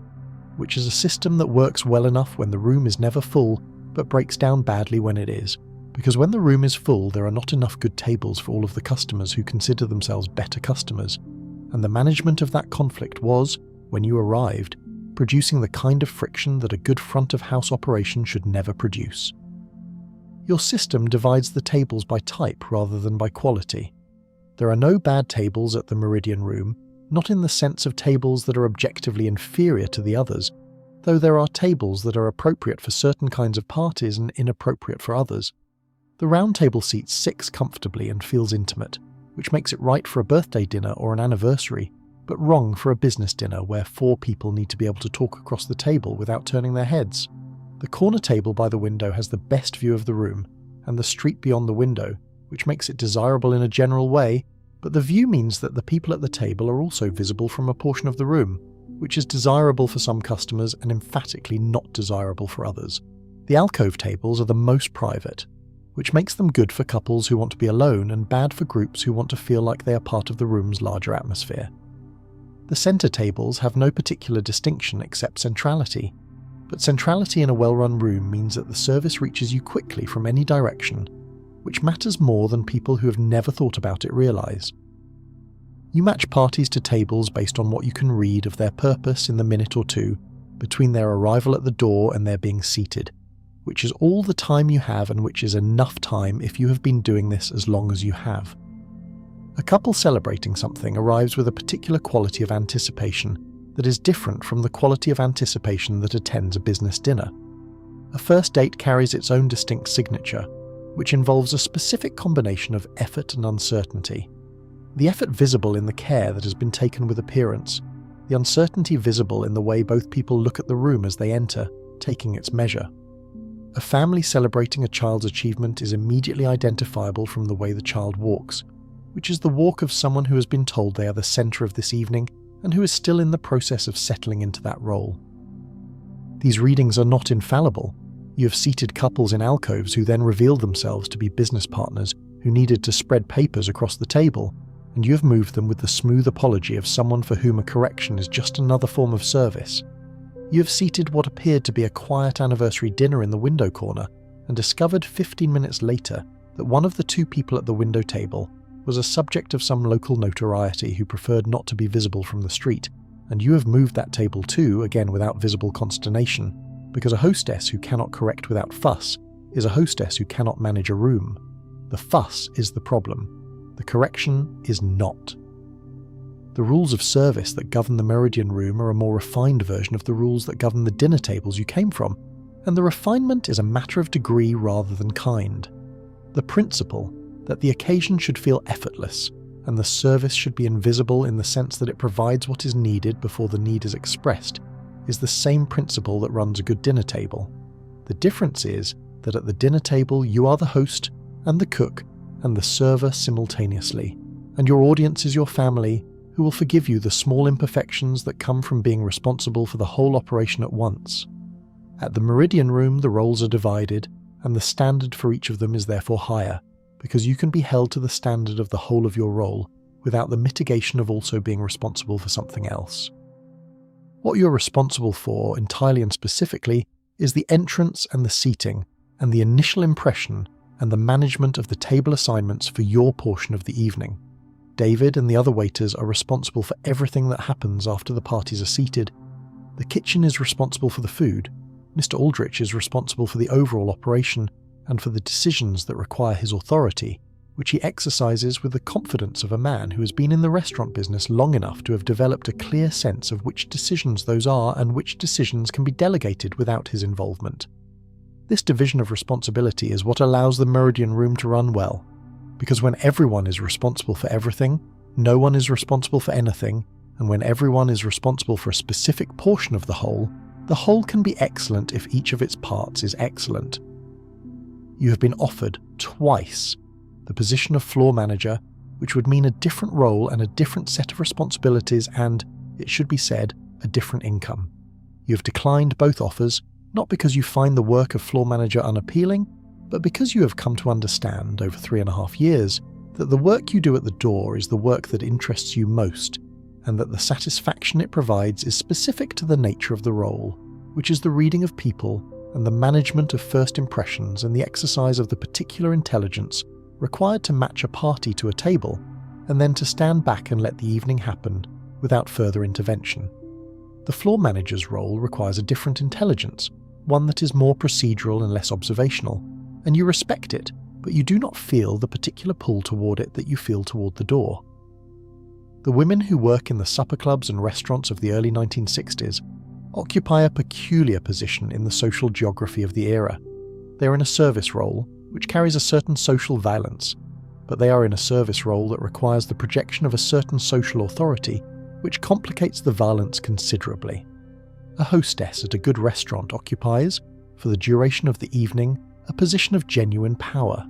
which is a system that works well enough when the room is never full, but breaks down badly when it is, because when the room is full there are not enough good tables for all of the customers who consider themselves better customers, and the management of that conflict was, when you arrived, producing the kind of friction that a good front-of-house operation should never produce. Your system divides the tables by type rather than by quality. There are no bad tables at the Meridian Room, not in the sense of tables that are objectively inferior to the others, though there are tables that are appropriate for certain kinds of parties and inappropriate for others. The round table seats 6 comfortably and feels intimate, which makes it right for a birthday dinner or an anniversary, but wrong for a business dinner where 4 people need to be able to talk across the table without turning their heads. The corner table by the window has the best view of the room, and the street beyond the window, which makes it desirable in a general way, but the view means that the people at the table are also visible from a portion of the room, which is desirable for some customers and emphatically not desirable for others. The alcove tables are the most private, which makes them good for couples who want to be alone and bad for groups who want to feel like they are part of the room's larger atmosphere. The centre tables have no particular distinction except centrality, but centrality in a well-run room means that the service reaches you quickly from any direction, which matters more than people who have never thought about it realise. You match parties to tables based on what you can read of their purpose in the minute or two between their arrival at the door and their being seated, which is all the time you have and which is enough time if you have been doing this as long as you have. A couple celebrating something arrives with a particular quality of anticipation that is different from the quality of anticipation that attends a business dinner. A first date carries its own distinct signature, which involves a specific combination of effort and uncertainty. The effort visible in the care that has been taken with appearance, the uncertainty visible in the way both people look at the room as they enter, taking its measure. A family celebrating a child's achievement is immediately identifiable from the way the child walks, which is the walk of someone who has been told they are the centre of this evening and who is still in the process of settling into that role. These readings are not infallible. You have seated couples in alcoves who then revealed themselves to be business partners who needed to spread papers across the table, and you have moved them with the smooth apology of someone for whom a correction is just another form of service. You have seated what appeared to be a quiet anniversary dinner in the window corner and discovered 15 minutes later that one of the 2 people at the window table was a subject of some local notoriety who preferred not to be visible from the street, and you have moved that table too, again without visible consternation, because a hostess who cannot correct without fuss is a hostess who cannot manage a room. The fuss is the problem. The correction is not. The rules of service that govern the Meridian Room are a more refined version of the rules that govern the dinner tables you came from, and the refinement is a matter of degree rather than kind. The principle that the occasion should feel effortless, and the service should be invisible in the sense that it provides what is needed before the need is expressed, is the same principle that runs a good dinner table. The difference is that at the dinner table you are the host and the cook and the server simultaneously, and your audience is your family, who will forgive you the small imperfections that come from being responsible for the whole operation at once. At the Meridian Room, the roles are divided, and the standard for each of them is therefore higher, because you can be held to the standard of the whole of your role without the mitigation of also being responsible for something else. What you're responsible for, entirely and specifically, is the entrance and the seating, and the initial impression and the management of the table assignments for your portion of the evening. David and the other waiters are responsible for everything that happens after the parties are seated. The kitchen is responsible for the food. Mr. Aldrich is responsible for the overall operation and for the decisions that require his authority, which he exercises with the confidence of a man who has been in the restaurant business long enough to have developed a clear sense of which decisions those are and which decisions can be delegated without his involvement. This division of responsibility is what allows the Meridian Room to run well, because when everyone is responsible for everything, no one is responsible for anything, and when everyone is responsible for a specific portion of the whole can be excellent if each of its parts is excellent. You have been offered twice the position of floor manager, which would mean a different role and a different set of responsibilities and, it should be said, a different income. You have declined both offers, not because you find the work of floor manager unappealing, but because you have come to understand, over 3.5 years, that the work you do at the door is the work that interests you most, and that the satisfaction it provides is specific to the nature of the role, which is the reading of people and the management of first impressions and the exercise of the particular intelligence required to match a party to a table, and then to stand back and let the evening happen without further intervention. The floor manager's role requires a different intelligence, one that is more procedural and less observational, and you respect it, but you do not feel the particular pull toward it that you feel toward the door. The women who work in the supper clubs and restaurants of the early 1960s occupy a peculiar position in the social geography of the era. They are in a service role, which carries a certain social valence, but they are in a service role that requires the projection of a certain social authority, which complicates the valence considerably. A hostess at a good restaurant occupies, for the duration of the evening, a position of genuine power.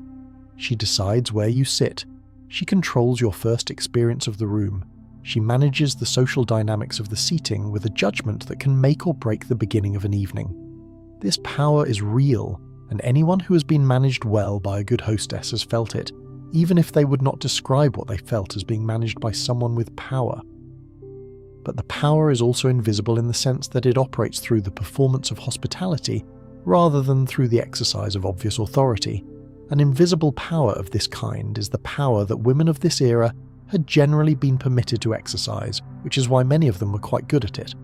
She decides where you sit. She controls your first experience of the room. She manages the social dynamics of the seating with a judgment that can make or break the beginning of an evening. This power is real, and anyone who has been managed well by a good hostess has felt it, even if they would not describe what they felt as being managed by someone with power. But the power is also invisible in the sense that it operates through the performance of hospitality rather than through the exercise of obvious authority. An invisible power of this kind is the power that women of this era had generally been permitted to exercise, which is why many of them were quite good at it.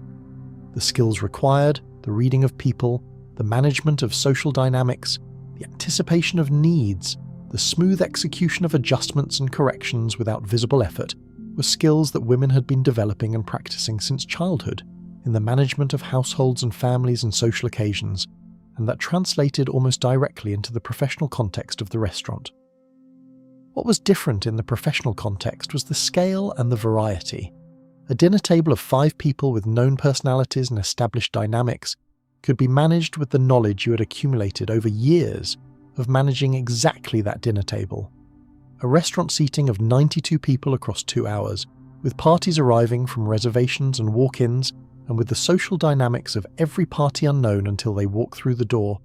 The skills required, the reading of people, the management of social dynamics, the anticipation of needs, the smooth execution of adjustments and corrections without visible effort, were skills that women had been developing and practicing since childhood, in the management of households and families and social occasions, and that translated almost directly into the professional context of the restaurant. What was different in the professional context was the scale and the variety. A dinner table of 5 people with known personalities and established dynamics could be managed with the knowledge you had accumulated over years of managing exactly that dinner table. A restaurant seating of 92 people across 2 hours, with parties arriving from reservations and walk-ins, and with the social dynamics of every party unknown until they walk through the door,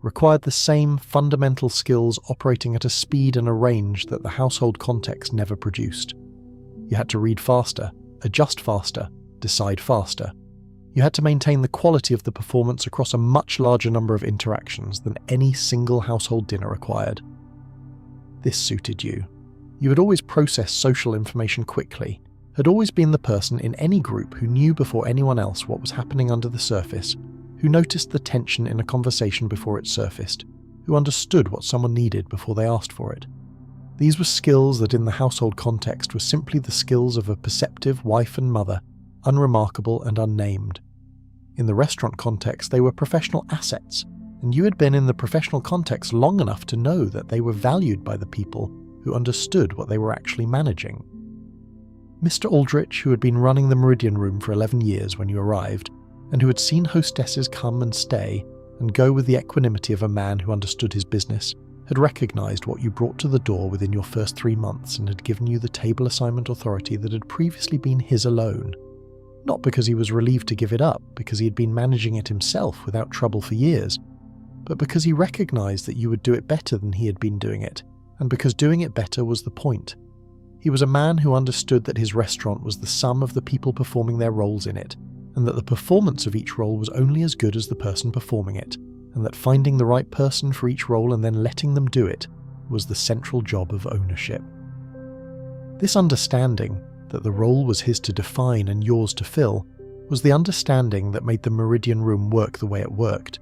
required the same fundamental skills operating at a speed and a range that the household context never produced. You had to read faster, adjust faster, decide faster. You had to maintain the quality of the performance across a much larger number of interactions than any single household dinner required. This suited you. You had always processed social information quickly, had always been the person in any group who knew before anyone else what was happening under the surface, who noticed the tension in a conversation before it surfaced, who understood what someone needed before they asked for it. These were skills that in the household context were simply the skills of a perceptive wife and mother, unremarkable and unnamed. In the restaurant context, they were professional assets, and you had been in the professional context long enough to know that they were valued by the people who understood what they were actually managing. Mr. Aldrich, who had been running the Meridian Room for 11 years when you arrived, and who had seen hostesses come and stay and go with the equanimity of a man who understood his business, had recognised what you brought to the door within your first 3 months and had given you the table assignment authority that had previously been his alone. Not because he was relieved to give it up, because he had been managing it himself without trouble for years, but because he recognised that you would do it better than he had been doing it, and because doing it better was the point. He was a man who understood that his restaurant was the sum of the people performing their roles in it, and that the performance of each role was only as good as the person performing it, and that finding the right person for each role and then letting them do it was the central job of ownership. This understanding, that the role was his to define and yours to fill, was the understanding that made the Meridian Room work the way it worked,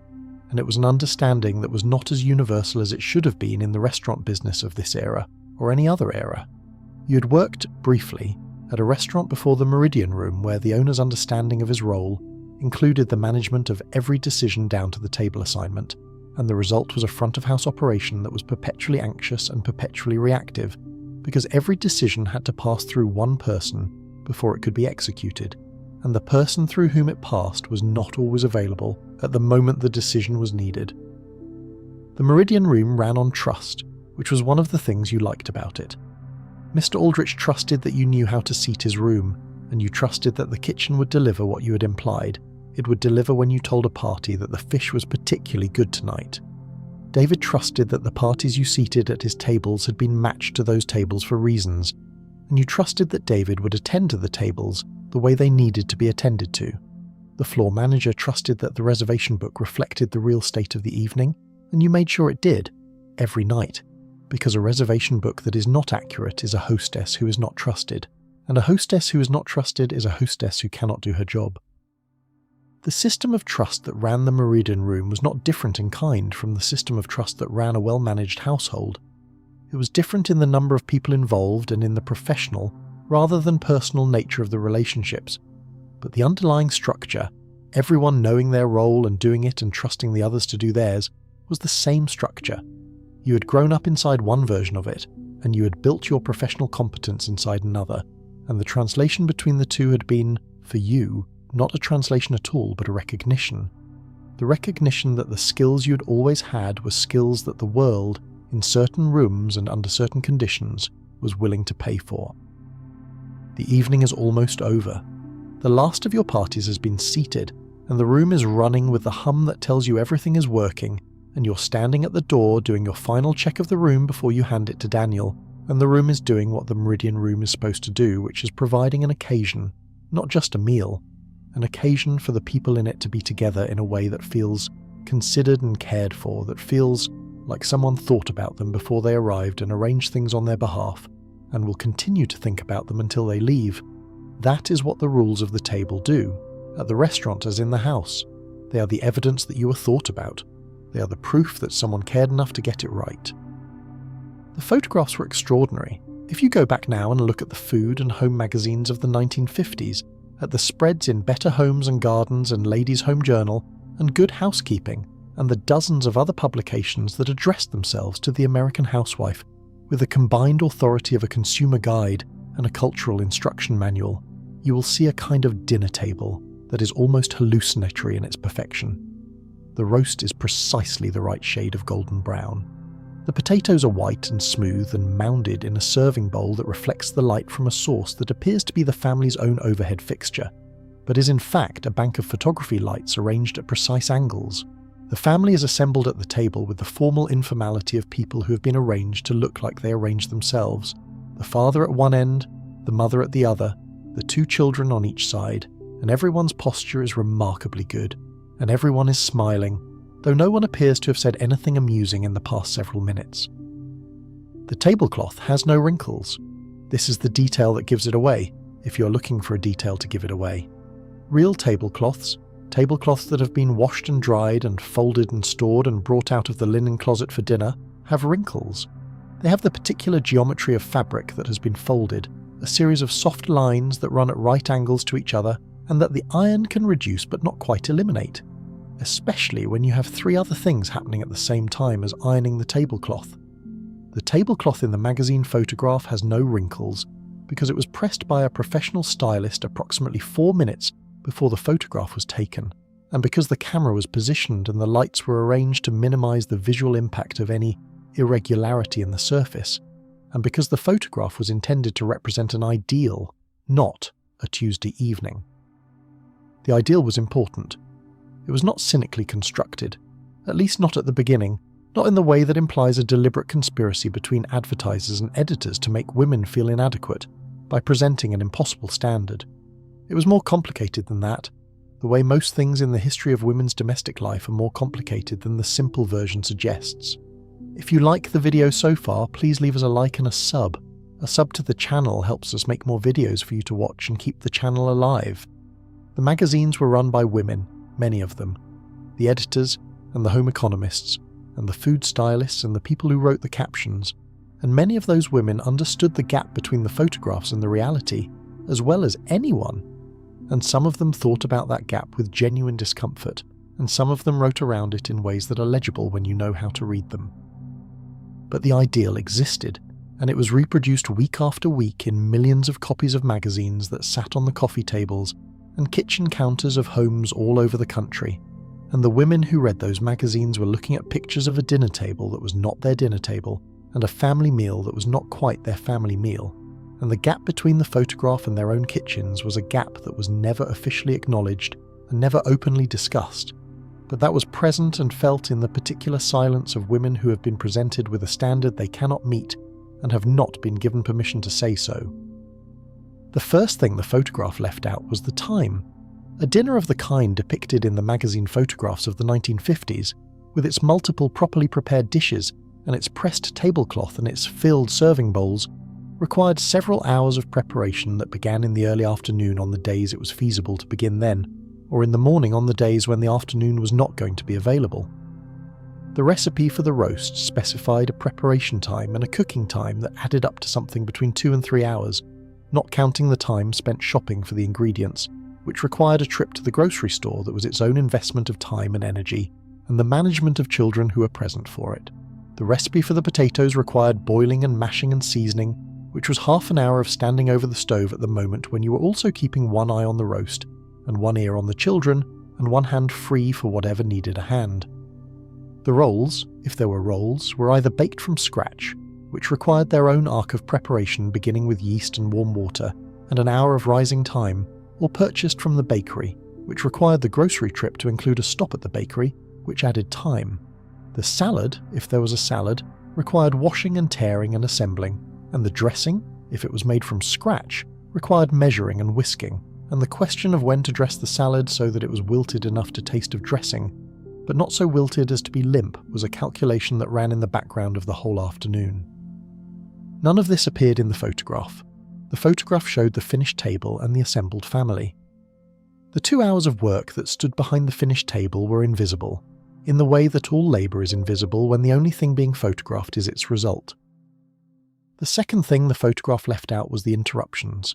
and it was an understanding that was not as universal as it should have been in the restaurant business of this era, or any other era. You had worked, briefly, at a restaurant before the Meridian Room where the owner's understanding of his role included the management of every decision down to the table assignment, and the result was a front-of-house operation that was perpetually anxious and perpetually reactive, because every decision had to pass through one person before it could be executed, and the person through whom it passed was not always available at the moment the decision was needed. The Meridian Room ran on trust, which was one of the things you liked about it. Mr. Aldrich trusted that you knew how to seat his room, and you trusted that the kitchen would deliver what you had implied. It would deliver when you told a party that the fish was particularly good tonight. David trusted that the parties you seated at his tables had been matched to those tables for reasons, and you trusted that David would attend to the tables the way they needed to be attended to. The floor manager trusted that the reservation book reflected the real state of the evening, and you made sure it did, every night, because a reservation book that is not accurate is a hostess who is not trusted, and a hostess who is not trusted is a hostess who cannot do her job. The system of trust that ran the Meridian Room was not different in kind from the system of trust that ran a well-managed household. It was different in the number of people involved and in the professional, rather than personal nature of the relationships, but the underlying structure, everyone knowing their role and doing it and trusting the others to do theirs, was the same structure. You had grown up inside one version of it, and you had built your professional competence inside another, and the translation between the two had been, for you, not a translation at all, but a recognition. The recognition that the skills you'd always had were skills that the world, in certain rooms and under certain conditions, was willing to pay for. The evening is almost over. The last of your parties has been seated, and the room is running with the hum that tells you everything is working, and you're standing at the door doing your final check of the room before you hand it to Daniel, and the room is doing what the Meridian Room is supposed to do, which is providing an occasion, not just a meal, an occasion for the people in it to be together in a way that feels considered and cared for, that feels like someone thought about them before they arrived and arranged things on their behalf, and will continue to think about them until they leave. That is what the rules of the table do, at the restaurant as in the house. They are the evidence that you were thought about. They are the proof that someone cared enough to get it right. The photographs were extraordinary. If you go back now and look at the food and home magazines of the 1950s, at the spreads in Better Homes and Gardens and Ladies' Home Journal and Good Housekeeping, and the dozens of other publications that addressed themselves to the American housewife, with the combined authority of a consumer guide and a cultural instruction manual, you will see a kind of dinner table that is almost hallucinatory in its perfection. The roast is precisely the right shade of golden brown. The potatoes are white and smooth and mounded in a serving bowl that reflects the light from a source that appears to be the family's own overhead fixture, but is in fact a bank of photography lights arranged at precise angles. The family is assembled at the table with the formal informality of people who have been arranged to look like they arranged themselves. The father at one end, the mother at the other, the two children on each side, and everyone's posture is remarkably good, and everyone is smiling, though no one appears to have said anything amusing in the past several minutes. The tablecloth has no wrinkles. This is the detail that gives it away, if you're looking for a detail to give it away. Real tablecloths that have been washed and dried and folded and stored and brought out of the linen closet for dinner, have wrinkles. They have the particular geometry of fabric that has been folded, a series of soft lines that run at right angles to each other and that the iron can reduce but not quite eliminate, especially when you have three other things happening at the same time as ironing the tablecloth. The tablecloth in the magazine photograph has no wrinkles because it was pressed by a professional stylist approximately 4 minutes before the photograph was taken, and because the camera was positioned and the lights were arranged to minimize the visual impact of any irregularity in the surface, and because the photograph was intended to represent an ideal, not a Tuesday evening. The ideal was important. It was not cynically constructed, at least not at the beginning, not in the way that implies a deliberate conspiracy between advertisers and editors to make women feel inadequate by presenting an impossible standard. It was more complicated than that, the way most things in the history of women's domestic life are more complicated than the simple version suggests. If you like the video so far, please leave us a like and a sub. A sub to the channel helps us make more videos for you to watch and keep the channel alive. The magazines were run by women, many of them. The editors and the home economists, and the food stylists and the people who wrote the captions, and many of those women understood the gap between the photographs and the reality, as well as anyone. And some of them thought about that gap with genuine discomfort, and some of them wrote around it in ways that are legible when you know how to read them. But the ideal existed, and it was reproduced week after week in millions of copies of magazines that sat on the coffee tables and kitchen counters of homes all over the country. And the women who read those magazines were looking at pictures of a dinner table that was not their dinner table, and a family meal that was not quite their family meal. And the gap between the photograph and their own kitchens was a gap that was never officially acknowledged and never openly discussed, but that was present and felt in the particular silence of women who have been presented with a standard they cannot meet and have not been given permission to say so. The first thing the photograph left out was the time. A dinner of the kind depicted in the magazine photographs of the 1950s, with its multiple properly prepared dishes and its pressed tablecloth and its filled serving bowls, required several hours of preparation that began in the early afternoon on the days it was feasible to begin then, or in the morning on the days when the afternoon was not going to be available. The recipe for the roast specified a preparation time and a cooking time that added up to something between 2 and 3 hours, not counting the time spent shopping for the ingredients, which required a trip to the grocery store that was its own investment of time and energy, and the management of children who were present for it. The recipe for the potatoes required boiling and mashing and seasoning, which was half an hour of standing over the stove at the moment when you were also keeping one eye on the roast, and one ear on the children, and one hand free for whatever needed a hand. The rolls, if there were rolls, were either baked from scratch, which required their own arc of preparation beginning with yeast and warm water, and an hour of rising time, or purchased from the bakery, which required the grocery trip to include a stop at the bakery, which added time. The salad, if there was a salad, required washing and tearing and assembling, and the dressing, if it was made from scratch, required measuring and whisking, and the question of when to dress the salad so that it was wilted enough to taste of dressing, but not so wilted as to be limp, was a calculation that ran in the background of the whole afternoon. None of this appeared in the photograph. The photograph showed the finished table and the assembled family. The 2 hours of work that stood behind the finished table were invisible, in the way that all labour is invisible when the only thing being photographed is its result. The second thing the photograph left out was the interruptions.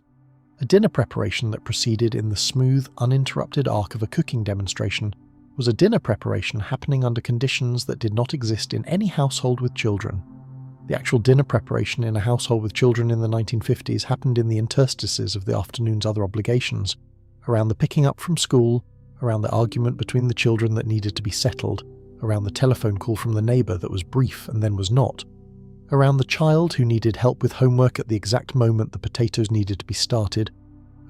A dinner preparation that proceeded in the smooth, uninterrupted arc of a cooking demonstration was a dinner preparation happening under conditions that did not exist in any household with children. The actual dinner preparation in a household with children in the 1950s happened in the interstices of the afternoon's other obligations, around the picking up from school, around the argument between the children that needed to be settled, around the telephone call from the neighbour that was brief and then was not, around the child who needed help with homework at the exact moment the potatoes needed to be started,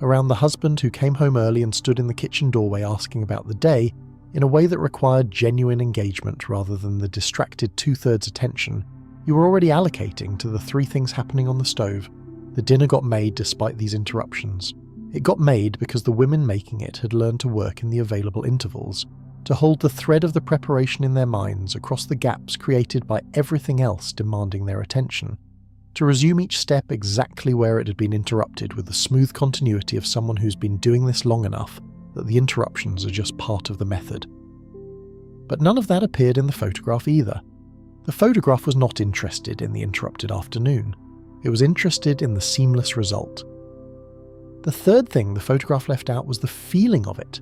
around the husband who came home early and stood in the kitchen doorway asking about the day in a way that required genuine engagement rather than the distracted 2/3 attention you were already allocating to the 3 things happening on the stove. The dinner got made despite these interruptions. It got made because the women making it had learned to work in the available intervals, to hold the thread of the preparation in their minds across the gaps created by everything else demanding their attention, to resume each step exactly where it had been interrupted with the smooth continuity of someone who's been doing this long enough that the interruptions are just part of the method. But none of that appeared in the photograph either. The photograph was not interested in the interrupted afternoon. It was interested in the seamless result. The third thing the photograph left out was the feeling of it.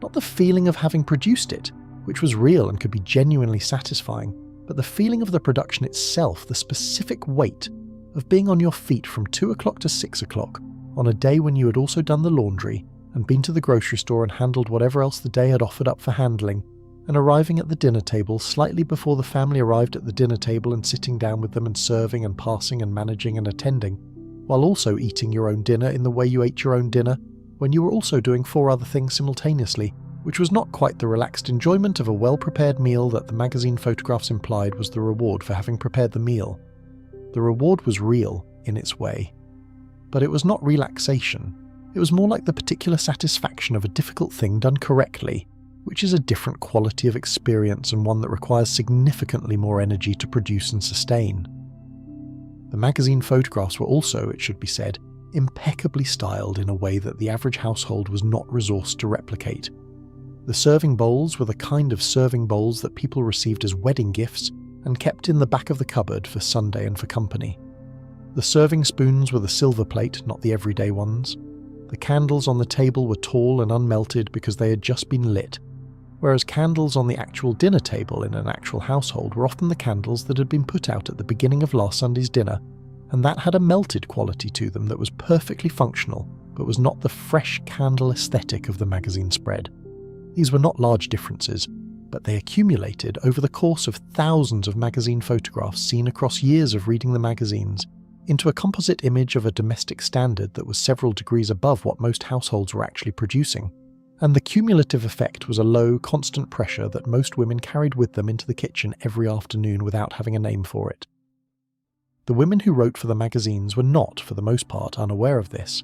Not the feeling of having produced it, which was real and could be genuinely satisfying, but the feeling of the production itself, the specific weight of being on your feet from 2 o'clock to 6 o'clock on a day when you had also done the laundry and been to the grocery store and handled whatever else the day had offered up for handling, and arriving at the dinner table slightly before the family arrived at the dinner table and sitting down with them and serving and passing and managing and attending, while also eating your own dinner in the way you ate your own dinner, when you were also doing 4 other things simultaneously, which was not quite the relaxed enjoyment of a well-prepared meal that the magazine photographs implied was the reward for having prepared the meal. The reward was real, in its way. But it was not relaxation. It was more like the particular satisfaction of a difficult thing done correctly, which is a different quality of experience and one that requires significantly more energy to produce and sustain. The magazine photographs were also, it should be said, impeccably styled in a way that the average household was not resourced to replicate. The serving bowls were the kind of serving bowls that people received as wedding gifts and kept in the back of the cupboard for Sunday and for company. The serving spoons were the silver plate, not the everyday ones. The candles on the table were tall and unmelted because they had just been lit, whereas candles on the actual dinner table in an actual household were often the candles that had been put out at the beginning of last Sunday's dinner, and that had a melted quality to them that was perfectly functional, but was not the fresh candle aesthetic of the magazine spread. These were not large differences, but they accumulated over the course of thousands of magazine photographs seen across years of reading the magazines, into a composite image of a domestic standard that was several degrees above what most households were actually producing. And the cumulative effect was a low, constant pressure that most women carried with them into the kitchen every afternoon without having a name for it. The women who wrote for the magazines were not, for the most part, unaware of this.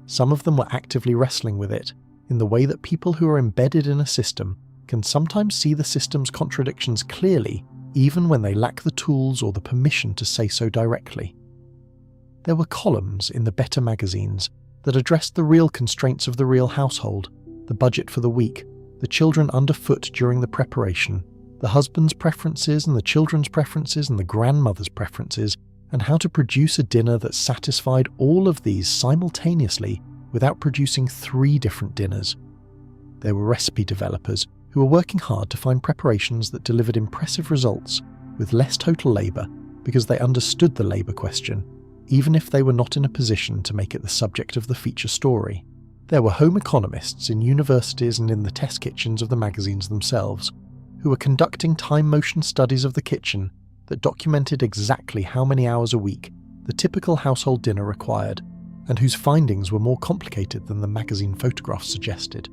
Some of them were actively wrestling with it, in the way that people who are embedded in a system can sometimes see the system's contradictions clearly, even when they lack the tools or the permission to say so directly. There were columns in the better magazines that addressed the real constraints of the real household, the budget for the week, the children underfoot during the preparation, the husband's preferences and the children's preferences and the grandmother's preferences, and how to produce a dinner that satisfied all of these simultaneously without producing 3 different dinners. There were recipe developers who were working hard to find preparations that delivered impressive results with less total labour because they understood the labour question, even if they were not in a position to make it the subject of the feature story. There were home economists in universities and in the test kitchens of the magazines themselves, who were conducting time-motion studies of the kitchen that documented exactly how many hours a week the typical household dinner required, and whose findings were more complicated than the magazine photographs suggested.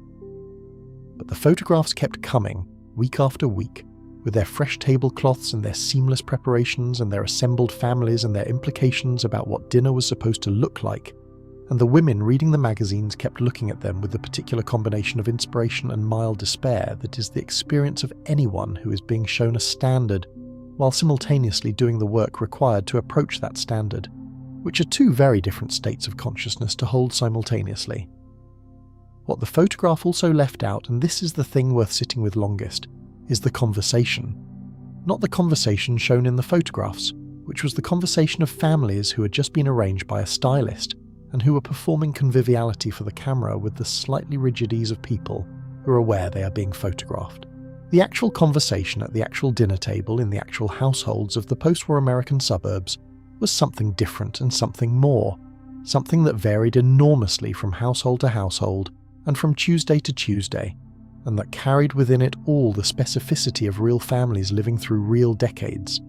But the photographs kept coming, week after week, with their fresh tablecloths and their seamless preparations and their assembled families and their implications about what dinner was supposed to look like, and the women reading the magazines kept looking at them with the particular combination of inspiration and mild despair that is the experience of anyone who is being shown a standard, while simultaneously doing the work required to approach that standard, which are 2 very different states of consciousness to hold simultaneously. What the photograph also left out, and this is the thing worth sitting with longest, is the conversation. Not the conversation shown in the photographs, which was the conversation of families who had just been arranged by a stylist, and who were performing conviviality for the camera with the slightly rigid ease of people who are aware they are being photographed. The actual conversation at the actual dinner table in the actual households of the post-war American suburbs was something different and something more, something that varied enormously from household to household and from Tuesday to Tuesday, and that carried within it all the specificity of real families living through real decades.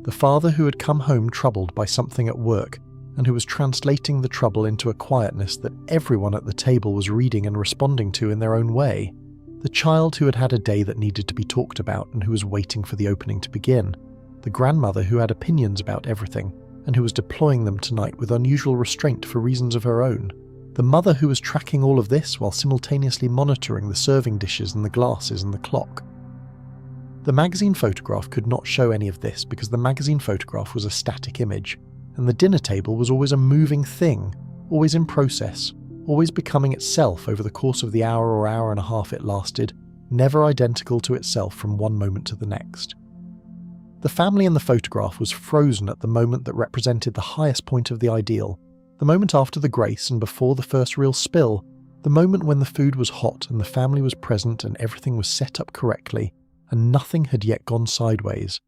The father who had come home troubled by something at work and who was translating the trouble into a quietness that everyone at the table was reading and responding to in their own way. The child who had had a day that needed to be talked about and who was waiting for the opening to begin. The grandmother who had opinions about everything and who was deploying them tonight with unusual restraint for reasons of her own. The mother who was tracking all of this while simultaneously monitoring the serving dishes and the glasses and the clock. The magazine photograph could not show any of this because the magazine photograph was a static image, and the dinner table was always a moving thing, always in process, always becoming itself over the course of the hour or hour and a half it lasted, never identical to itself from one moment to the next. The family in the photograph was frozen at the moment that represented the highest point of the ideal, the moment after the grace and before the first real spill, the moment when the food was hot and the family was present and everything was set up correctly, and nothing had yet gone sideways.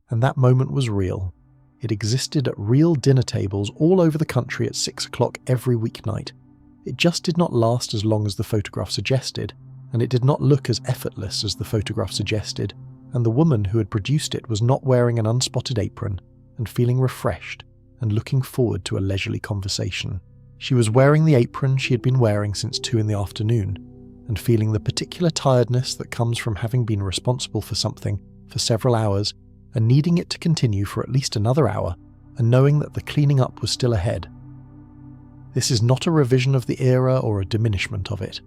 And that moment was real. It existed at real dinner tables all over the country at 6 o'clock every weeknight. It just did not last as long as the photograph suggested, and it did not look as effortless as the photograph suggested, and the woman who had produced it was not wearing an unspotted apron and feeling refreshed and looking forward to a leisurely conversation. She was wearing the apron she had been wearing since 2 in the afternoon, and feeling the particular tiredness that comes from having been responsible for something for several hours and needing it to continue for at least another hour, and knowing that the cleaning up was still ahead. This is not a revision of the era or a diminishment of it.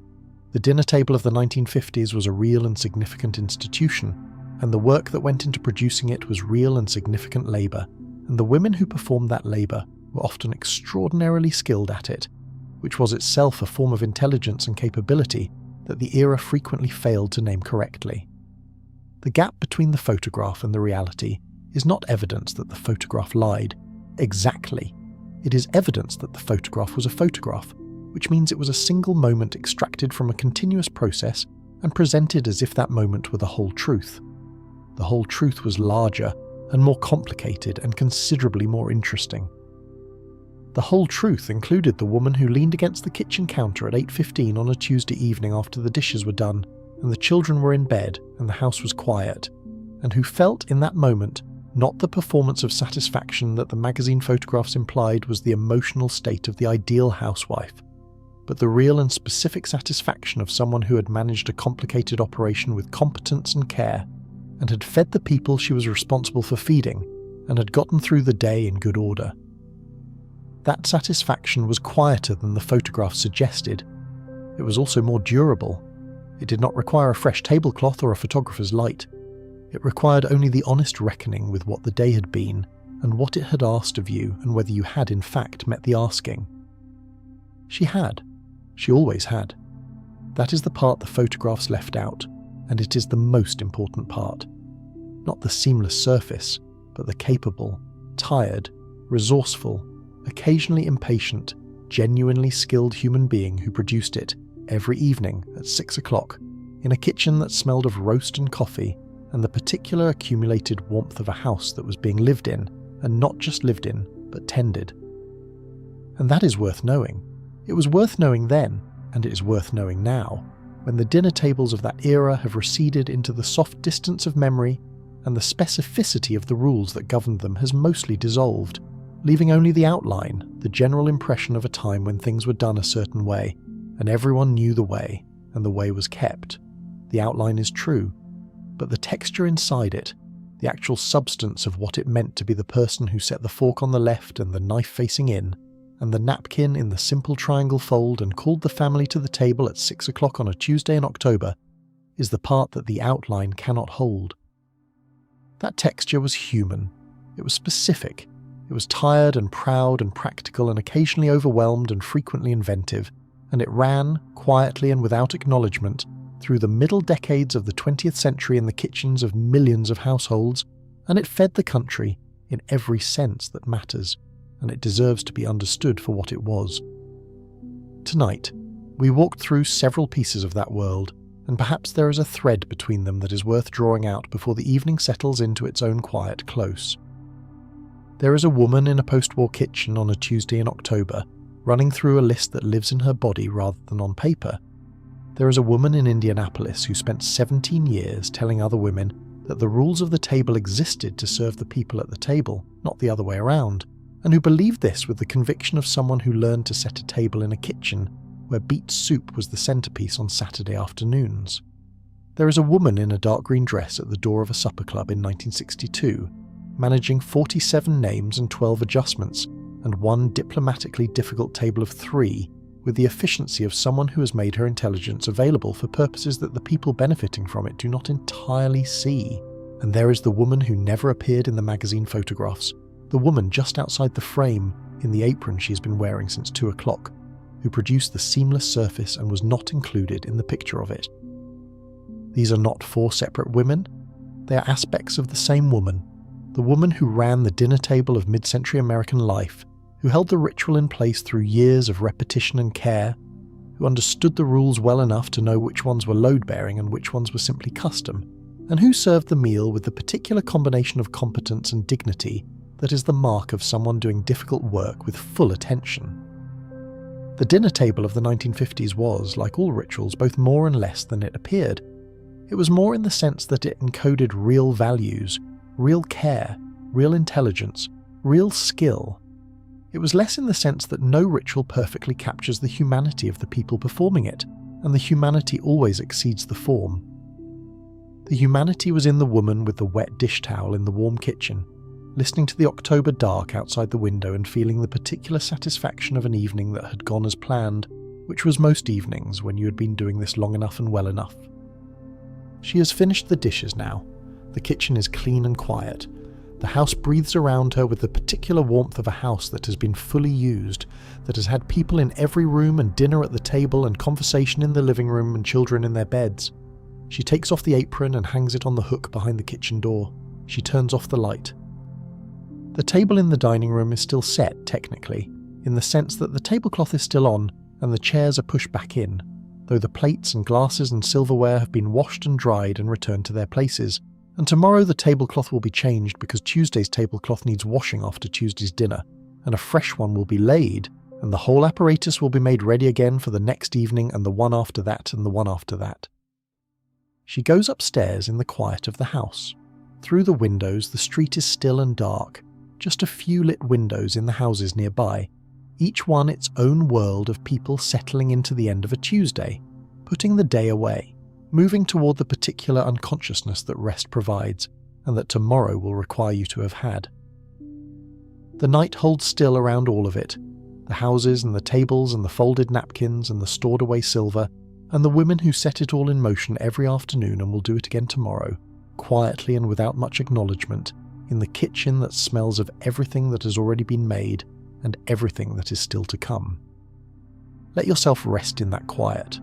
The dinner table of the 1950s was a real and significant institution, and the work that went into producing it was real and significant labour, and the women who performed that labour were often extraordinarily skilled at it, which was itself a form of intelligence and capability that the era frequently failed to name correctly. The gap between the photograph and the reality is not evidence that the photograph lied. Exactly. It is evidence that the photograph was a photograph, which means it was a single moment extracted from a continuous process and presented as if that moment were the whole truth. The whole truth was larger and more complicated and considerably more interesting. The whole truth included the woman who leaned against the kitchen counter at 8:15 on a Tuesday evening after the dishes were done and the children were in bed and the house was quiet, and who felt in that moment not the performance of satisfaction that the magazine photographs implied was the emotional state of the ideal housewife, but the real and specific satisfaction of someone who had managed a complicated operation with competence and care, and had fed the people she was responsible for feeding, and had gotten through the day in good order. That satisfaction was quieter than the photograph suggested. It was also more durable. It did not require a fresh tablecloth or a photographer's light. It required only the honest reckoning with what the day had been, and what it had asked of you, and whether you had in fact met the asking. She had. She always had. That is the part the photographs left out, and it is the most important part. Not the seamless surface, but the capable, tired, resourceful, occasionally impatient, genuinely skilled human being who produced it every evening at 6 o'clock in a kitchen that smelled of roast and coffee and the particular accumulated warmth of a house that was being lived in, and not just lived in, but tended. And that is worth knowing. It was worth knowing then, and it is worth knowing now, when the dinner tables of that era have receded into the soft distance of memory and the specificity of the rules that governed them has mostly dissolved, leaving only the outline, the general impression of a time when things were done a certain way, and everyone knew the way, and the way was kept. The outline is true, but the texture inside it, the actual substance of what it meant to be the person who set the fork on the left and the knife facing in, and the napkin in the simple triangle fold and called the family to the table at 6 o'clock on a Tuesday in October, is the part that the outline cannot hold. That texture was human. It was specific. It was tired and proud and practical and occasionally overwhelmed and frequently inventive, and it ran, quietly and without acknowledgement, through the middle decades of the 20th century in the kitchens of millions of households, and it fed the country in every sense that matters, and it deserves to be understood for what it was. Tonight, we walked through several pieces of that world, and perhaps there is a thread between them that is worth drawing out before the evening settles into its own quiet close. There is a woman in a post-war kitchen on a Tuesday in October, running through a list that lives in her body rather than on paper. There is a woman in Indianapolis who spent 17 years telling other women that the rules of the table existed to serve the people at the table, not the other way around, and who believed this with the conviction of someone who learned to set a table in a kitchen where beet soup was the centerpiece on Saturday afternoons. There is a woman in a dark green dress at the door of a supper club in 1962, managing 47 names and 12 adjustments, and one diplomatically difficult table of 3, with the efficiency of someone who has made her intelligence available for purposes that the people benefiting from it do not entirely see. And there is the woman who never appeared in the magazine photographs, the woman just outside the frame, in the apron she has been wearing since 2 o'clock, who produced the seamless surface and was not included in the picture of it. These are not 4 separate women. They are aspects of the same woman, the woman who ran the dinner table of mid-century American life, who held the ritual in place through years of repetition and care, who understood the rules well enough to know which ones were load-bearing and which ones were simply custom, and who served the meal with the particular combination of competence and dignity that is the mark of someone doing difficult work with full attention. The dinner table of the 1950s was, like all rituals, both more and less than it appeared. It was more in the sense that it encoded real values, real care, real intelligence, real skill. It was less in the sense that no ritual perfectly captures the humanity of the people performing it, and the humanity always exceeds the form. The humanity was in the woman with the wet dish towel in the warm kitchen, listening to the October dark outside the window and feeling the particular satisfaction of an evening that had gone as planned, which was most evenings when you had been doing this long enough and well enough. She has finished the dishes now. The kitchen is clean and quiet. The house breathes around her with the particular warmth of a house that has been fully used, that has had people in every room and dinner at the table and conversation in the living room and children in their beds. She takes off the apron and hangs it on the hook behind the kitchen door. She turns off the light. The table in the dining room is still set, technically, in the sense that the tablecloth is still on and the chairs are pushed back in, though the plates and glasses and silverware have been washed and dried and returned to their places. And tomorrow the tablecloth will be changed because Tuesday's tablecloth needs washing after Tuesday's dinner, and a fresh one will be laid, and the whole apparatus will be made ready again for the next evening and the one after that and the one after that. She goes upstairs in the quiet of the house. Through the windows the street is still and dark, just a few lit windows in the houses nearby, each one its own world of people settling into the end of a Tuesday, putting the day away, moving toward the particular unconsciousness that rest provides, and that tomorrow will require you to have had. The night holds still around all of it, the houses and the tables and the folded napkins and the stored away silver, and the women who set it all in motion every afternoon and will do it again tomorrow, quietly and without much acknowledgement, in the kitchen that smells of everything that has already been made and everything that is still to come. Let yourself rest in that quiet.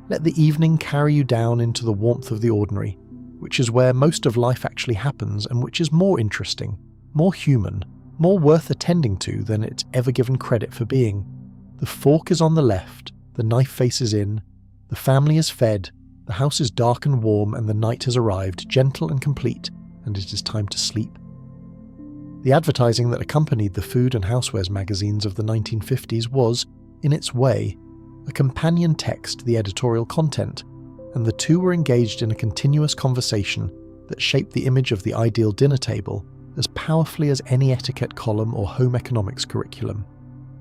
Let the evening carry you down into the warmth of the ordinary, which is where most of life actually happens and which is more interesting, more human, more worth attending to than it's ever given credit for being. The fork is on the left, the knife faces in, the family is fed, the house is dark and warm, and the night has arrived, gentle and complete, and it is time to sleep. The advertising that accompanied the food and housewares magazines of the 1950s was, in its way, a companion text to the editorial content, and the two were engaged in a continuous conversation that shaped the image of the ideal dinner table as powerfully as any etiquette column or home economics curriculum.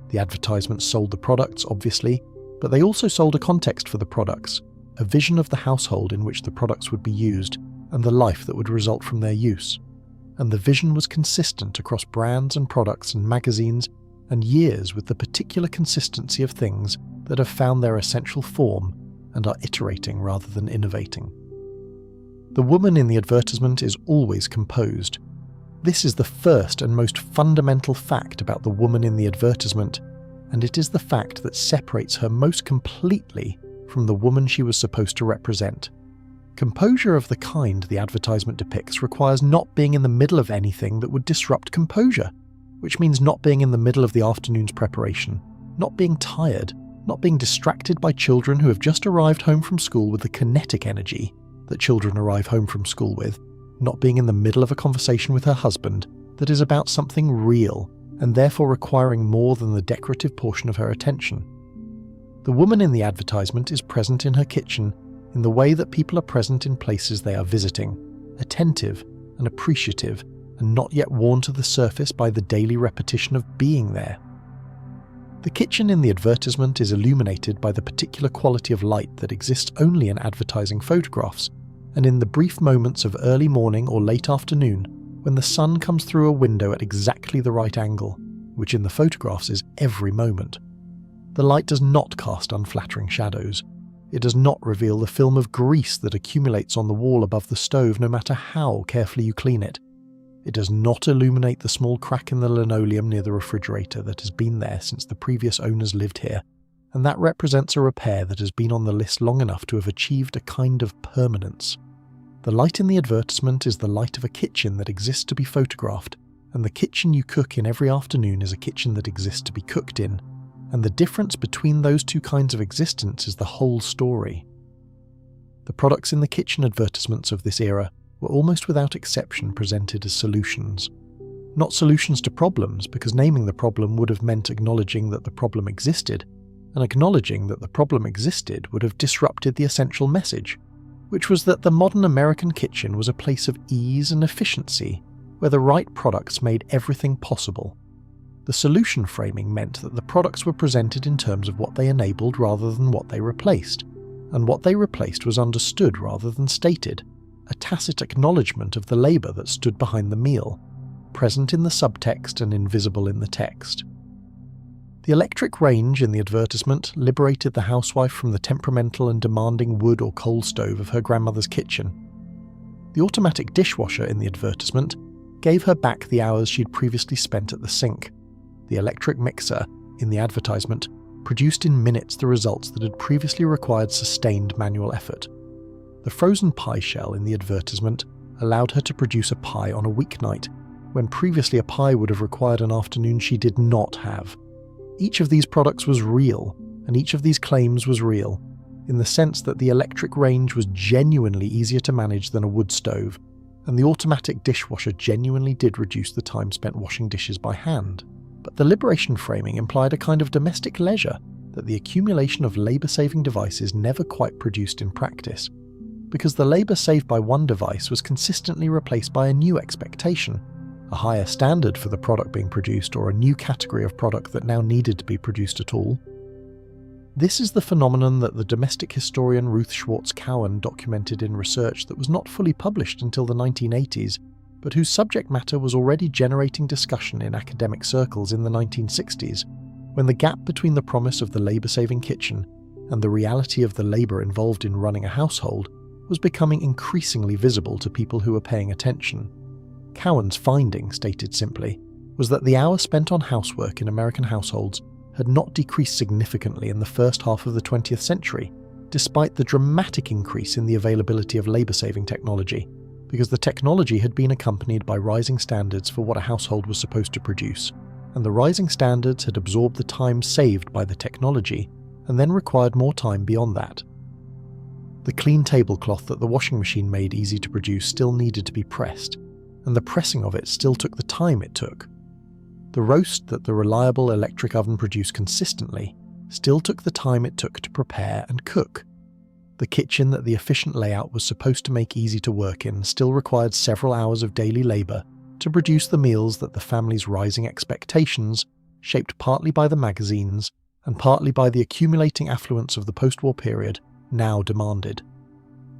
The advertisements sold the products, obviously, but they also sold a context for the products, a vision of the household in which the products would be used, and the life that would result from their use. And the vision was consistent across brands and products and magazines and years with the particular consistency of things that have found their essential form and are iterating rather than innovating. The woman in the advertisement is always composed. This is the first and most fundamental fact about the woman in the advertisement, and it is the fact that separates her most completely from the woman she was supposed to represent. Composure of the kind the advertisement depicts requires not being in the middle of anything that would disrupt composure, which means not being in the middle of the afternoon's preparation, not being tired, not being distracted by children who have just arrived home from school with the kinetic energy that children arrive home from school with, not being in the middle of a conversation with her husband that is about something real and therefore requiring more than the decorative portion of her attention. The woman in the advertisement is present in her kitchen in the way that people are present in places they are visiting, attentive and appreciative and not yet worn to the surface by the daily repetition of being there. The kitchen in the advertisement is illuminated by the particular quality of light that exists only in advertising photographs, and in the brief moments of early morning or late afternoon when the sun comes through a window at exactly the right angle, which in the photographs is every moment. The light does not cast unflattering shadows. It does not reveal the film of grease that accumulates on the wall above the stove no matter how carefully you clean it. It does not illuminate the small crack in the linoleum near the refrigerator that has been there since the previous owners lived here, and that represents a repair that has been on the list long enough to have achieved a kind of permanence. The light in the advertisement is the light of a kitchen that exists to be photographed, and the kitchen you cook in every afternoon is a kitchen that exists to be cooked in, and the difference between those two kinds of existence is the whole story. The products in the kitchen advertisements of this era were almost without exception presented as solutions. Not solutions to problems, because naming the problem would have meant acknowledging that the problem existed, and acknowledging that the problem existed would have disrupted the essential message, which was that the modern American kitchen was a place of ease and efficiency, where the right products made everything possible. The solution framing meant that the products were presented in terms of what they enabled rather than what they replaced, and what they replaced was understood rather than stated, a tacit acknowledgement of the labour that stood behind the meal, present in the subtext and invisible in the text. The electric range in the advertisement liberated the housewife from the temperamental and demanding wood or coal stove of her grandmother's kitchen. The automatic dishwasher in the advertisement gave her back the hours she'd previously spent at the sink. The electric mixer, in the advertisement, produced in minutes the results that had previously required sustained manual effort. The frozen pie shell in the advertisement allowed her to produce a pie on a weeknight, when previously a pie would have required an afternoon she did not have. Each of these products was real, and each of these claims was real, in the sense that the electric range was genuinely easier to manage than a wood stove, and the automatic dishwasher genuinely did reduce the time spent washing dishes by hand. But the liberation framing implied a kind of domestic leisure that the accumulation of labour-saving devices never quite produced in practice, because the labour saved by one device was consistently replaced by a new expectation, a higher standard for the product being produced, or a new category of product that now needed to be produced at all. This is the phenomenon that the domestic historian Ruth Schwartz Cowan documented in research that was not fully published until the 1980s, but whose subject matter was already generating discussion in academic circles in the 1960s, when the gap between the promise of the labour-saving kitchen and the reality of the labour involved in running a household was becoming increasingly visible to people who were paying attention. Cowan's finding, stated simply, was that the hours spent on housework in American households had not decreased significantly in the first half of the 20th century, despite the dramatic increase in the availability of labour-saving technology, because the technology had been accompanied by rising standards for what a household was supposed to produce, and the rising standards had absorbed the time saved by the technology and then required more time beyond that. The clean tablecloth that the washing machine made easy to produce still needed to be pressed, and the pressing of it still took the time it took. The roast that the reliable electric oven produced consistently still took the time it took to prepare and cook. The kitchen that the efficient layout was supposed to make easy to work in still required several hours of daily labour to produce the meals that the family's rising expectations, shaped partly by the magazines and partly by the accumulating affluence of the post-war period, now demanded.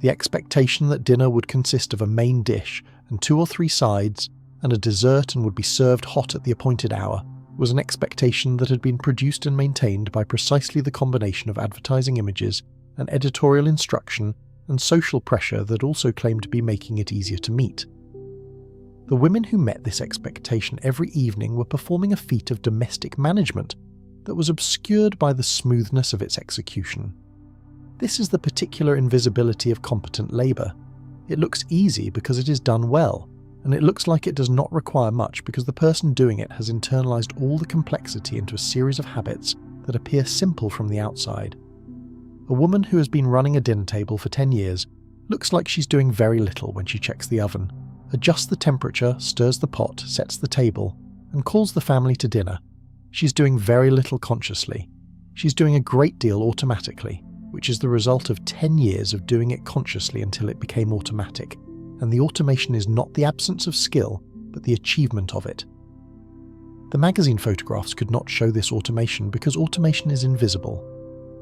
The expectation that dinner would consist of a main dish and 2 or 3 sides, and a dessert and would be served hot at the appointed hour, was an expectation that had been produced and maintained by precisely the combination of advertising images and editorial instruction and social pressure that also claimed to be making it easier to meet. The women who met this expectation every evening were performing a feat of domestic management that was obscured by the smoothness of its execution. This is the particular invisibility of competent labour. It looks easy because it is done well, and it looks like it does not require much because the person doing it has internalized all the complexity into a series of habits that appear simple from the outside. A woman who has been running a dinner table for 10 years looks like she's doing very little when she checks the oven, adjusts the temperature, stirs the pot, sets the table, and calls the family to dinner. She's doing very little consciously. She's doing a great deal automatically, which is the result of 10 years of doing it consciously until it became automatic. And the automation is not the absence of skill, but the achievement of it. The magazine photographs could not show this automation because automation is invisible.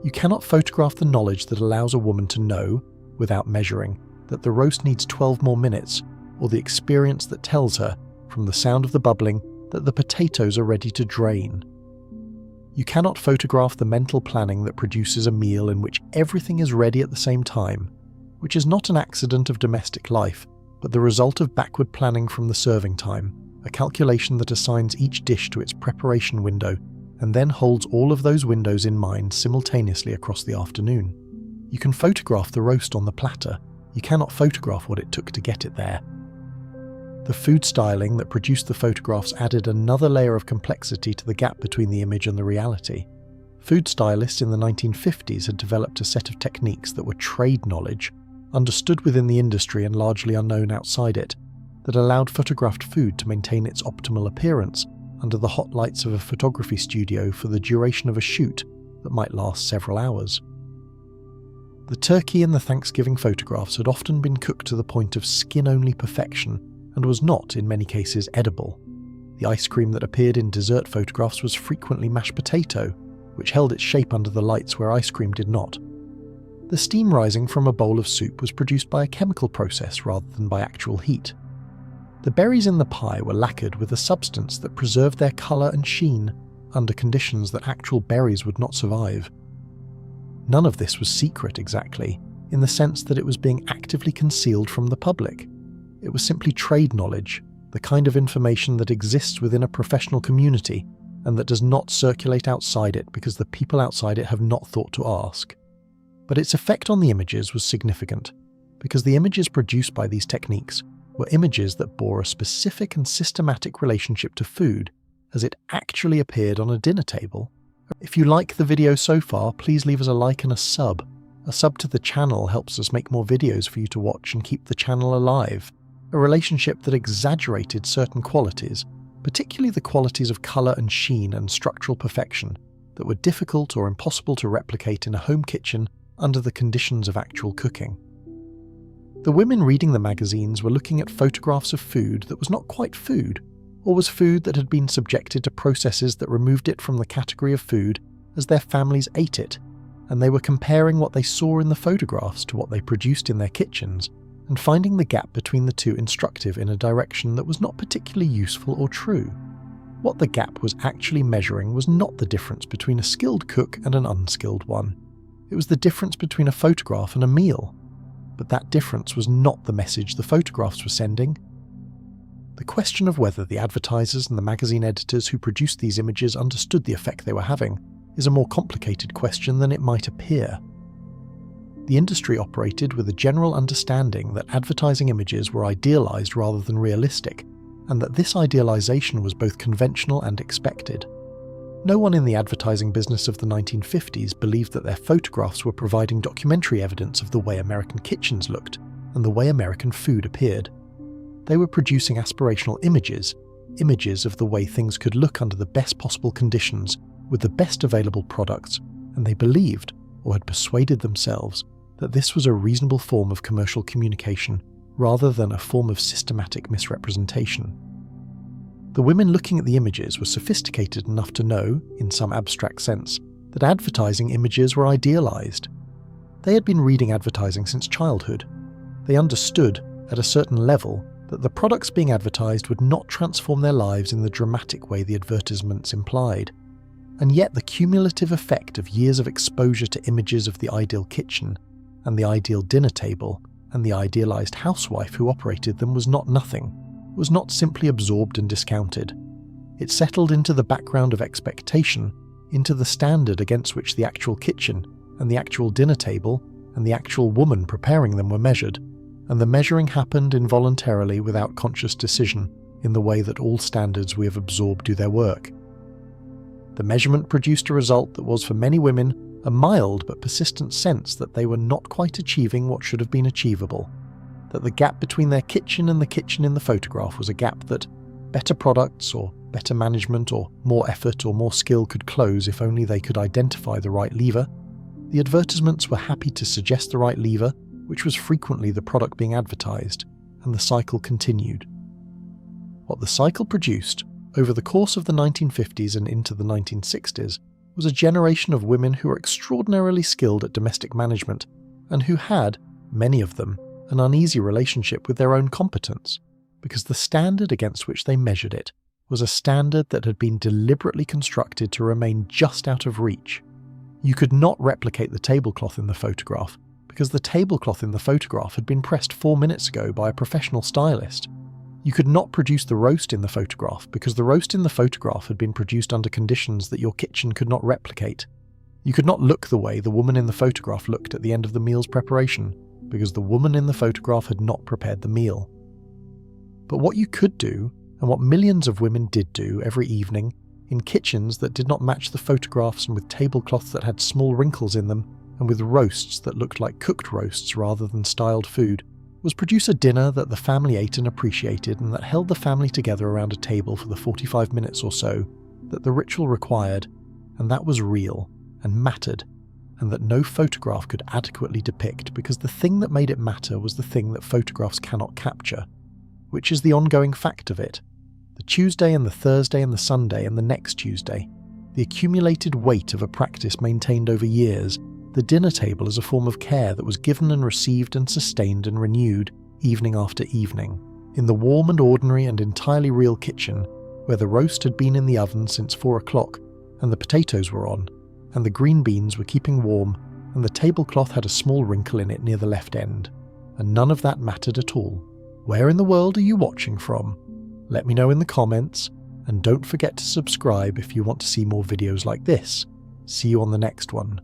You cannot photograph the knowledge that allows a woman to know, without measuring, that the roast needs 12 more minutes, or the experience that tells her, from the sound of the bubbling, that the potatoes are ready to drain. You cannot photograph the mental planning that produces a meal in which everything is ready at the same time, which is not an accident of domestic life, but the result of backward planning from the serving time, a calculation that assigns each dish to its preparation window and then holds all of those windows in mind simultaneously across the afternoon. You can photograph the roast on the platter, you cannot photograph what it took to get it there. The food styling that produced the photographs added another layer of complexity to the gap between the image and the reality. Food stylists in the 1950s had developed a set of techniques that were trade knowledge, understood within the industry and largely unknown outside it, that allowed photographed food to maintain its optimal appearance under the hot lights of a photography studio for the duration of a shoot that might last several hours. The turkey in the Thanksgiving photographs had often been cooked to the point of skin-only perfection and was not, in many cases, edible. The ice cream that appeared in dessert photographs was frequently mashed potato, which held its shape under the lights where ice cream did not. The steam rising from a bowl of soup was produced by a chemical process rather than by actual heat. The berries in the pie were lacquered with a substance that preserved their colour and sheen under conditions that actual berries would not survive. None of this was secret exactly, in the sense that it was being actively concealed from the public. It was simply trade knowledge, the kind of information that exists within a professional community and that does not circulate outside it because the people outside it have not thought to ask. But its effect on the images was significant, because the images produced by these techniques were images that bore a specific and systematic relationship to food as it actually appeared on a dinner table. If you like the video so far, please leave us a like and a sub. A sub to the channel helps us make more videos for you to watch and keep the channel alive. A relationship that exaggerated certain qualities, particularly the qualities of colour and sheen and structural perfection, that were difficult or impossible to replicate in a home kitchen under the conditions of actual cooking. The women reading the magazines were looking at photographs of food that was not quite food, or was food that had been subjected to processes that removed it from the category of food as their families ate it, and they were comparing what they saw in the photographs to what they produced in their kitchens, and finding the gap between the two instructive in a direction that was not particularly useful or true. What the gap was actually measuring was not the difference between a skilled cook and an unskilled one. It was the difference between a photograph and a meal. But that difference was not the message the photographs were sending. The question of whether the advertisers and the magazine editors who produced these images understood the effect they were having is a more complicated question than it might appear. The industry operated with a general understanding that advertising images were idealized rather than realistic, and that this idealization was both conventional and expected. No one in the advertising business of the 1950s believed that their photographs were providing documentary evidence of the way American kitchens looked and the way American food appeared. They were producing aspirational images, images of the way things could look under the best possible conditions with the best available products, and they believed, or had persuaded themselves, that this was a reasonable form of commercial communication rather than a form of systematic misrepresentation. The women looking at the images were sophisticated enough to know, in some abstract sense, that advertising images were idealized. They had been reading advertising since childhood. They understood, at a certain level, that the products being advertised would not transform their lives in the dramatic way the advertisements implied. And yet the cumulative effect of years of exposure to images of the ideal kitchen, and the ideal dinner table, and the idealized housewife who operated them was not nothing, was not simply absorbed and discounted. It settled into the background of expectation, into the standard against which the actual kitchen, and the actual dinner table, and the actual woman preparing them were measured, and the measuring happened involuntarily without conscious decision, in the way that all standards we have absorbed do their work. The measurement produced a result that was for many women a mild but persistent sense that they were not quite achieving what should have been achievable, that the gap between their kitchen and the kitchen in the photograph was a gap that better products or better management or more effort or more skill could close if only they could identify the right lever. The advertisements were happy to suggest the right lever, which was frequently the product being advertised, and the cycle continued. What the cycle produced, over the course of the 1950s and into the 1960s, was a generation of women who were extraordinarily skilled at domestic management, and who had, many of them, an uneasy relationship with their own competence, because the standard against which they measured it was a standard that had been deliberately constructed to remain just out of reach. You could not replicate the tablecloth in the photograph, because the tablecloth in the photograph had been pressed 4 minutes ago by a professional stylist. You could not produce the roast in the photograph, because the roast in the photograph had been produced under conditions that your kitchen could not replicate. You could not look the way the woman in the photograph looked at the end of the meal's preparation, because the woman in the photograph had not prepared the meal. But what you could do, and what millions of women did do every evening, in kitchens that did not match the photographs and with tablecloths that had small wrinkles in them, and with roasts that looked like cooked roasts rather than styled food, was produce a dinner that the family ate and appreciated, and that held the family together around a table for the 45 minutes or so that the ritual required, and that was real, and mattered, and that no photograph could adequately depict, because the thing that made it matter was the thing that photographs cannot capture, which is the ongoing fact of it. The Tuesday and the Thursday and the Sunday and the next Tuesday, the accumulated weight of a practice maintained over years, the dinner table as a form of care that was given and received and sustained and renewed evening after evening, in the warm and ordinary and entirely real kitchen, where the roast had been in the oven since 4 o'clock, and the potatoes were on, and the green beans were keeping warm, and the tablecloth had a small wrinkle in it near the left end, and none of that mattered at all. Where in the world are you watching from? Let me know in the comments, and don't forget to subscribe if you want to see more videos like this. See you on the next one.